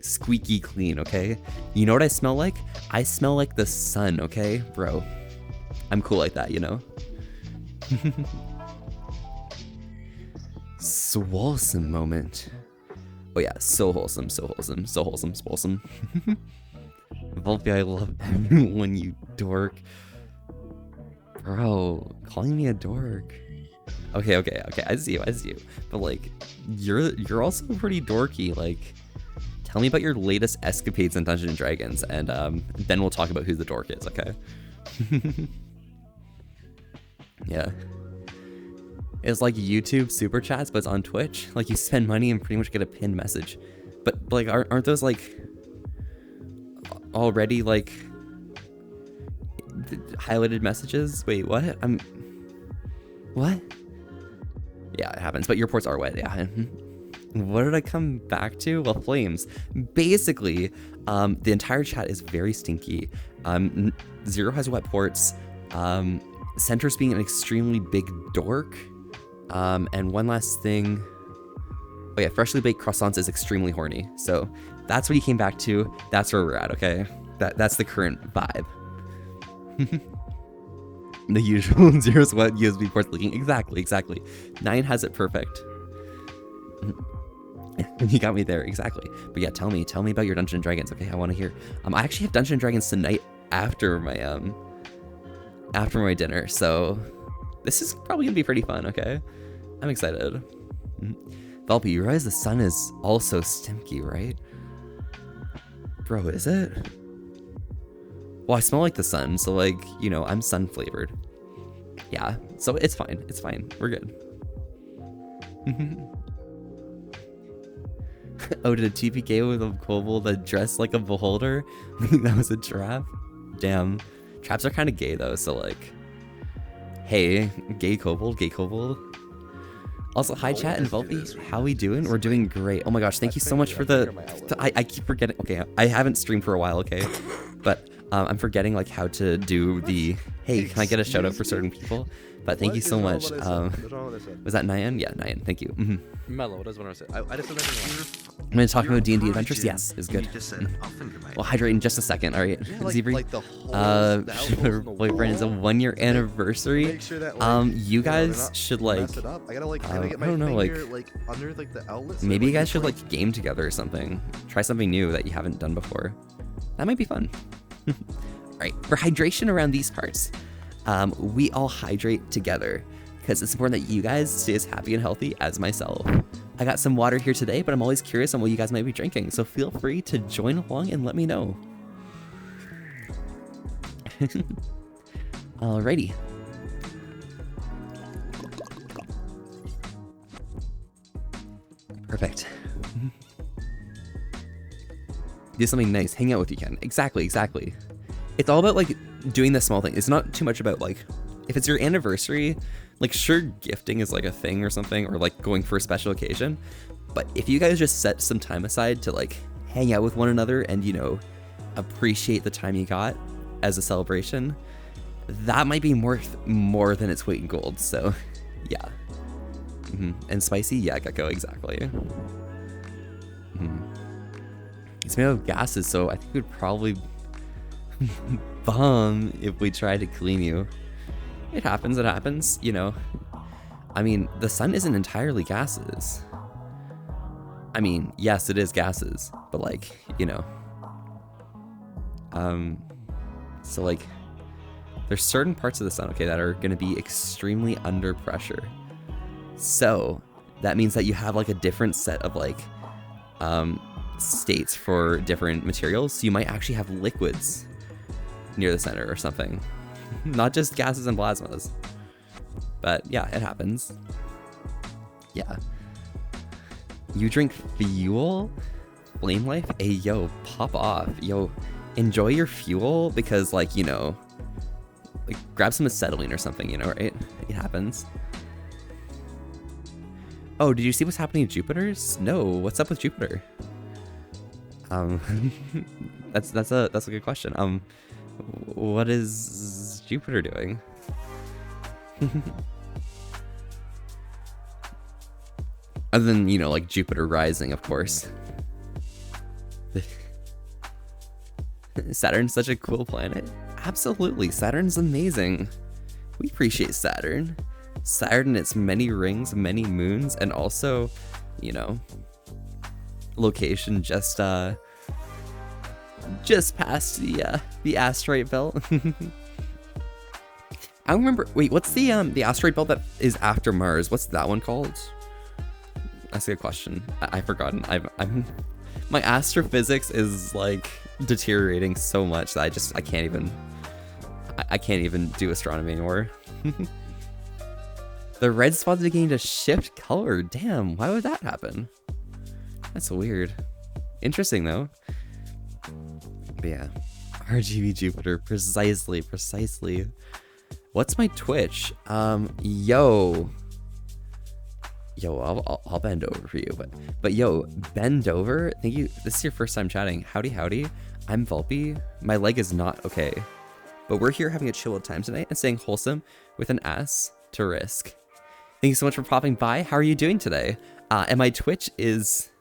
squeaky clean, okay? You know what I smell like? I smell like the sun, okay? Bro. I'm cool like that, you know? Swolsome moment. Oh yeah, so wholesome. Volpe, I love everyone, you dork. Bro, calling me a dork. Okay, I see you. But like, you're also pretty dorky. Like, tell me about your latest escapades in Dungeons and Dragons, and then we'll talk about who the dork is, okay? Yeah. It's like YouTube super chats, but it's on Twitch. Like, you spend money and pretty much get a pinned message. But like, aren't those like already like highlighted messages? Wait, what? What? Yeah, it happens, but your ports are wet, yeah. What did I come back to? Well, flames. Basically, the entire chat is very stinky. Zero has wet ports. Center's being an extremely big dork. And one last thing. Oh yeah, freshly baked croissants is extremely horny. So that's what he came back to. That's where we're at, okay? That's the current vibe. The usual Zero's wet USB ports leaking. Exactly. 9 has it perfect. You got me there, exactly. But yeah, tell me about your Dungeons and Dragons, okay? I want to hear. I actually have Dungeons and Dragons tonight after my dinner, so this is probably gonna be pretty fun, okay? I'm excited. Volpe, you realize the sun is also stinky, right? Bro, is it? Well, I smell like the sun, so like, you know, I'm sun flavored. Yeah, so it's fine. We're good. Oh, did a TPK with a kobold that dressed like a beholder? That was a trap? Damn. Traps are kind of gay though, so like, hey, gay kobold. Also, hi chat and Volpe, how we doing? We're doing great. Oh my gosh, thank you so much for the I keep forgetting. Okay, I haven't streamed for a while, okay? But I'm forgetting like how to do the, hey, can I get a shout out for certain people? But thank What you is so wrong much. with what I said? What's wrong with what I said? Was that Nyan? Yeah, Nyan. Thank you. Mellow. What is what I said? I just said nothing wrong. I'm going to talk about D&D Adventures. Yes, is good. We'll hydrate in just a second. All right, Yeah, Zebri. like the whole, Her boyfriend is a 1-year anniversary. Make sure that, like, you they're guys not should mess like. it up. I gotta like, can I get my I don't know, thing like, here, like under like the outlet? Maybe you guys should like game together or something. Try something new that you haven't done before. That might be fun. All right, for hydration around these parts, we all hydrate together because it's important that you guys stay as happy and healthy as myself. I got some water here today, but I'm always curious on what you guys might be drinking, so feel free to join along and let me know. Alrighty. Perfect. Do something nice. Hang out with you, Ken. Exactly. It's all about like doing the small thing. It's not too much about like, if it's your anniversary, like sure gifting is like a thing or something, or like going for a special occasion. But if you guys just set some time aside to like hang out with one another and, you know, appreciate the time you got as a celebration, that might be worth more than its weight in gold. So yeah. And spicy, yeah, Gecko, exactly. It's made of gases, so I think we'd probably bomb if we tried to clean you. It happens, you know. I mean, the sun isn't entirely gases. I mean, yes, it is gases, but like, you know. So like, there's certain parts of the sun, okay, that are gonna be extremely under pressure. So that means that you have like a different set of like states for different materials. So you might actually have liquids near the center or something, not just gases and plasmas. But yeah, it happens. Yeah. You drink fuel? Flame life? Hey, yo, pop off. Yo, enjoy your fuel because like, you know, like grab some acetylene or something, you know, right? It happens. Oh, did you see what's happening to Jupiter's? No, what's up with Jupiter? That's a good question. What is Jupiter doing? Other than, you know, like Jupiter rising, of course. Saturn's such a cool planet. Absolutely, Saturn's amazing. We appreciate Saturn. Saturn, its many rings, many moons, and also, you know, location just past the asteroid belt. I remember. Wait, what's the asteroid belt that is after Mars? What's that one called? That's a good question. I've forgotten. I'm my astrophysics is like deteriorating so much that I can't even do astronomy anymore. The red spots beginning to shift color. Damn, why would that happen? That's weird. Interesting though. But yeah, RGB Jupiter, precisely. What's my Twitch? Yo, I'll bend over for you, but yo, bend over. Thank you. This is your first time chatting. Howdy. I'm Volpe. My leg is not okay, but we're here having a chill time tonight and staying wholesome with an ass to risk. Thank you so much for popping by. How are you doing today? And my Twitch is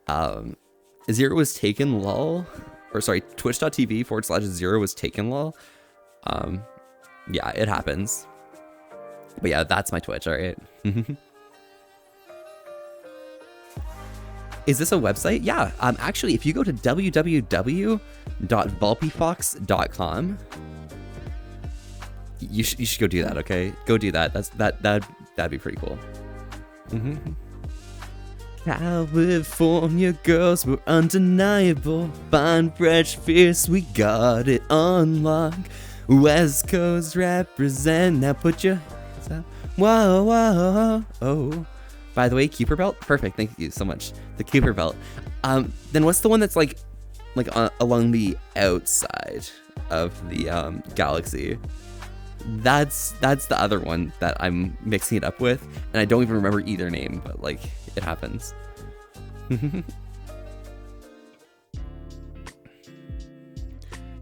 Zero was taken lol, or sorry, twitch.tv/Zero was taken lol. Yeah, it happens. But yeah, that's my Twitch. All right. Is this a website? Yeah. Actually, if you go to www.volpefox.com, you should go do that. Okay, go do that. That'd be pretty cool. California girls were undeniable. Fine, fresh, fierce, we got it on lock. West Coast represent. Now put your hands up. Whoa. Oh. By the way, Kuiper belt? Perfect, thank you so much. The Kuiper belt. Then what's the one that's like along the outside of the galaxy? That's the other one that I'm mixing it up with, and I don't even remember either name, but like, it happens.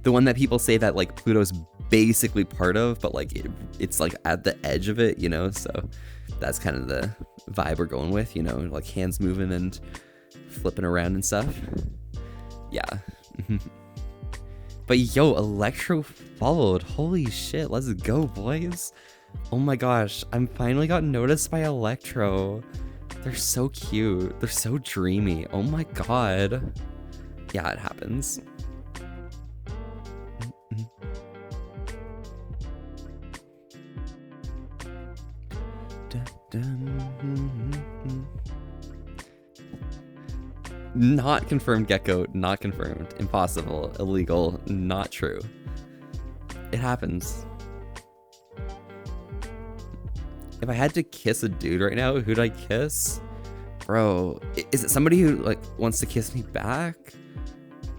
the one that people say that like Pluto's basically part of, but like it's like at the edge of it, you know. So that's kind of the vibe we're going with, you know, like hands moving and flipping around and stuff. Yeah. But yo, Electro followed. Holy shit, let's go, boys. Oh my gosh, I'm finally got noticed by Electro. They're so cute. They're so dreamy. Oh my god. Yeah, it happens. Not confirmed, Gecko. Not confirmed. Impossible. Illegal. Not true. It happens. If I had to kiss a dude right now, who'd I kiss? Bro, is it somebody who like wants to kiss me back?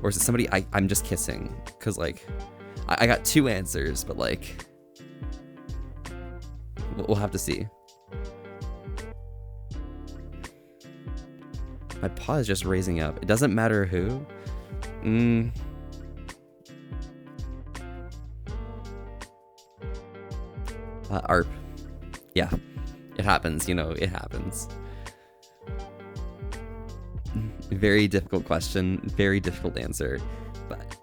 Or is it somebody I'm just kissing? Cause like, I got two answers, but like, we'll have to see. My paw is just raising up. It doesn't matter who. ARP. Yeah, it happens, you know, it happens. Very difficult question, very difficult answer, but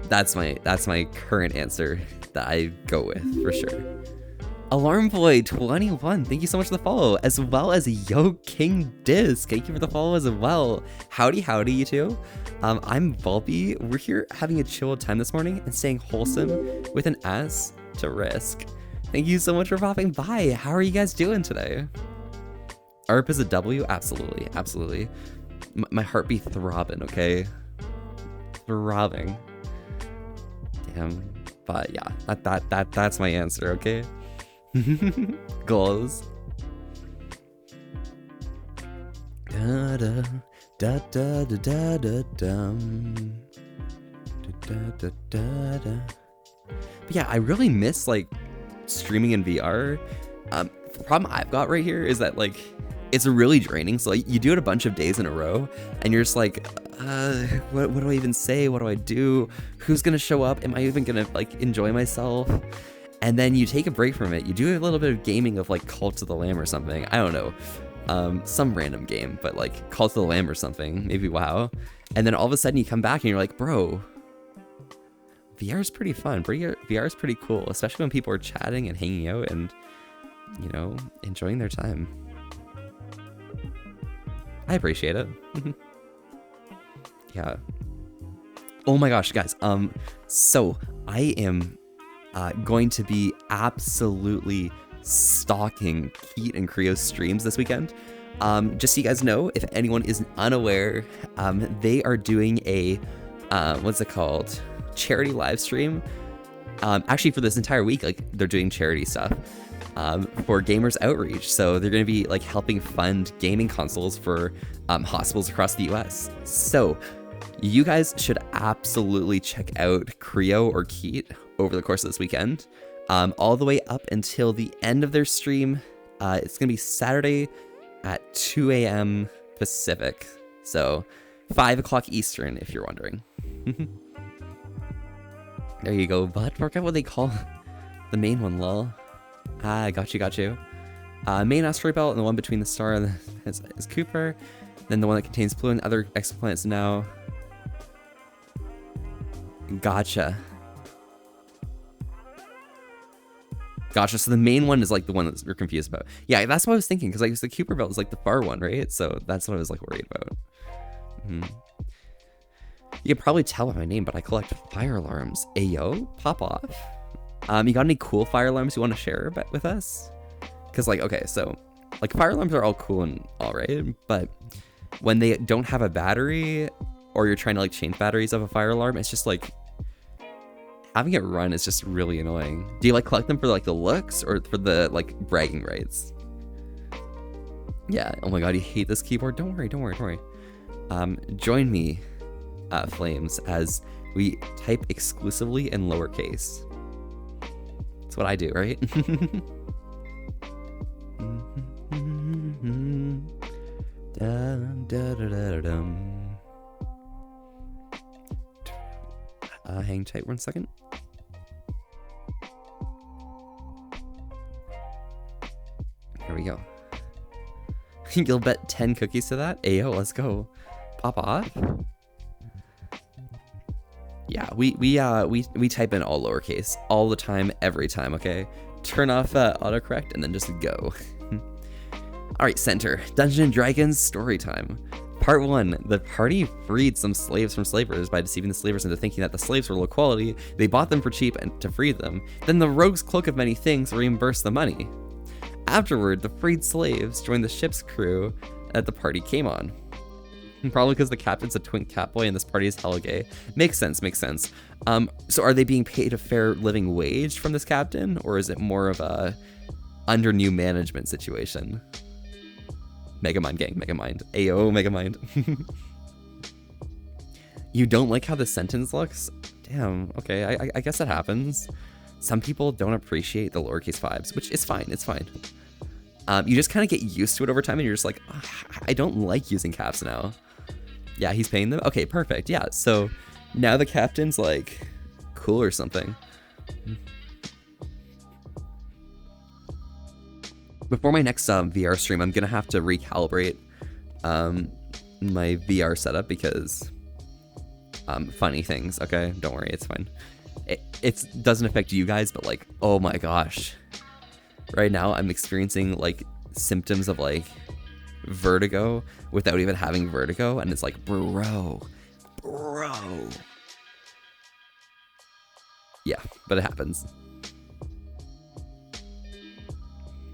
that's my current answer that I go with for sure. Alarm Boy 21, thank you so much for the follow, as well as Yo King Disc, thank you for the follow as well. Howdy you two. I'm Volpe. We're here having a chill time this morning and staying wholesome with an S to risk. Thank you so much for popping by. How are you guys doing today? ARP is a W? Absolutely, absolutely. My heart be throbbing, okay? Throbbing. Damn. But yeah, that's my answer, okay? Goals. Da da da da da da dum. Da da da da. But yeah, I really miss like streaming in VR. The problem I've got right here is that like it's really draining. So like, you do it a bunch of days in a row, and you're just like, what do I even say? What do I do? Who's gonna show up? Am I even gonna like enjoy myself? And then you take a break from it. You do a little bit of gaming of like Cult of the Lamb or something. I don't know, some random game, but like Cult of the Lamb or something, maybe WoW. And then all of a sudden you come back and you're like, bro, VR is pretty fun. VR is pretty cool, especially when people are chatting and hanging out and, you know, enjoying their time. I appreciate it. Yeah. Oh my gosh, guys. So I am going to be absolutely stalking Keat and Creo's streams this weekend. Just so you guys know, if anyone is unaware, they are doing a what's it called? Charity live stream. Actually, for this entire week, like they're doing charity stuff for Gamers Outreach. So they're going to be like helping fund gaming consoles for hospitals across the US. So you guys should absolutely check out Creo or Keat over the course of this weekend, all the way up until the end of their stream. It's going to be Saturday at 2 a.m. Pacific. So 5 o'clock Eastern, if you're wondering. There you go, but forget what they call the main one, lol. Ah, got you. Main asteroid belt and the one between the star and is Cooper. Then the one that contains Pluto and other exoplanets now. Gotcha. So the main one is like the one that we're confused about. Yeah, that's what I was thinking, because like the Cooper belt is like the far one, right? So that's what I was like worried about. You can probably tell by my name, but I collect fire alarms. Ayo, pop off. You got any cool fire alarms you want to share with us? Because like, okay, so like fire alarms are all cool and all right, but when they don't have a battery, or you're trying to like change batteries of a fire alarm, it's just like having it run is just really annoying. Do you like collect them for like the looks or for the like bragging rights? Yeah. Oh my god, you hate this keyboard. Don't worry. Join me, Flames, as we type exclusively in lowercase. That's what I do, right? Hang tight 1 second. Here we go. You'll bet 10 cookies to that? Ayo, let's go. Pop off. Yeah, we type in all lowercase all the time, every time, okay? Turn off autocorrect and then just go. Alright, center. Dungeons & Dragons story time. Part 1. The party freed some slaves from slavers by deceiving the slavers into thinking that the slaves were low quality. They bought them for cheap and to free them. Then the rogue's cloak of many things reimbursed the money. Afterward, the freed slaves joined the ship's crew that the party came on. Probably because the captain's a twink catboy and this party is hella gay. Makes sense, makes sense. So are they being paid a fair living wage from this captain? Or is it more of a under new management situation? Megamind gang, Megamind. Ayo, Megamind. You don't like how the sentence looks? Damn, okay, I guess that happens. Some people don't appreciate the lowercase vibes, which is fine, it's fine. You just kind of get used to it over time and you're just like, oh, I don't like using caps now. Yeah, he's paying them? Okay, perfect, yeah. So now the captain's like cool or something. Before my next VR stream, I'm gonna have to recalibrate my VR setup because funny things, okay? Don't worry, it's fine. It doesn't affect you guys, but like, oh my gosh. Right now, I'm experiencing like symptoms of like vertigo without even having vertigo, and it's like, bro. Yeah, but it happens.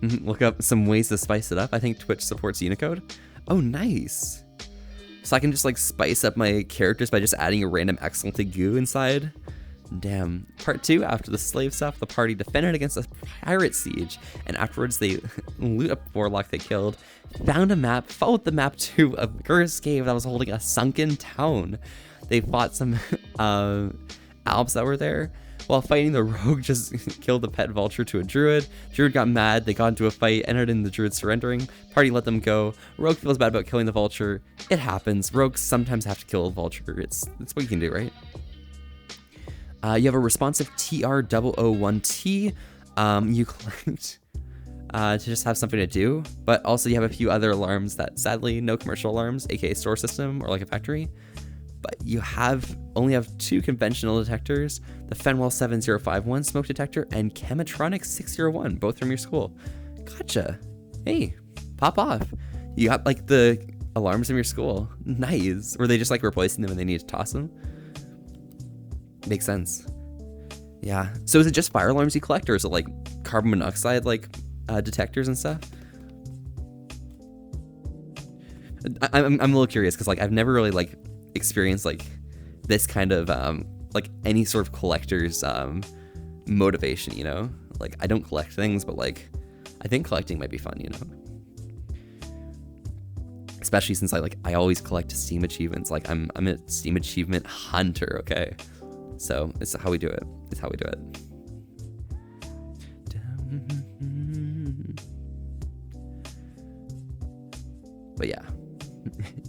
Look up some ways to spice it up. I think Twitch supports Unicode. Oh, nice. So I can just like spice up my characters by just adding a random excellent goo inside. Damn. Part 2, after the slave stuff, the party defended against a pirate siege, and afterwards they loot a warlock they killed, found a map, followed the map to a cursed cave that was holding a sunken town. They fought some Alps that were there. While fighting, the rogue just killed the pet vulture to a druid. Druid got mad, they got into a fight, ended in the druid surrendering. Party let them go. Rogue feels bad about killing the vulture. It happens. Rogues sometimes have to kill a vulture. It's what you can do, right? You have a responsive TR001T. You collect to just have something to do, but also you have a few other alarms that sadly no commercial alarms, aka store system or like a factory. But you only have 2 conventional detectors, the Fenwell 7051 smoke detector and Chematronic 601, both from your school. Gotcha. Hey, pop off. You got like the alarms from your school. Nice. Were they just like replacing them and they need to toss them? Makes sense. Yeah. So is it just fire alarms you collect, or is it like carbon monoxide like detectors and stuff? I'm a little curious because like I've never really like experienced like this kind of like any sort of collector's motivation, you know? Like I don't collect things, but like I think collecting might be fun, you know? Especially since I always collect Steam achievements. Like I'm a Steam achievement hunter, okay? So it's how we do it. It's how we do it. But yeah.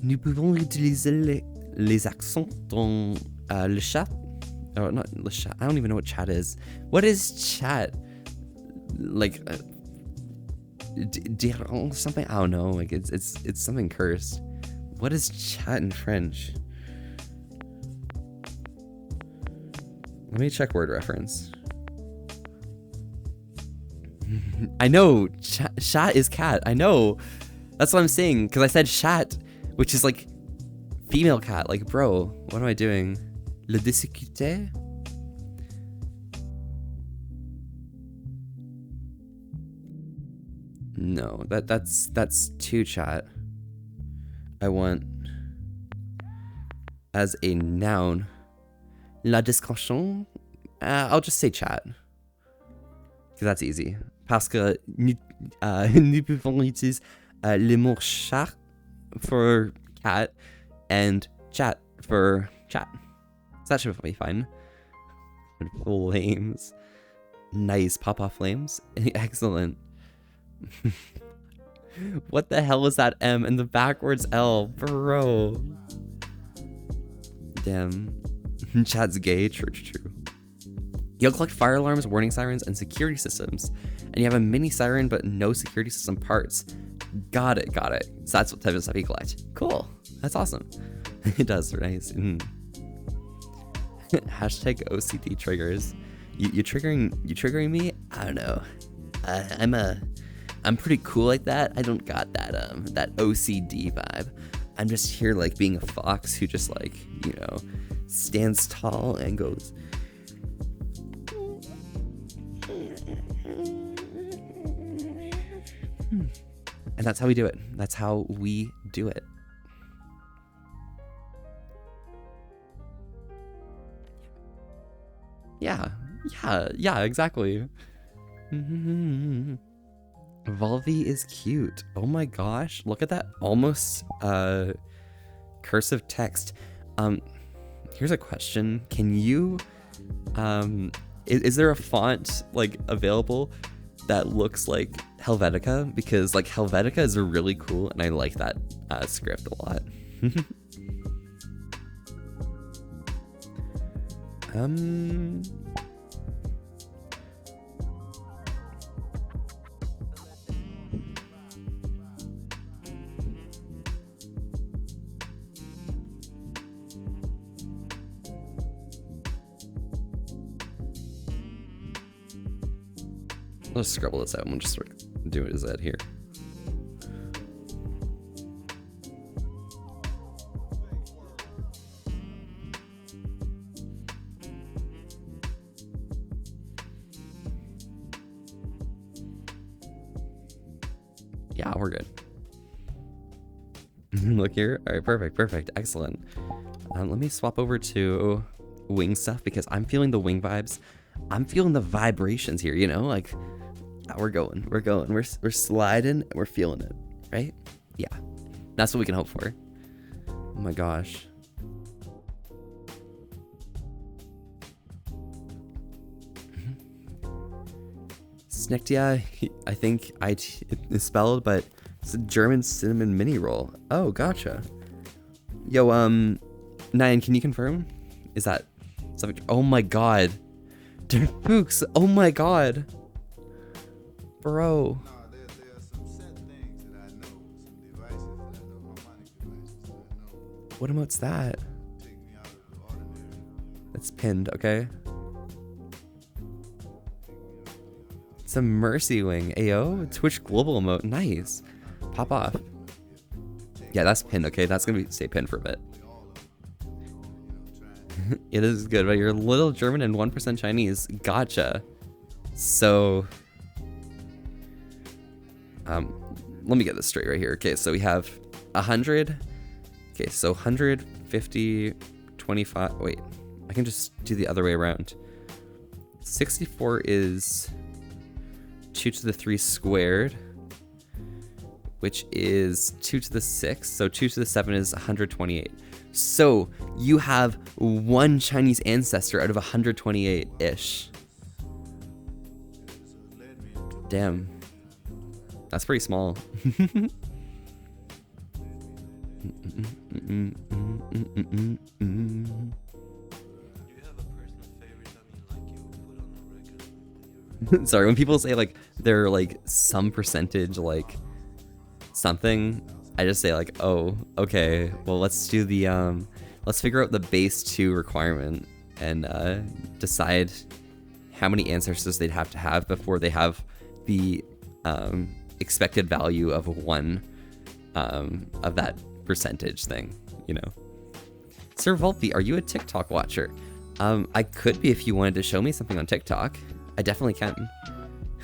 Nous pouvons utiliser les accents dans le chat. Oh, not the chat. I don't even know what chat is. What is chat? Like dire something? I don't know. Like it's something cursed. What is chat in French? Let me check word reference. I know, chat is cat. I know. That's what I'm saying, because I said chat, which is like female cat. Like, bro, what am I doing? Le difficulté? No, that's too chat. I want as a noun. La discussion? I'll just say chat. Because that's easy. Parce que nous pouvons utiliser le mot chat for cat and chat for chat. So that should be fine. Flames. Nice. Pop off flames. Excellent. What the hell is that M and the backwards L? Bro. Damn. Chat's gay. True. You'll collect fire alarms, warning sirens, and security systems. And you have a mini siren, but no security system parts. Got it. So that's what type of stuff you collect. Cool. That's awesome. It does, nice. Hashtag OCD triggers. You triggering me? I don't know. I'm pretty cool like that. I don't got that OCD vibe. I'm just here like being a fox who just like, you know, stands tall and goes. And that's how we do it. That's how we do it. Yeah, exactly. Volvi is cute. Oh my gosh, look at that almost cursive text. Here's a question. Can you is there a font like available that looks like Helvetica? Because like Helvetica is really cool and I like that script a lot. Let's scribble this out and we'll just sort of do it as that here. Yeah, we're good. Look here. All right, perfect, excellent. Let me swap over to wing stuff because I'm feeling the wing vibes. I'm feeling the vibrations here, you know, like we're going, we're sliding, we're feeling it, right? Yeah, that's what we can hope for. Oh my gosh. Snektia, I think it is spelled, but it's a German cinnamon mini roll. Oh, gotcha. Yo, Nyan, can you confirm? Is that something? Oh my god. Derpooks, oh my god. Bro. There are some set things that I know, some devices that I know, harmonic devices that I know. What emote's that? Take me out of the ordinary. It's pinned, okay. It's a Mercy Wing. Ayo, Twitch global emote. Nice. Pop off. Yeah, that's pinned, okay. That's gonna stay pinned for a bit. It is good, but you're a little German and 1% Chinese. Gotcha. So, let me get this straight right here. Okay, so we have 100. Okay, so 150, 25. Wait, I can just do the other way around. 64 is 2 to the 3 squared, which is 2 to the 6. So 2 to the 7 is 128. So you have one Chinese ancestor out of 128-ish. Damn. That's pretty small. Sorry, when people say like they're like some percentage like something, I just say like, oh, okay, well let's do the let's figure out the base 2 requirement and decide how many ancestors they'd have to have before they have the expected value of 1 of that percentage thing, you know. Sir Volpi, are you a TikTok watcher? I could be if you wanted to show me something on TikTok. I definitely can.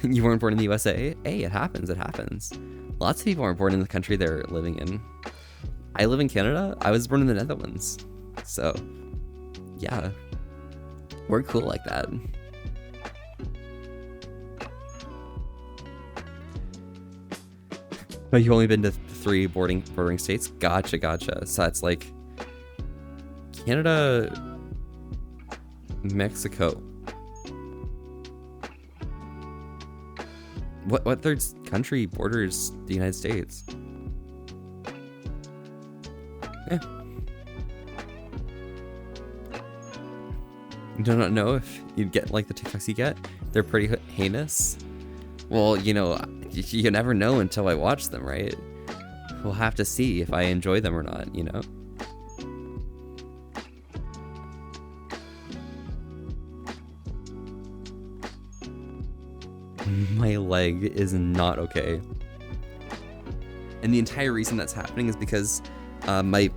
You weren't born in the USA? Hey, it happens, it happens. Lots of people aren't born in the country they're living in. I live in Canada. I was born in the Netherlands. So, yeah. We're cool like that. But you've only been to 3 bordering states? Gotcha. So that's like Canada, Mexico. What third country borders the United States? do not know if you get like the TikToks you get. They're pretty heinous. Well, you know, you never know until I watch them, right? We'll have to see if I enjoy them or not, you know? My leg is not okay. And the entire reason that's happening is because the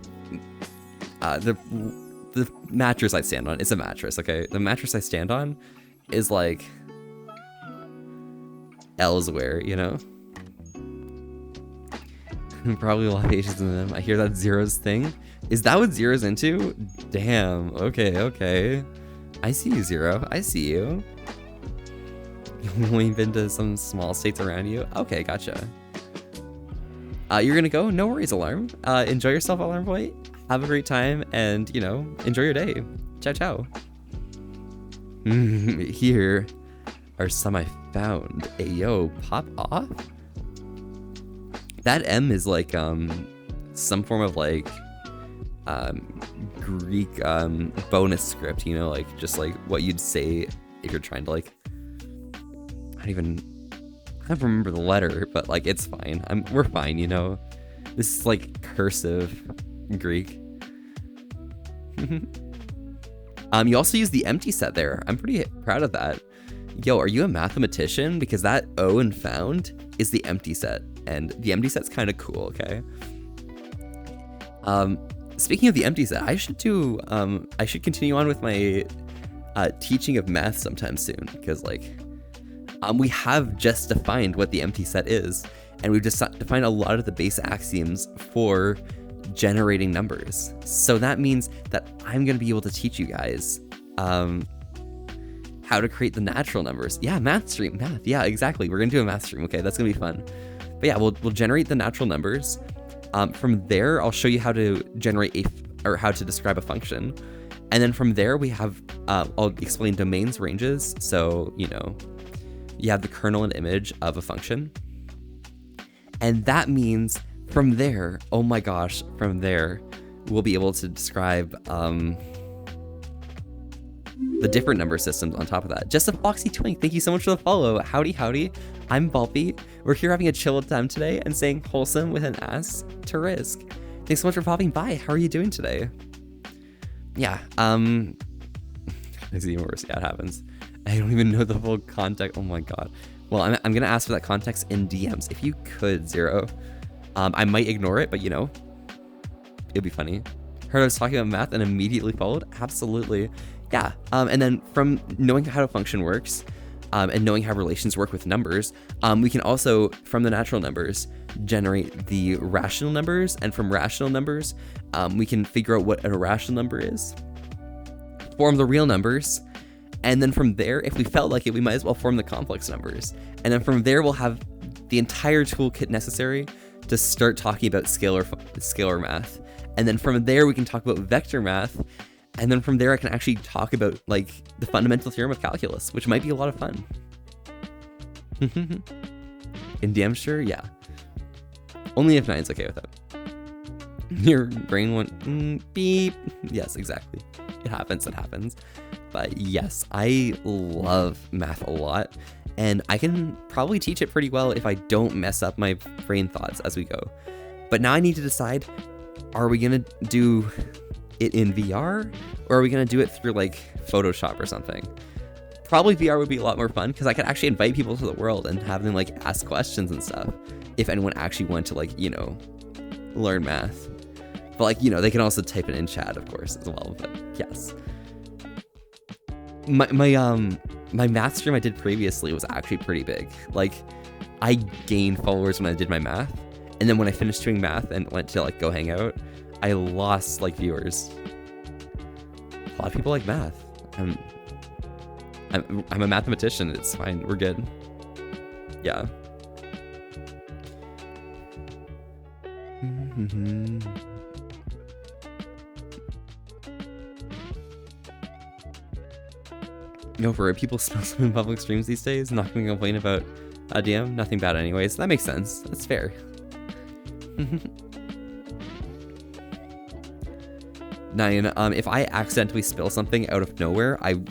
mattress I stand on is a mattress, okay? The mattress I stand on is like elsewhere, you know? Probably a lot of Asians in them. I hear that's Zero's thing. Is that what Zero's into? Damn, okay. I see you, Zero. I see you. You've only been to some small states around you? Okay, gotcha. You're gonna go? No worries, Alarm. Enjoy yourself, Alarm Boy. Have a great time, and, you know, enjoy your day. Ciao, ciao. Here are some I found. Ayo, pop off? That M is like, some form of, like, Greek, bonus script, you know? Like, just, like, what you'd say if you're trying to, like... I don't remember the letter, but, like, it's fine. We're fine, you know? This is, like, cursive Greek. You also use the empty set there. I'm pretty proud of that. Yo, are you a mathematician? Because that O in found is the empty set, and the empty set's kind of cool, okay? Speaking of the empty set, I should continue on with my teaching of math sometime soon, because, like, we have just defined what the empty set is, and we've just defined a lot of the base axioms for generating numbers. So that means that I'm going to be able to teach you guys how to create the natural numbers. Yeah, math stream, math. Yeah, exactly. We're going to do a math stream. Okay, that's going to be fun. But yeah, we'll generate the natural numbers. From there, I'll show you how to generate how to describe a function. And then from there, we have, I'll explain domains, ranges. So, you know, you have the kernel and image of a function. And that means from there, oh my gosh, from there, we'll be able to describe the different number systems on top of that. Just a Foxy Twink, thank you so much for the follow. Howdy, howdy. I'm Bulpy. We're here having a chill time today and saying wholesome with an ass to risk. Thanks so much for popping by. How are you doing today? Yeah, it's even worse. Yeah, it happens. I don't even know the full context. Oh my god. Well, I'm gonna ask for that context in DMs. If you could, Zero. I might ignore it, but you know, it'd be funny. Heard I was talking about math and immediately followed? Absolutely. Yeah, and then from knowing how a function works, and knowing how relations work with numbers, we can also, from the natural numbers, generate the rational numbers, and from rational numbers, we can figure out what an irrational number is, form the real numbers, and then from there, if we felt like it, we might as well form the complex numbers. And then from there, we'll have the entire toolkit necessary to start talking about scalar math. And then from there, we can talk about vector math. And then from there, I can actually talk about, like, the fundamental theorem of calculus, which might be a lot of fun. In DM, sure? Yeah. Only if 9's okay with it. Your brain went, beep. Yes, exactly. It happens, it happens. But yes, I love math a lot, and I can probably teach it pretty well if I don't mess up my brain thoughts as we go. But now I need to decide, are we gonna do it in VR, or are we gonna do it through, like, Photoshop or something? Probably VR would be a lot more fun, because I could actually invite people to the world and have them, like, ask questions and stuff, if anyone actually wanted to, like, you know, learn math. But, like, you know, they can also type it in chat, of course, as well, but yes. My math stream I did previously was actually pretty big. Like, I gained followers when I did my math, and then when I finished doing math and went to, like, go hang out, I lost, like, viewers. A lot of people like math. I'm a mathematician. It's fine. We're good. Yeah. No, for it, people smell some in public streams these days. Not gonna complain about DM. Nothing bad anyways. That makes sense. That's fair. 9, if I accidentally spill something out of nowhere, I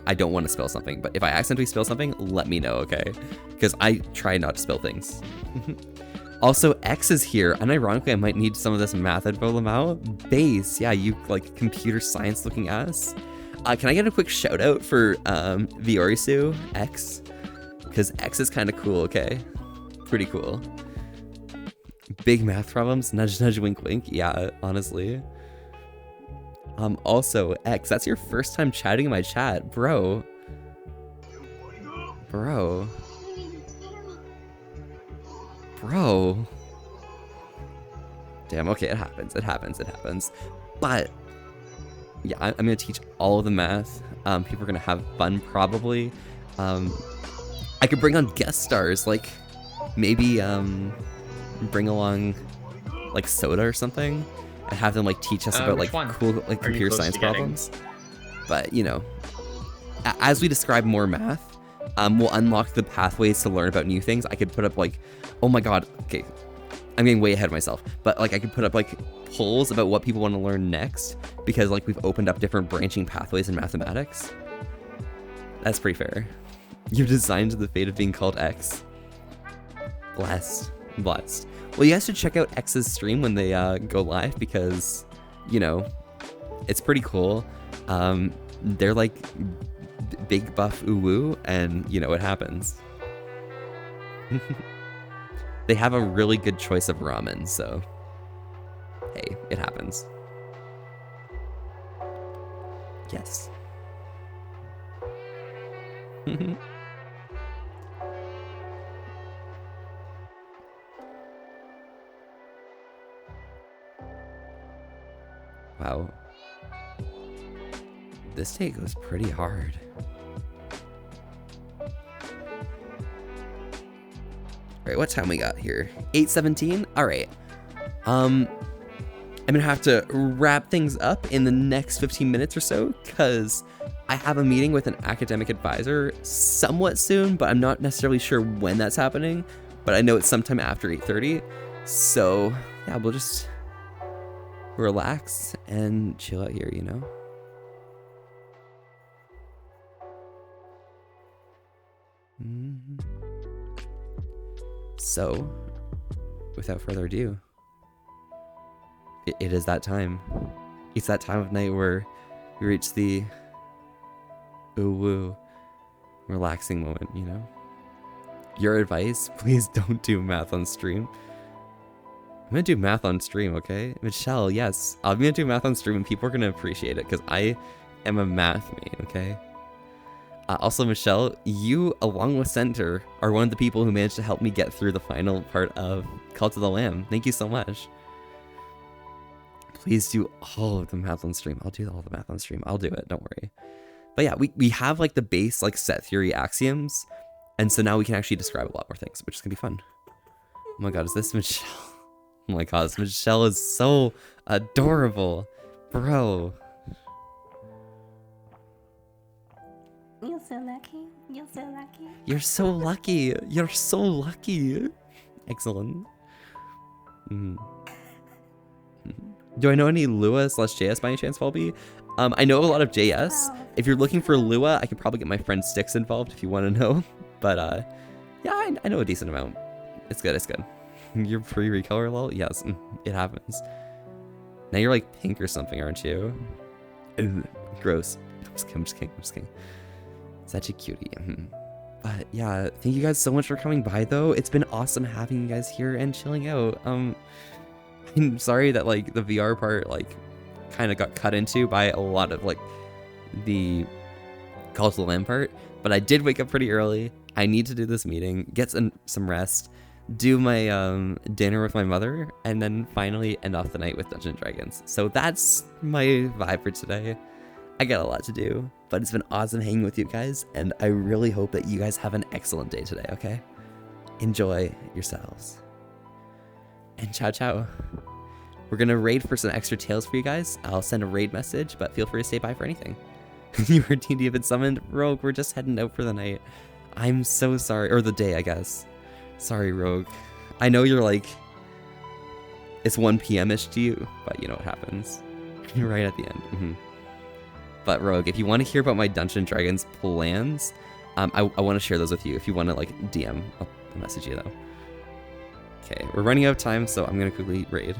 I don't want to spill something, but if I accidentally spill something, let me know, okay? Because I try not to spill things. Also, X is here, and ironically, I might need some of this math info, Lamau. Base, yeah, you like computer science looking ass. Can I get a quick shout out for VRChat X? Because X is kind of cool, okay? Pretty cool. Big math problems, nudge nudge wink wink, yeah, honestly. Also, X, that's your first time chatting in my chat, bro. Bro. Bro. Damn, okay, it happens, it happens, it happens. But, yeah, I'm gonna teach all of the math. People are gonna have fun, probably. I could bring on guest stars, like, maybe, bring along, like, Soda or something, and have them, like, teach us about, like, cool, like, computer science problems. But, you know, as we describe more math, we'll unlock the pathways to learn about new things. I could put up, like, oh my god, okay, I'm getting way ahead of myself, but, like, I could put up, like, polls about what people want to learn next, because, like, we've opened up different branching pathways in mathematics. That's pretty fair. You've designed the fate of being called X. Blessed. Blessed. Well, you guys should check out X's stream when they go live, because, you know, it's pretty cool. They're like big buff uwu, and you know, it happens. They have a really good choice of ramen, so hey, it happens. Yes. Wow. This day goes pretty hard. Alright, what time we got here? 8:17? Alright. I'm gonna have to wrap things up in the next 15 minutes or so, because I have a meeting with an academic advisor somewhat soon, but I'm not necessarily sure when that's happening, but I know it's sometime after 8:30. So, yeah, we'll just relax and chill out here, you know? So, without further ado, it is that time. It's that time of night where we reach the ooh-woo relaxing moment, you know? Your advice, please don't do math on stream. I'm gonna do math on stream, okay? Michelle, yes, I'm gonna do math on stream and people are gonna appreciate it because I am a math main, okay? Also, Michelle, you, along with Center, are one of the people who managed to help me get through the final part of Cult of the Lamb. Thank you so much. Please do all of the math on stream. I'll do all the math on stream. I'll do it, don't worry. But yeah, we have like the base like set theory axioms, and so now we can actually describe a lot more things, which is gonna be fun. Oh my god, is this Michelle? Oh my god, Michelle is so adorable. Bro. You're so lucky. You're so lucky. You're so lucky. You're so lucky. Excellent. Do I know any Lua/JS by any chance, Volby? I know a lot of JS. If you're looking for Lua, I can probably get my friend Styx involved if you want to know. But yeah, I know a decent amount. It's good, it's good. You're free recolor, lol? Yes, it happens. Now you're like pink or something, aren't you? Ugh, gross. I'm just kidding. Such a cutie. But yeah, thank you guys so much for coming by though. It's been awesome having you guys here and chilling out. I'm sorry that like the VR part like kind of got cut into by a lot of like the Call to the Lamb part, but I did wake up pretty early. I need to do this meeting, get some rest, do my dinner with my mother, and then finally end off the night with Dungeons & Dragons. So that's my vibe for today. I got a lot to do, but it's been awesome hanging with you guys, and I really hope that you guys have an excellent day today, okay? Enjoy yourselves. And ciao ciao. We're gonna raid for some extra tails for you guys. I'll send a raid message, but feel free to stay by for anything. You or D&D have been summoned. Rogue, we're just heading out for the night. I'm so sorry, or the day, I guess. Sorry, Rogue. I know you're like, it's 1 p.m.-ish to you, but you know what happens. Right at the end. But Rogue, if you want to hear about my Dungeons & Dragons plans, I want to share those with you. If you want to like DM, I'll message you though. Okay, we're running out of time, so I'm gonna quickly raid.